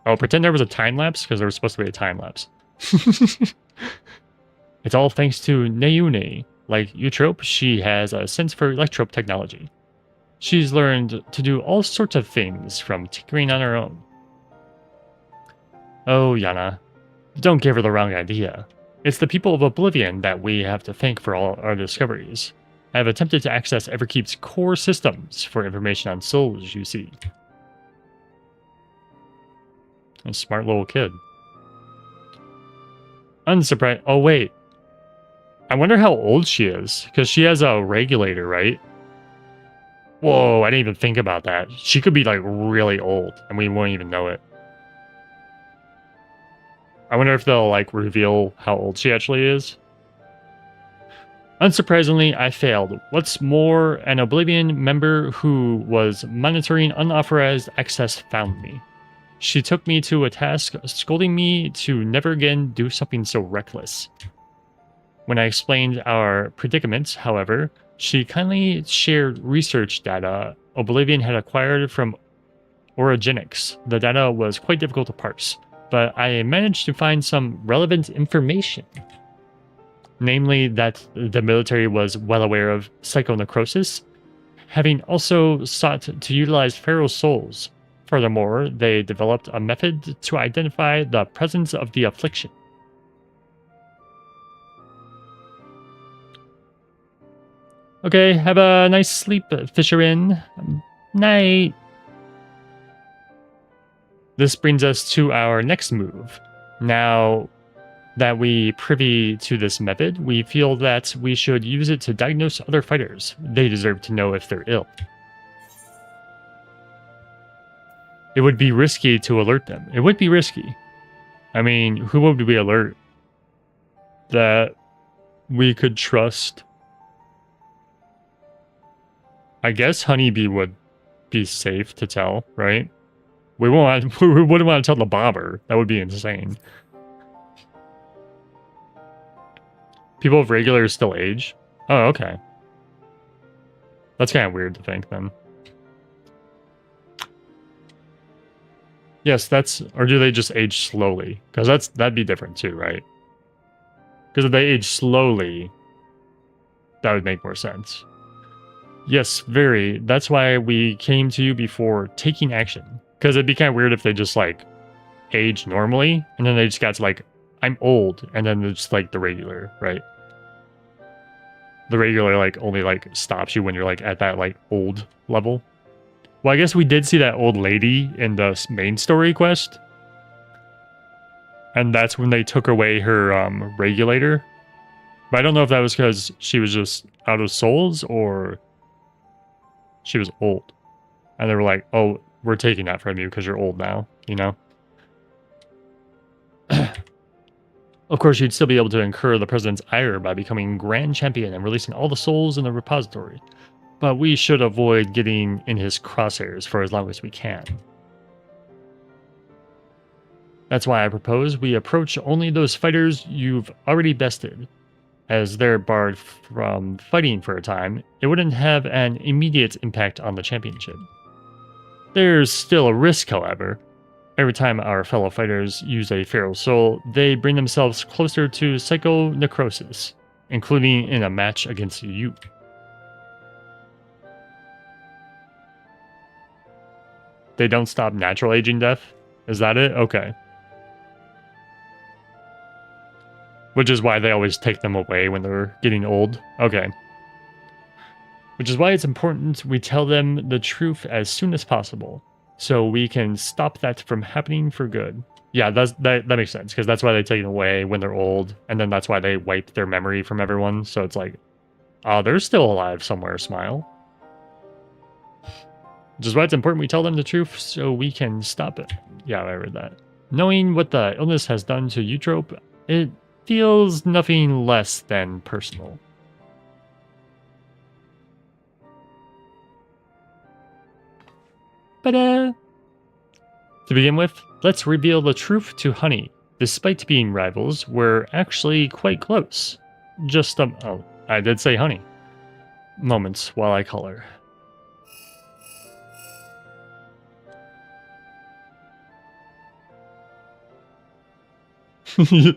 Oh, pretend there was a time lapse, because there was supposed to be a time lapse. It's all thanks to Neune. Like Eutrope, she has a sense for electrope technology. She's learned to do all sorts of things, from tinkering on her own. Oh, Yana, don't give her the wrong idea. It's the people of Oblivion that we have to thank for all our discoveries. I have attempted to access Everkeep's core systems for information on souls, you see. A smart little kid. Unsurprised. Oh, wait. I wonder how old she is, because she has a regulator, right? Whoa, I didn't even think about that. She could be, like, really old, and we won't even know it. I wonder if they'll, like, reveal how old she actually is. Unsurprisingly, I failed. What's more, an Oblivion member who was monitoring unauthorized access found me. She took me to a task, scolding me to never again do something so reckless. When I explained our predicament, however, she kindly shared research data Oblivion had acquired from Origenics. The data was quite difficult to parse, but I managed to find some relevant information. Namely, that the military was well aware of psychonecrosis, having also sought to utilize feral souls. Furthermore, they developed a method to identify the presence of the affliction. Okay, have a nice sleep, Fisherin. Night. This brings us to our next move. Now that we privy to this method, we feel that we should use it to diagnose other fighters. They deserve to know if they're ill. It would be risky to alert them. It would be risky. I mean, who would we alert? That we could trust. I guess Honeybee would be safe to tell, right? We wouldn't want to tell the Bobber. That would be insane. People of regular still age? Oh, okay. That's kind of weird to think then. Yes, that's... Or do they just age slowly? Because that'd be different too, right? Because if they age slowly, that would make more sense. Yes, very. That's why we came to you before taking action. Because it'd be kind of weird if they just, like, age normally, and then they just got to, like, I'm old, and then it's, like, the regular, right? The regular, like, only, like, stops you when you're, like, at that, like, old level. Well, I guess we did see that old lady in the main story quest. And that's when they took away her, regulator. But I don't know if that was because she was just out of souls, or she was old. And they were like, oh, we're taking that from you because you're old now, you know? Of course, you'd still be able to incur the president's ire by becoming Grand Champion and releasing all the souls in the repository. But we should avoid getting in his crosshairs for as long as we can. That's why I propose we approach only those fighters you've already bested. As they're barred from fighting for a time, it wouldn't have an immediate impact on the championship. There's still a risk, however. Every time our fellow fighters use a feral soul, they bring themselves closer to psychonecrosis, including in a match against you. They don't stop natural aging death? Is that it? Okay. Which is why they always take them away when they're getting old. Okay. Which is why it's important we tell them the truth as soon as possible, so we can stop that from happening for good. Yeah, that makes sense, because that's why they take it away when they're old, and then that's why they wipe their memory from everyone, so it's like, oh, they're still alive somewhere, smile. Which is why it's important we tell them the truth, so we can stop it. Yeah, I read that. Knowing what the illness has done to Eutrope, it feels nothing less than personal. To begin with, let's reveal the truth to Honey. Despite being rivals, we're actually quite close. Just oh, I did say Honey. Moments while I call her.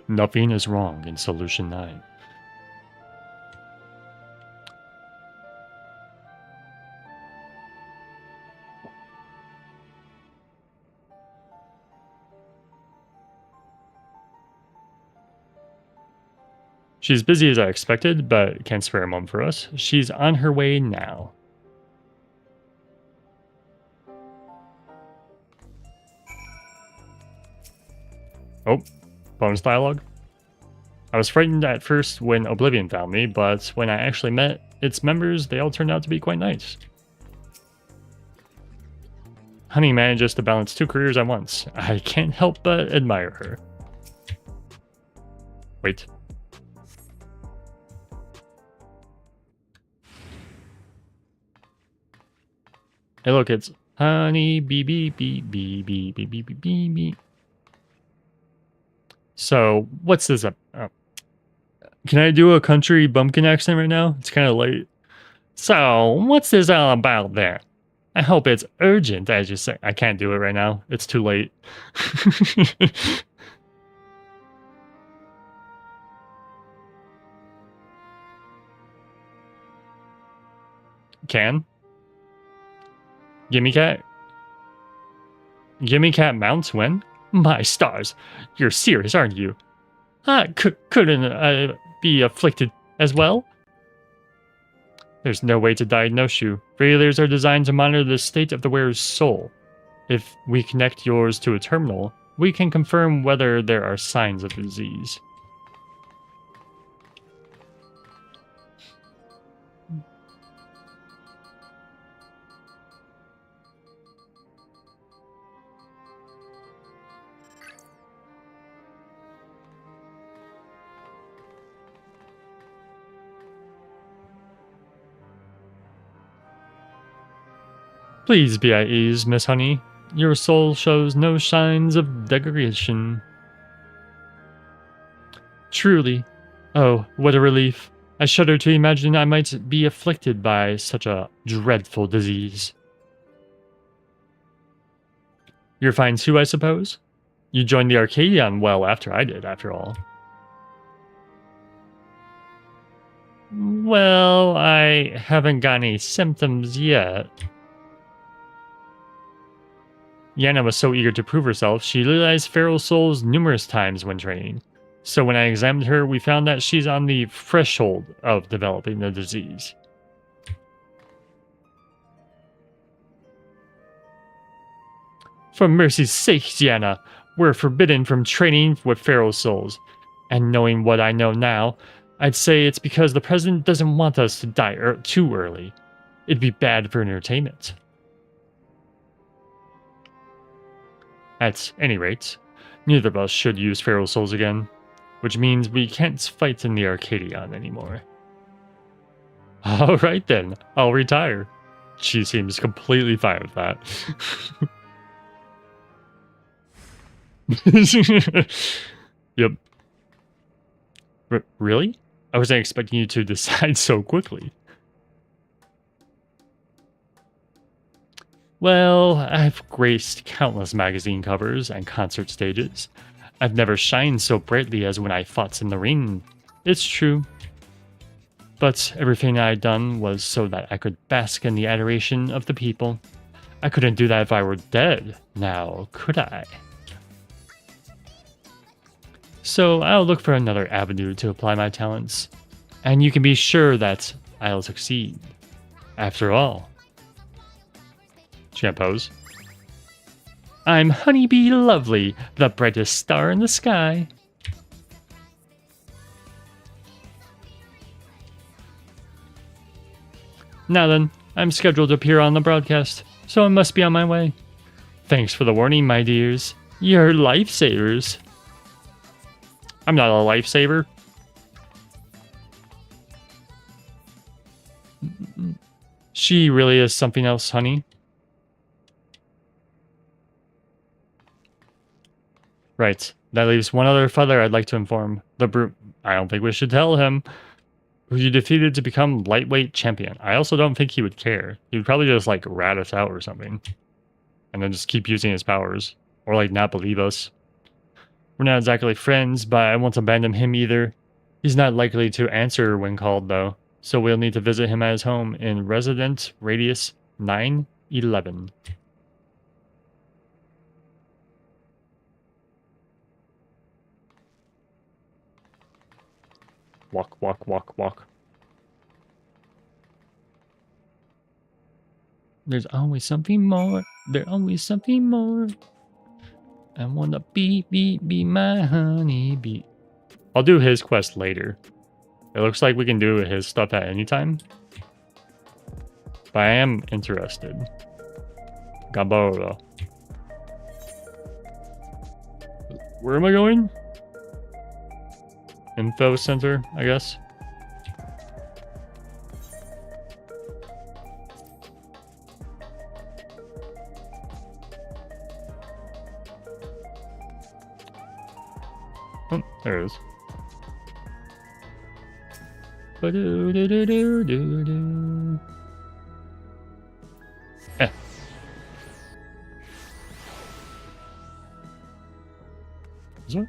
Nothing is wrong in Solution 9. She's busy as I expected, but can't spare a moment for us. She's on her way now. Oh, bonus dialogue. I was frightened at first when Oblivion found me, but when I actually met its members, they all turned out to be quite nice. Honey manages to balance 2 careers at once. I can't help but admire her. Wait. Hey, look, it's Honey bee bee bee bee bee bee bee bee bee bee. So, what's this up? Oh. Can I do a country bumpkin accent right now? It's kind of late. So, what's this all about then? I hope it's urgent, as you say. I can't do it right now. It's too late. Can? Gimme Cat? Gimme Cat mounts when? My stars, you're serious, aren't you? I couldn't be afflicted as well? There's no way to diagnose you. Failures are designed to monitor the state of the wearer's soul. If we connect yours to a terminal, we can confirm whether there are signs of disease. Please be at ease, Miss Honey. Your soul shows no signs of degradation. Truly. Oh, what a relief. I shudder to imagine I might be afflicted by such a dreadful disease. You're fine too, I suppose? You joined the Arcadion well after I did, after all. Well, I haven't got any symptoms yet. Yana was so eager to prove herself, she utilized feral souls numerous times when training. So when I examined her, we found that she's on the threshold of developing the disease. For mercy's sake, Yana, we're forbidden from training with feral souls. And knowing what I know now, I'd say it's because the president doesn't want us to die too early. It'd be bad for entertainment. At any rate, neither of us should use feral souls again, which means we can't fight in the Arcadion anymore. Alright then, I'll retire. She seems completely fine with that. Yep. Really? I wasn't expecting you to decide so quickly. Well, I've graced countless magazine covers and concert stages. I've never shined so brightly as when I fought in the ring. It's true. But everything I'd done was so that I could bask in the adoration of the people. I couldn't do that if I were dead, now could I? So I'll look for another avenue to apply my talents. And you can be sure that I'll succeed. After all. She can't pose. I'm Honeybee Lovely, the brightest star in the sky. Now then, I'm scheduled to appear on the broadcast, so I must be on my way. Thanks for the warning, my dears. You're lifesavers. I'm not a lifesaver. She really is something else, honey. Right. That leaves one other feather I'd like to inform. The brute. I don't think we should tell him. Who you defeated to become lightweight champion. I also don't think he would care. He would probably just, like, rat us out or something. And then just keep using his powers. Or, like, not believe us. We're not exactly friends, but I won't abandon him either. He's not likely to answer when called, though. So we'll need to visit him at his home in Resident Radius 911. Walk, walk, walk, walk. There's always something more. There's always something more. I wanna be my honey bee. I'll do his quest later. It looks like we can do his stuff at any time. But I am interested. Gabora. Where am I going? Info center, I guess. Oh, there it is. Ba-do-do-do-do-do-do. Eh. Is it?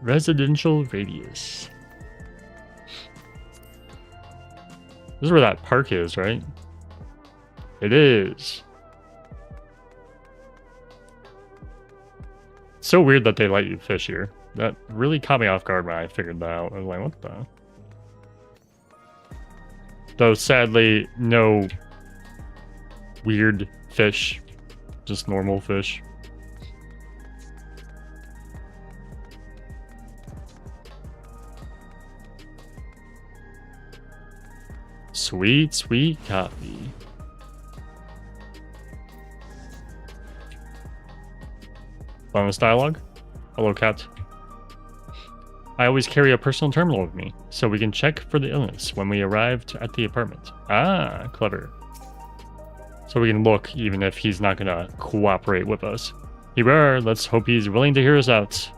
Residential radius. This is where that park is, right? It is. So weird that they let you fish here. That really caught me off guard when I figured that out. I was like, what the? Though sadly, no weird fish. Just normal fish. Sweet, sweet coffee. Bonus dialogue. Hello, cat. I always carry a personal terminal with me, so we can check for the illness when we arrive at the apartment. Ah, clever. So we can look even if he's not gonna cooperate with us. Here we are. Let's hope he's willing to hear us out.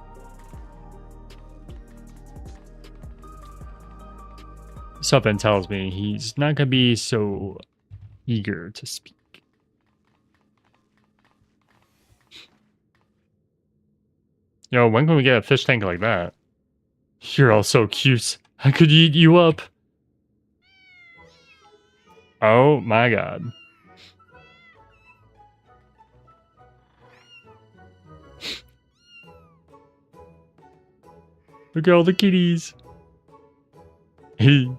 Something tells me he's not gonna be so eager to speak. Yo, when can we get a fish tank like that? You're all so cute. I could eat you up. Oh my god. Look at all the kitties. Do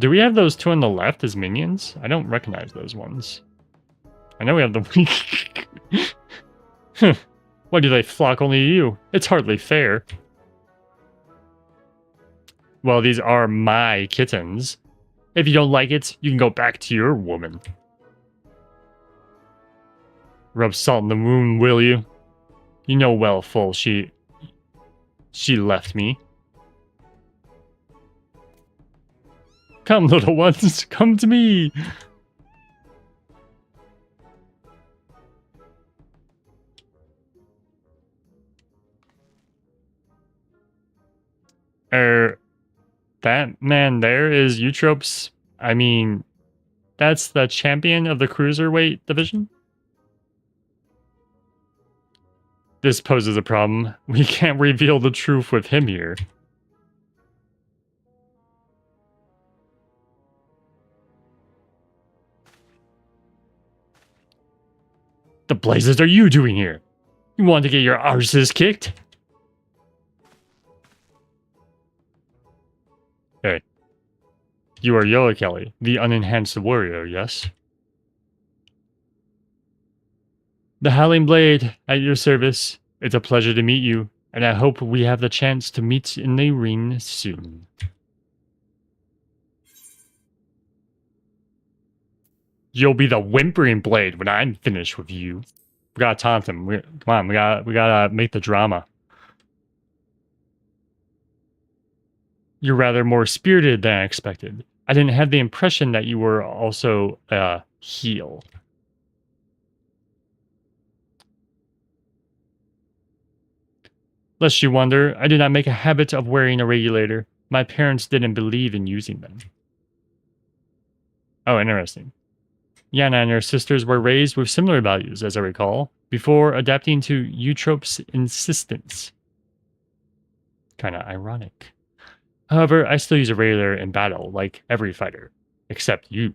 we have those two on the left as minions? I don't recognize those ones. I know we have the... Why do they flock only to you? It's hardly fair. Well, these are my kittens. If you don't like it, you can go back to your woman. Rub salt in the wound, will you? You know well full she left me. Come, little ones, come to me. That man there is Eutrope's. I mean, that's the champion of the Cruiserweight division? This poses a problem. We can't reveal the truth with him here. The blazes are you doing here? You want to get your arses kicked? Hey. You are Yellow Kelly, the unenhanced warrior, yes? The Howling Blade, at your service. It's a pleasure to meet you, and I hope we have the chance to meet in the ring soon. You'll be the whimpering blade when I'm finished with you. We gotta taunt him. Come on, we gotta make the drama. You're rather more spirited than I expected. I didn't have the impression that you were also a heel. Lest you wonder, I do not make a habit of wearing a regulator. My parents didn't believe in using them. Oh, interesting. Yana and her sisters were raised with similar values, as I recall, before adapting to Eutrope's insistence. Kinda ironic. However, I still use a regulator in battle, like every fighter. Except you.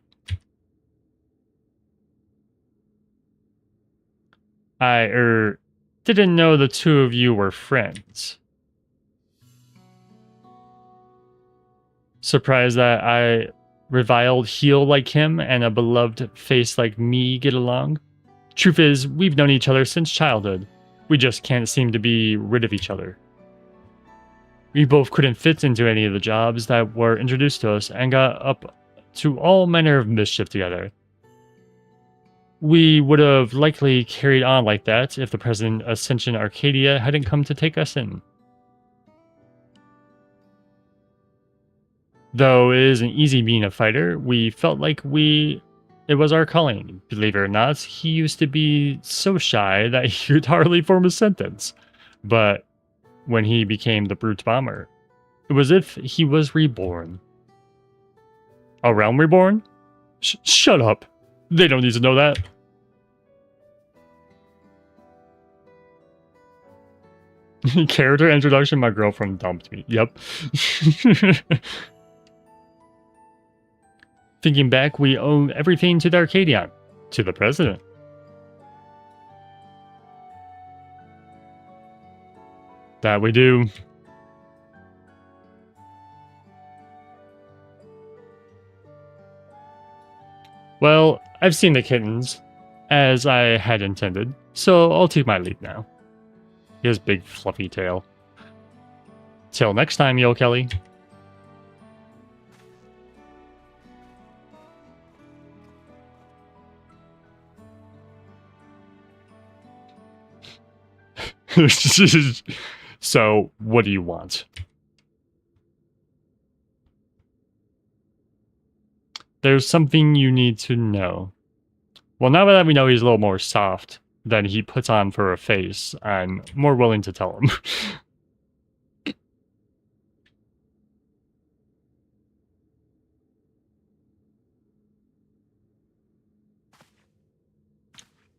I, didn't know the two of you were friends. Surprised that I reviled heel like him and a beloved face like me get along? Truth is, we've known each other since childhood. We just can't seem to be rid of each other. We both couldn't fit into any of the jobs that were introduced to us and got up to all manner of mischief together. We would have likely carried on like that if the present Ascension Arcadia hadn't come to take us in. Though it isn't easy being a fighter, we felt like it was our calling. Believe it or not, he used to be so shy that he could hardly form a sentence. But when he became the Brute Bomber, it was as if he was reborn. A realm reborn? Shut up. They don't need to know that. Character introduction, my girlfriend dumped me. Yep. Thinking back, we owe everything to the Arcadion. To the president. That we do. Well, I've seen the kittens, as I had intended, so I'll take my leave now. His big fluffy tail. Till next time, Yo Kelly. So, what do you want? There's something you need to know. Well, now that we know he's a little more soft than he puts on for a face, I'm more willing to tell him.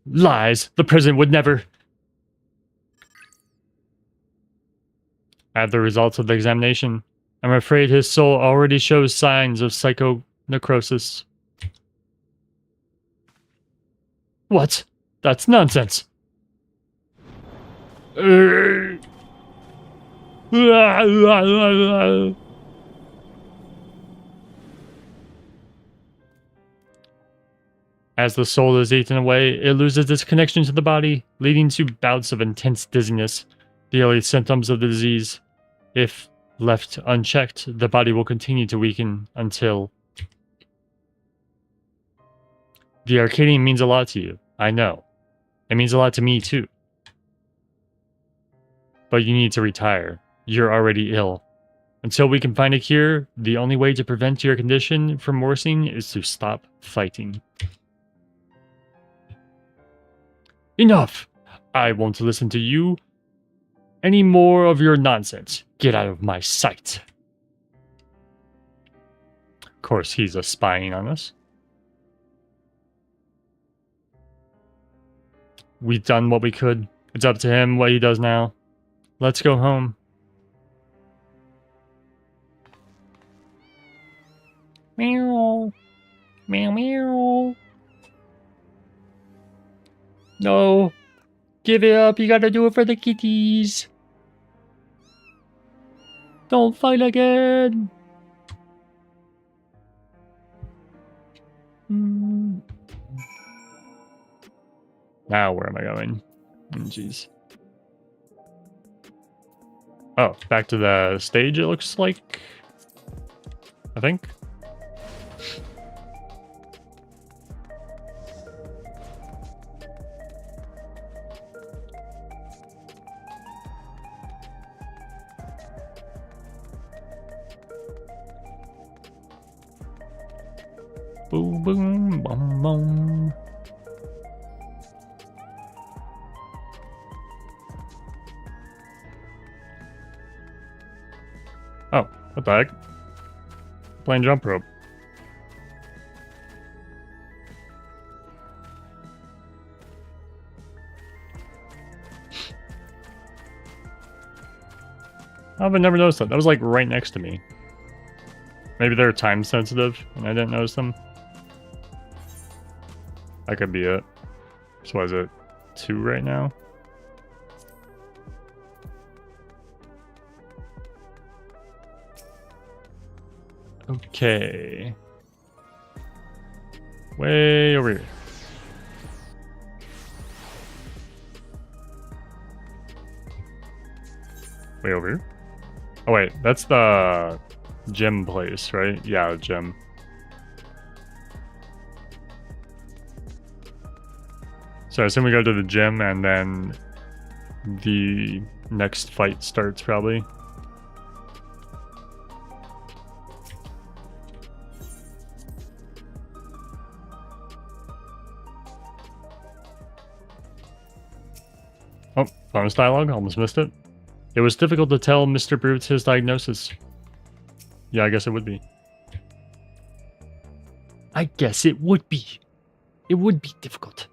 Lies! The president would never... At the results of the examination, I'm afraid his soul already shows signs of psychonecrosis. What? That's nonsense. As the soul is eaten away, it loses its connection to the body, leading to bouts of intense dizziness, the early symptoms of the disease. If left unchecked, the body will continue to weaken until... The Arcadian means a lot to you, I know. It means a lot to me too. But you need to retire. You're already ill. Until we can find a cure, the only way to prevent your condition from worsening is to stop fighting. Enough! I won't listen to you. Any more of your nonsense. Get out of my sight. Of course, he's spying on us. We've done what we could. It's up to him what he does now. Let's go home. Meow. Meow meow. No. Give it up. You gotta do it for the kitties. Don't fight again. Now where am I going? Jeez. Oh, back to the stage it looks like. I think. Boom, boom, boom, boom. Oh, what the heck? Playing jump rope. I've never noticed that. That was like right next to me. Maybe they're time sensitive and I didn't notice them. That could be it. So is it 2 right now? Okay. Way over here. Way over here? Oh wait, that's the gym place, right? Yeah, the gym. So I assume we go to the gym and then the next fight starts probably. Oh, bonus dialogue, almost missed it. It was difficult to tell Mr. Brute his diagnosis. Yeah, I guess it would be. I guess it would be. It would be difficult.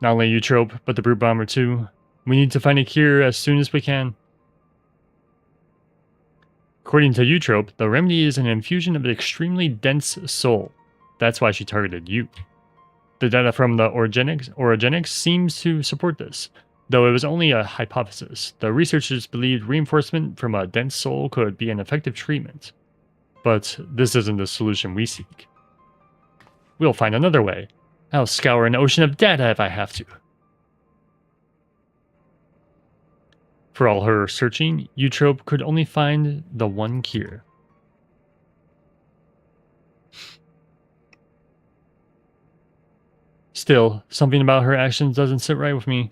Not only Eutrope, but the Brute Bomber too. We need to find a cure as soon as we can. According to Eutrope, the remedy is an infusion of an extremely dense soul. That's why she targeted you. The data from the orogenics seems to support this. Though it was only a hypothesis, the researchers believed reinforcement from a dense soul could be an effective treatment. But this isn't the solution we seek. We'll find another way. I'll scour an ocean of data if I have to. For all her searching, Eutrope could only find the one cure. Still, something about her actions doesn't sit right with me.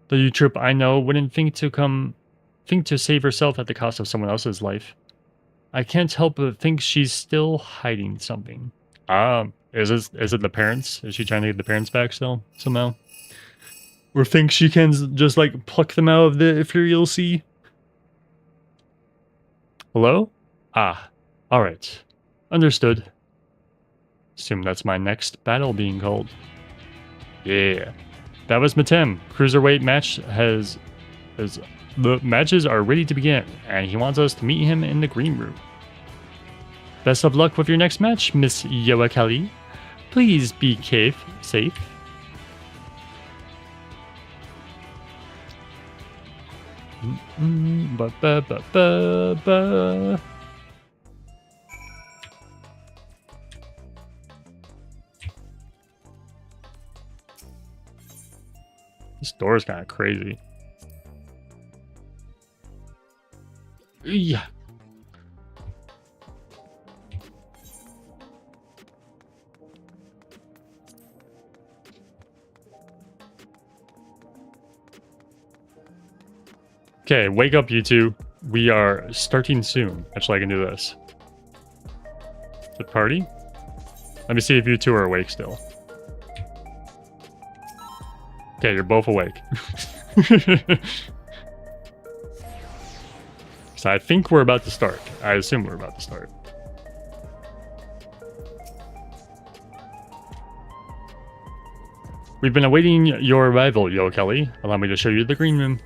The Eutrope I know wouldn't think to save herself at the cost of someone else's life. I can't help but think she's still hiding something. Is it the parents? Is she trying to get the parents back still, somehow? Or think she can just, like, pluck them out of the ethereal sea? Hello? Ah, alright. Understood. Assume that's my next battle being called. Yeah. That was Matem. Cruiserweight match the matches are ready to begin, and he wants us to meet him in the green room. Best of luck with your next match, Miss Yoakali. Please be safe. This door is kind of crazy. Yeah. Okay, wake up, you two. We are starting soon. Actually, I can do this. The party? Let me see if you two are awake still. Okay, you're both awake. So I think we're about to start. I assume we're about to start. We've been awaiting your arrival, Yo Kelly. Allow me to show you the green room.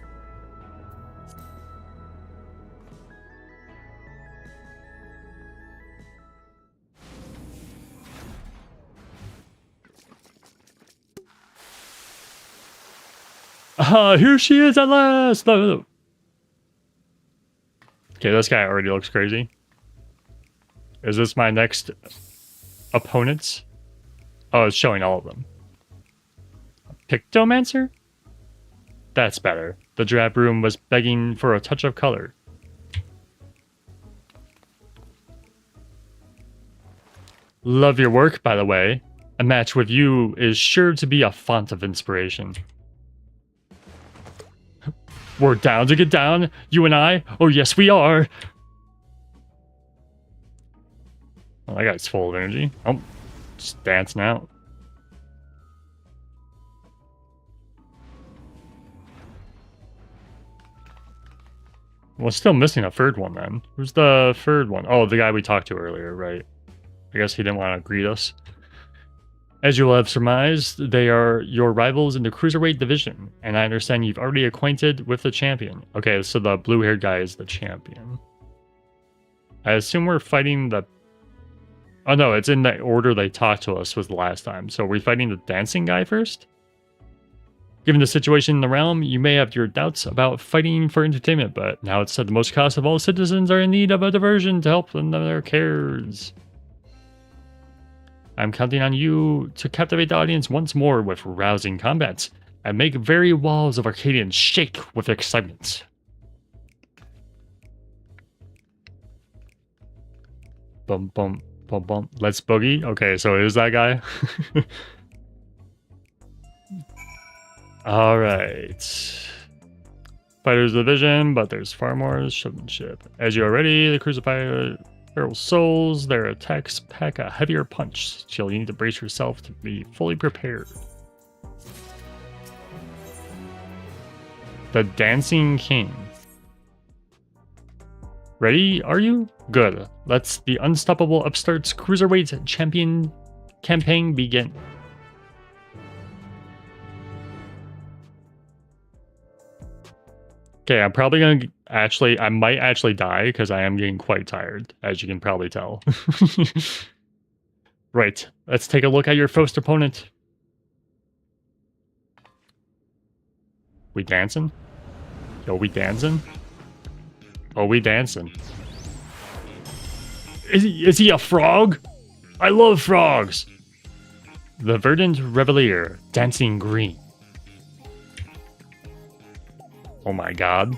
Ah, here she is at last! Okay, this guy already looks crazy. Is this my next opponent? Oh, it's showing all of them. Pictomancer? That's better. The drab room was begging for a touch of color. Love your work, by the way. A match with you is sure to be a font of inspiration. We're down to get down, you and I. Oh, yes, we are. Well, that guy's full of energy. Oh, just dancing out. Well, still missing a third one then. Who's the third one? Oh, the guy we talked to earlier, right? I guess he didn't want to greet us. As you will have surmised, they are your rivals in the Cruiserweight division, and I understand you've already acquainted with the champion. Okay, so the blue-haired guy is the champion. I assume we're fighting the... Oh no, it's in the order they talked to us was the last time. So are we fighting the dancing guy first? Given the situation in the realm, you may have your doubts about fighting for entertainment, but now it's said the most cost of all citizens are in need of a diversion to help them in their cares. I'm counting on you to captivate the audience once more with rousing combats and make very walls of Arcadion shake with excitement. Bum bum bum bum. Let's boogie. Okay, so it is that guy. All right. Fighters division, but there's far more showmanship. As you are ready, the crucifier feral souls, their attacks pack a heavier punch, so you need to brace yourself to be fully prepared. The Dancing King. Ready, are you? Good. Let's the unstoppable upstarts Cruiserweight champion campaign begin. Okay, I'm probably gonna I might actually die because I am getting quite tired, as you can probably tell. Right, let's take a look at your first opponent. We dancing? Yo, we dancing? Oh, we dancing. Is he a frog? I love frogs! The Verdant Revelier, Dancing Green. Oh my god.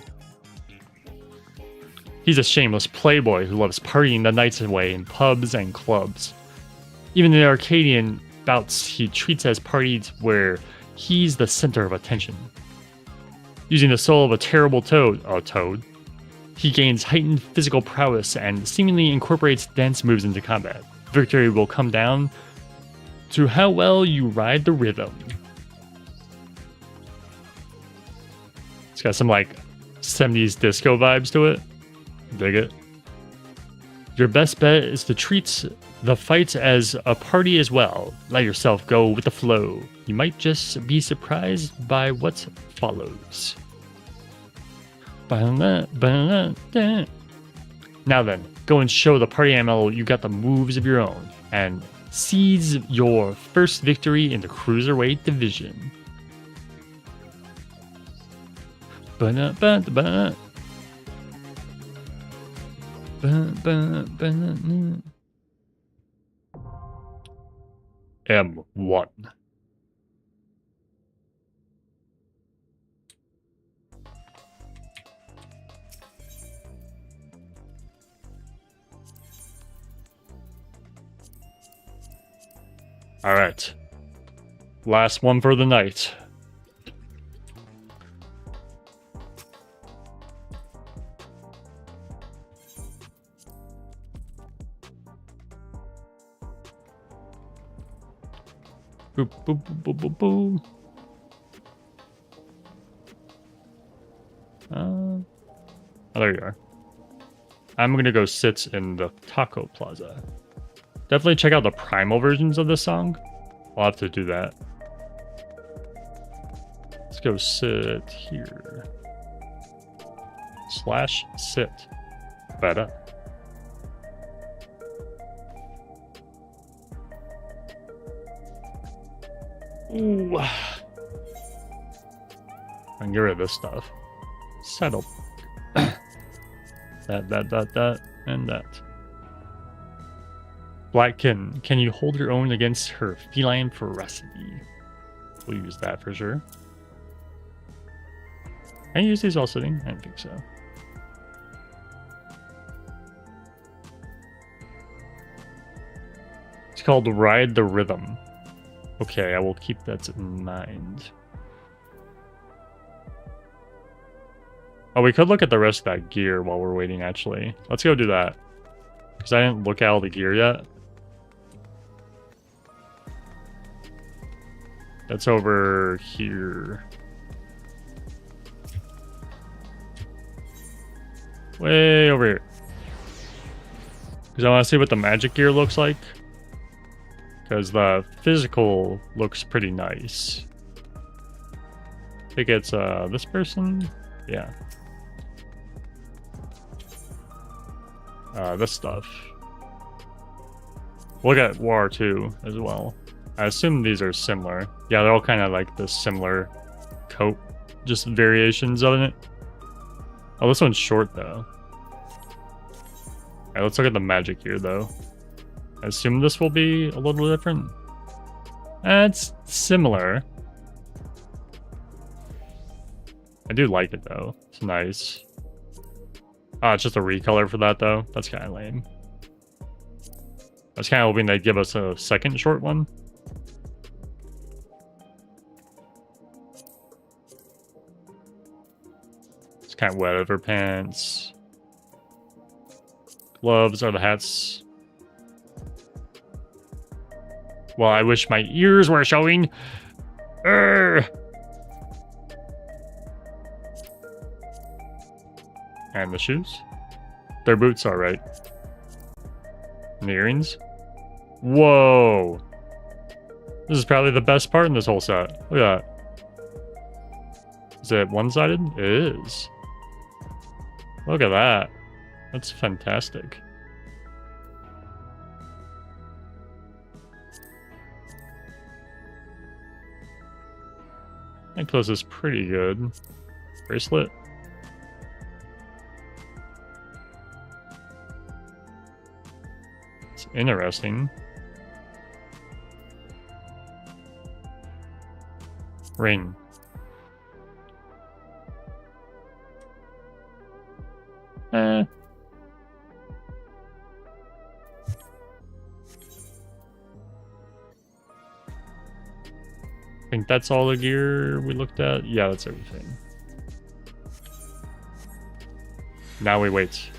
He's a shameless playboy who loves partying the nights away in pubs and clubs. Even in the Arcadion bouts he treats as parties where he's the center of attention. Using the soul of a terrible toad, he gains heightened physical prowess and seemingly incorporates dance moves into combat. Victory will come down to how well you ride the rhythm. It's got some like 70s disco vibes to it. Dig it. Your best bet is to treat the fights as a party as well. Let yourself go with the flow. You might just be surprised by what follows. Now then, go and show the party animal you got the moves of your own, and seize your first victory in the Cruiserweight division. M1. All right. Last one for the night. Boop, boop, boop, boop, boop, boop. Oh, there you are. I'm going to go sit in the Taco Plaza. Definitely check out the primal versions of this song. I'll have to do that. Let's go sit here. / sit. Better. Ooh. I can get rid of this stuff. Settle. that, and that. Blackkin, can you hold your own against her feline ferocity? We'll use that for sure. Can I use these while sitting? I don't think so. It's called Ride the Rhythm. Okay, I will keep that in mind. Oh, we could look at the rest of that gear while we're waiting, actually. Let's go do that. Because I didn't look at all the gear yet. That's over here. Way over here. Because I want to see what the magic gear looks like. Because the physical looks pretty nice. I think it's this person? Yeah. This stuff. Look at War 2 as well. I assume these are similar. Yeah, they're all kind of like this similar coat. Just variations of it. Oh, this one's short though. Alright, let's look at the magic here though. I assume this will be a little different. It's similar. I do like it though. It's nice. Oh, it's just a recolor for that though. That's kind of lame. I was kind of hoping they'd give us a second short one. It's kind of whatever pants. Gloves are the hats. Well, I wish my ears were showing. Urgh. And the shoes. Their boots are right. And the earrings. Whoa. This is probably the best part in this whole set. Look at that. Is it one-sided? It is. Look at that. That's fantastic. Necklace is pretty good. Bracelet. It's interesting. Ring. I think that's all the gear we looked at. Yeah, that's everything. Now we wait.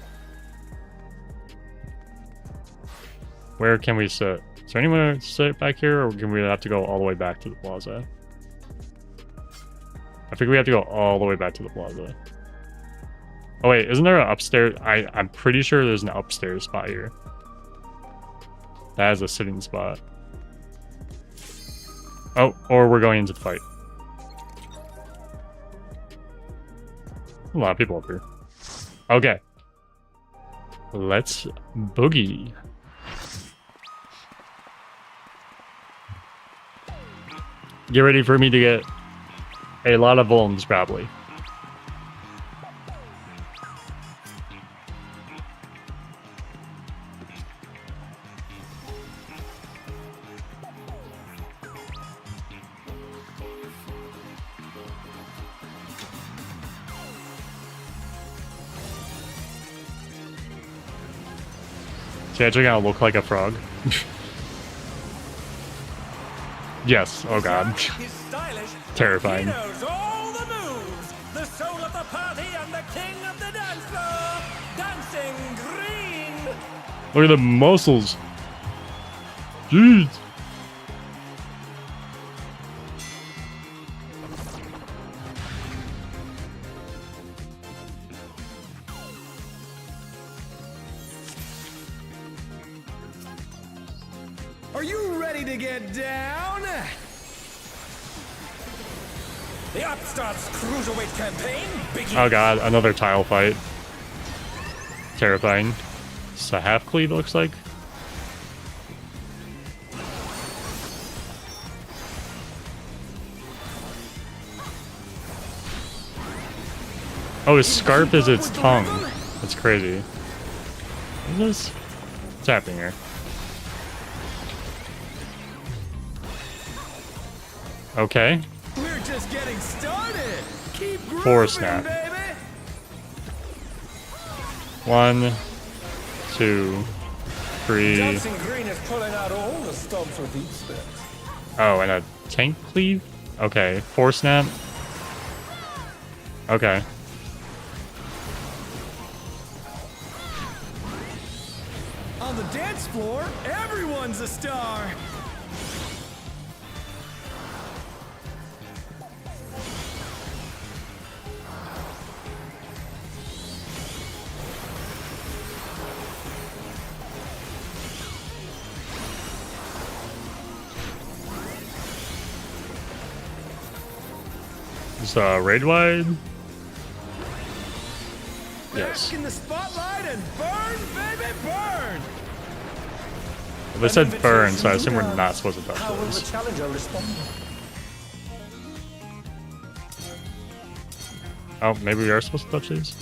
Where can we sit? Is there anywhere to sit back here, or can we have to go all the way back to the plaza? I think we have to go all the way back to the plaza. Oh wait, isn't there an upstairs? I'm pretty sure there's an upstairs spot here. That is a sitting spot. Oh, or we're going into the fight. A lot of people up here. Okay. Let's boogie. Get ready for me to get a lot of vulns, probably. Is he actually gonna look like a frog? Yes. Oh god. He's stylish. Terrifying. He knows all the moves. The soul of the party and the king of the dance floor. Dancing green. Look at the muscles. Jeez. Are you ready to get down? The Upstarts Cruiserweight campaign begins. Oh god, another tile fight. Terrifying. It's a half cleave, it looks like. Oh, his scarf is its tongue. That's crazy. What is this? What's happening here? Okay. We're just getting started. Keep Four snap. baby. 1, 2, 3. Dancing green is pulling out all the stops with each step. Oh, and a tank cleave? Okay. 4 snap. Okay. On the dance floor, everyone's a star. Is raid wide? Bask Yes. in the spotlight and burn, baby, burn! They said burn, so I assume we're not supposed to touch How will the those. challenger respond? Oh, maybe we are supposed to touch these?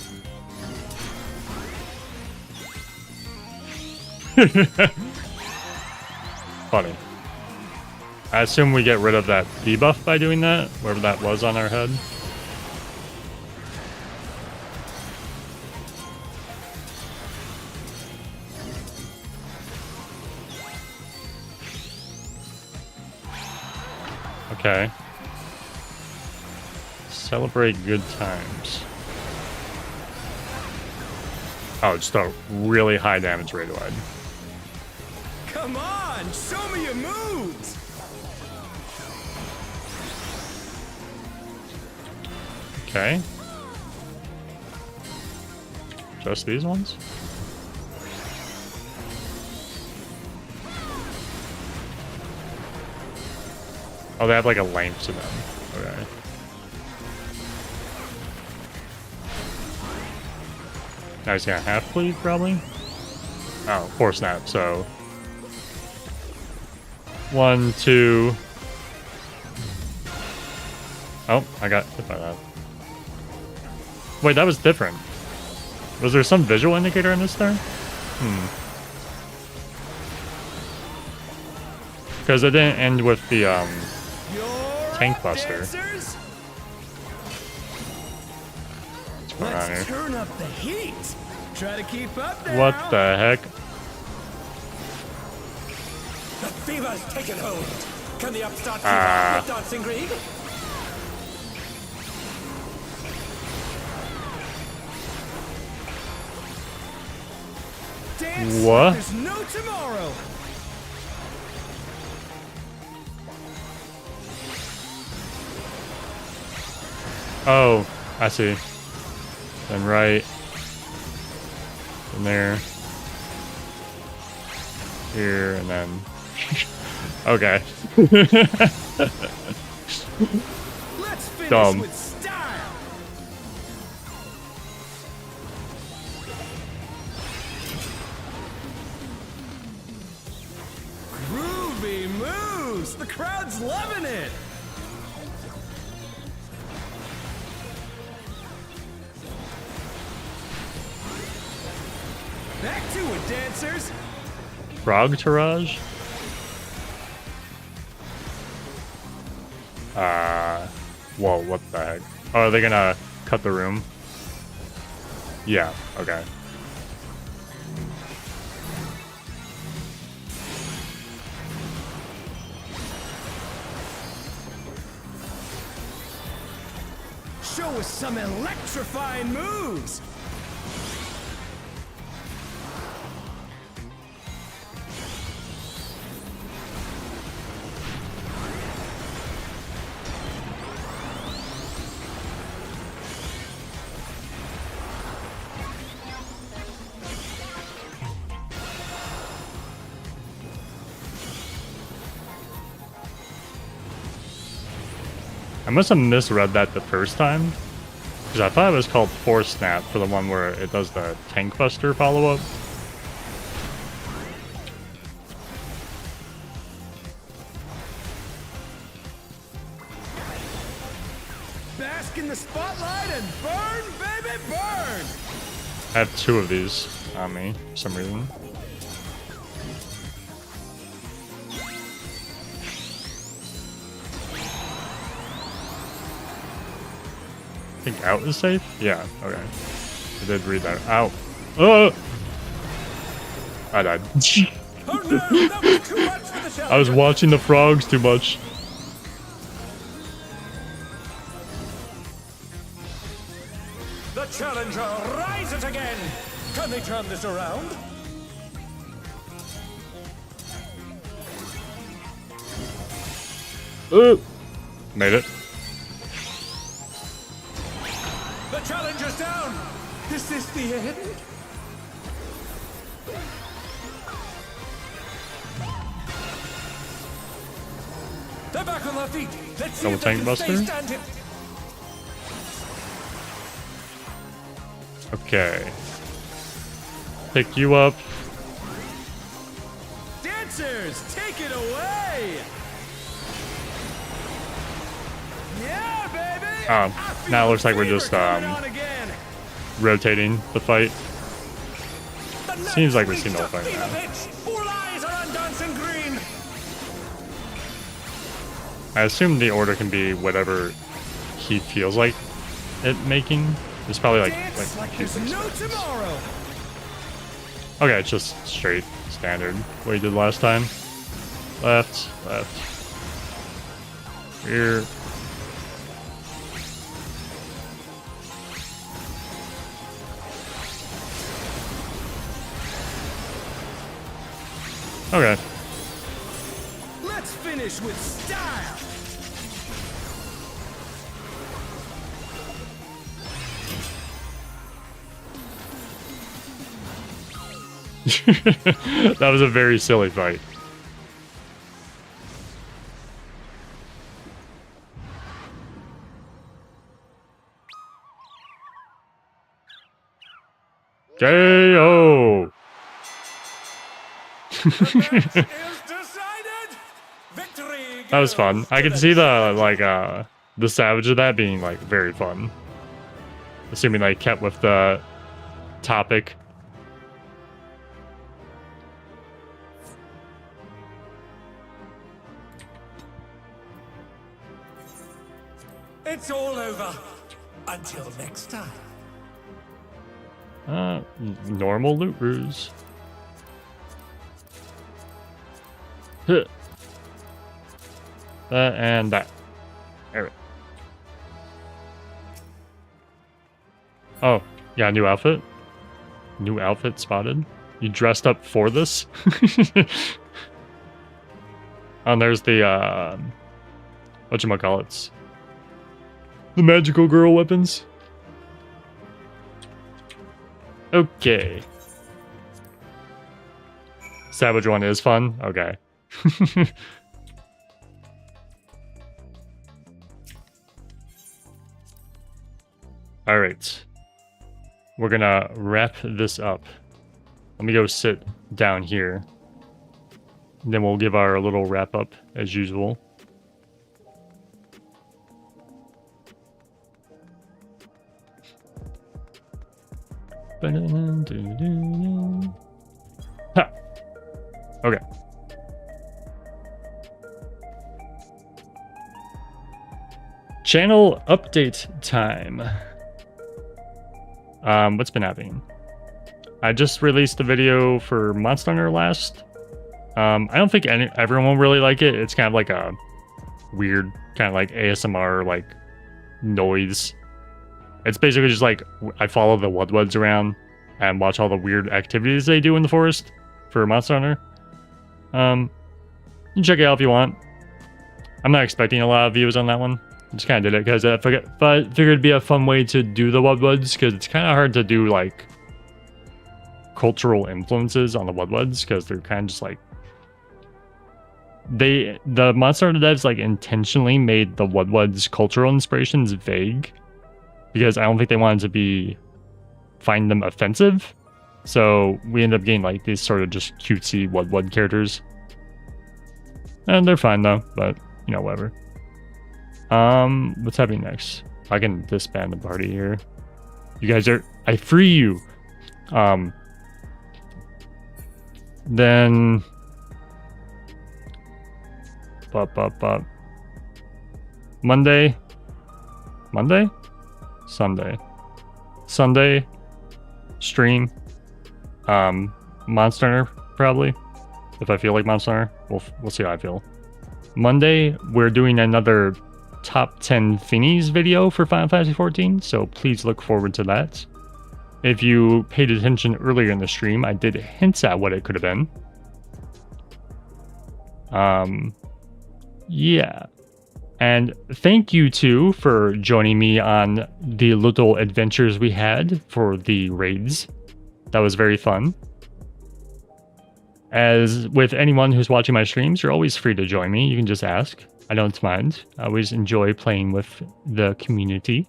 Funny. I assume we get rid of that debuff by doing that, wherever that was on our head. Okay. Celebrate good times. Oh, just a really high damage raid wide. Come on, show me your moves! Okay. Just these ones? Oh, they have like a length to them. Okay. Now he's gonna half bleed, probably? Oh, 4 snap, so... 1, 2... Oh, I got hit by that. Wait, that was different. Was there some visual indicator in this there? Because it didn't end with the, Tank Buster. Dancers? What's going on Let's here? turn up the heat! Try to keep up now! What the heck? The fever's taken hold! Can the upstart keep Ah. up the dancing Greek? Dance What? like there's no tomorrow! Oh, I see. Then right. And there. Here, and then... Okay. Let's finish Dumb. with style! Groovy moves! The crowd's loving it! Back to it, dancers! Frog Tirage? Whoa, what the heck? Oh, are they gonna cut the room? Yeah, okay. Show us some electrifying moves! I must have misread that the first time. Because I thought it was called Force Snap for the one where it does the Tank Buster follow-up. Bask in the spotlight and burn, baby, burn! I have 2 of these on me for some reason. I think out is safe? Yeah, okay. I did read that. Ow. Oh! I died. Oh no, that was too much for the show! I was watching the frogs too much. The challenger rises again! Can they turn this around? Made it. The challenger's down! Is this the end? They're back on their feet. Let's see Double if they tank can buster? stay standing. Okay. Pick you up. Dancers, take it away! Yeah, baby! Now it looks like we're just rotating the fight. Seems like we're seeing the fight now. All eyes are on dancing green! I assume the order can be whatever he feels like it making. It's probably like There's no tomorrow! Okay, it's just straight standard what he did last time. Left, left. Here. Okay. Let's finish with style! That was a very silly fight. KO! Decided! Victory! That was fun. I could see the savage of that being like very fun. Assuming they kept with the topic. It's all over. Until next time. Normal loot ruse. Huh. That and that. There. Oh, yeah, new outfit. New outfit spotted. You dressed up for this? And there's the whatchamacallits. The magical girl weapons. Okay. Savage one is fun? Okay. Alright. We're gonna wrap this up. Let me go sit down here. And then we'll give our little wrap up as usual. Ha! Okay. Channel update time. What's been happening? I just released a video for Monster Hunter last. I don't think everyone will really like it. It's kind of like a weird, kind of like ASMR, like noise. It's basically just like I follow the Woodwoods around and watch all the weird activities they do in the forest for Monster Hunter. You can check it out if you want. I'm not expecting a lot of views on that one. I just kind of did it because I figured it'd be a fun way to do the Woodwoods, because it's kind of hard to do like cultural influences on the Woodwoods because they're kind of just like the Monster Hunter devs like intentionally made the Woodwoods cultural inspirations vague, because I don't think they wanted to find them offensive. So we end up getting like these sort of just cutesy Woodwood characters. And they're fine though, but you know, whatever. What's happening next? I can disband the party here. You guys I free you. Then Monday? Sunday stream. Monster Hunter, probably. If I feel like Monster Hunter, we'll see how I feel. Monday, we're doing another top 10 Finis video for Final Fantasy XIV, so please look forward to that. If you paid attention earlier in the stream, I did hint at what it could have been. Yeah. And thank you too for joining me on the little adventures we had for the raids. That was very fun. As with anyone who's watching my streams, you're always free to join me. You can just ask. I don't mind. I always enjoy playing with the community.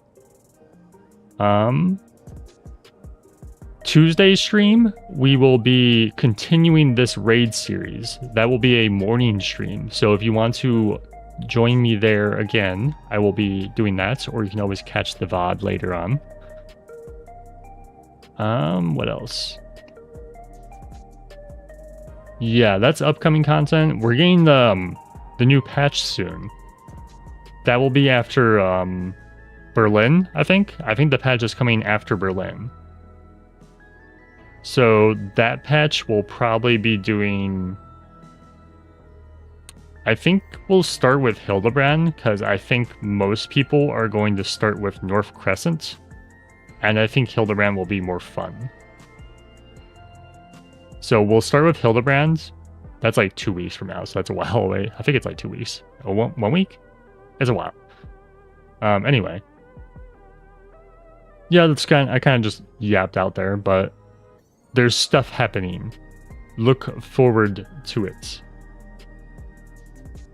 Tuesday's stream, we will be continuing this raid series. That will be a morning stream. So if you want to join me there again, I will be doing that, or you can always catch the VOD later on. What else? Yeah, that's upcoming content. We're getting the new patch soon. That will be after Berlin, I think. I think the patch is coming after Berlin. So that patch will probably be doing... I think we'll start with Hildebrand, because I think most people are going to start with North Crescent. And I think Hildebrand will be more fun. So we'll start with Hildebrand. That's like 2 weeks from now, so that's a while away. I think it's like 2 weeks. Oh, one week? It's a while. Anyway. Yeah, that's I kind of just yapped out there, but there's stuff happening. Look forward to it.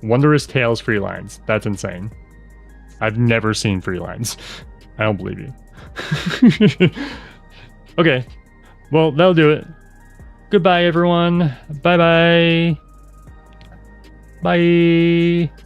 Wondrous Tales free lines. That's insane. I've never seen free lines. I don't believe you. Okay. Well, that'll do it. Goodbye, everyone. Bye-bye. Bye.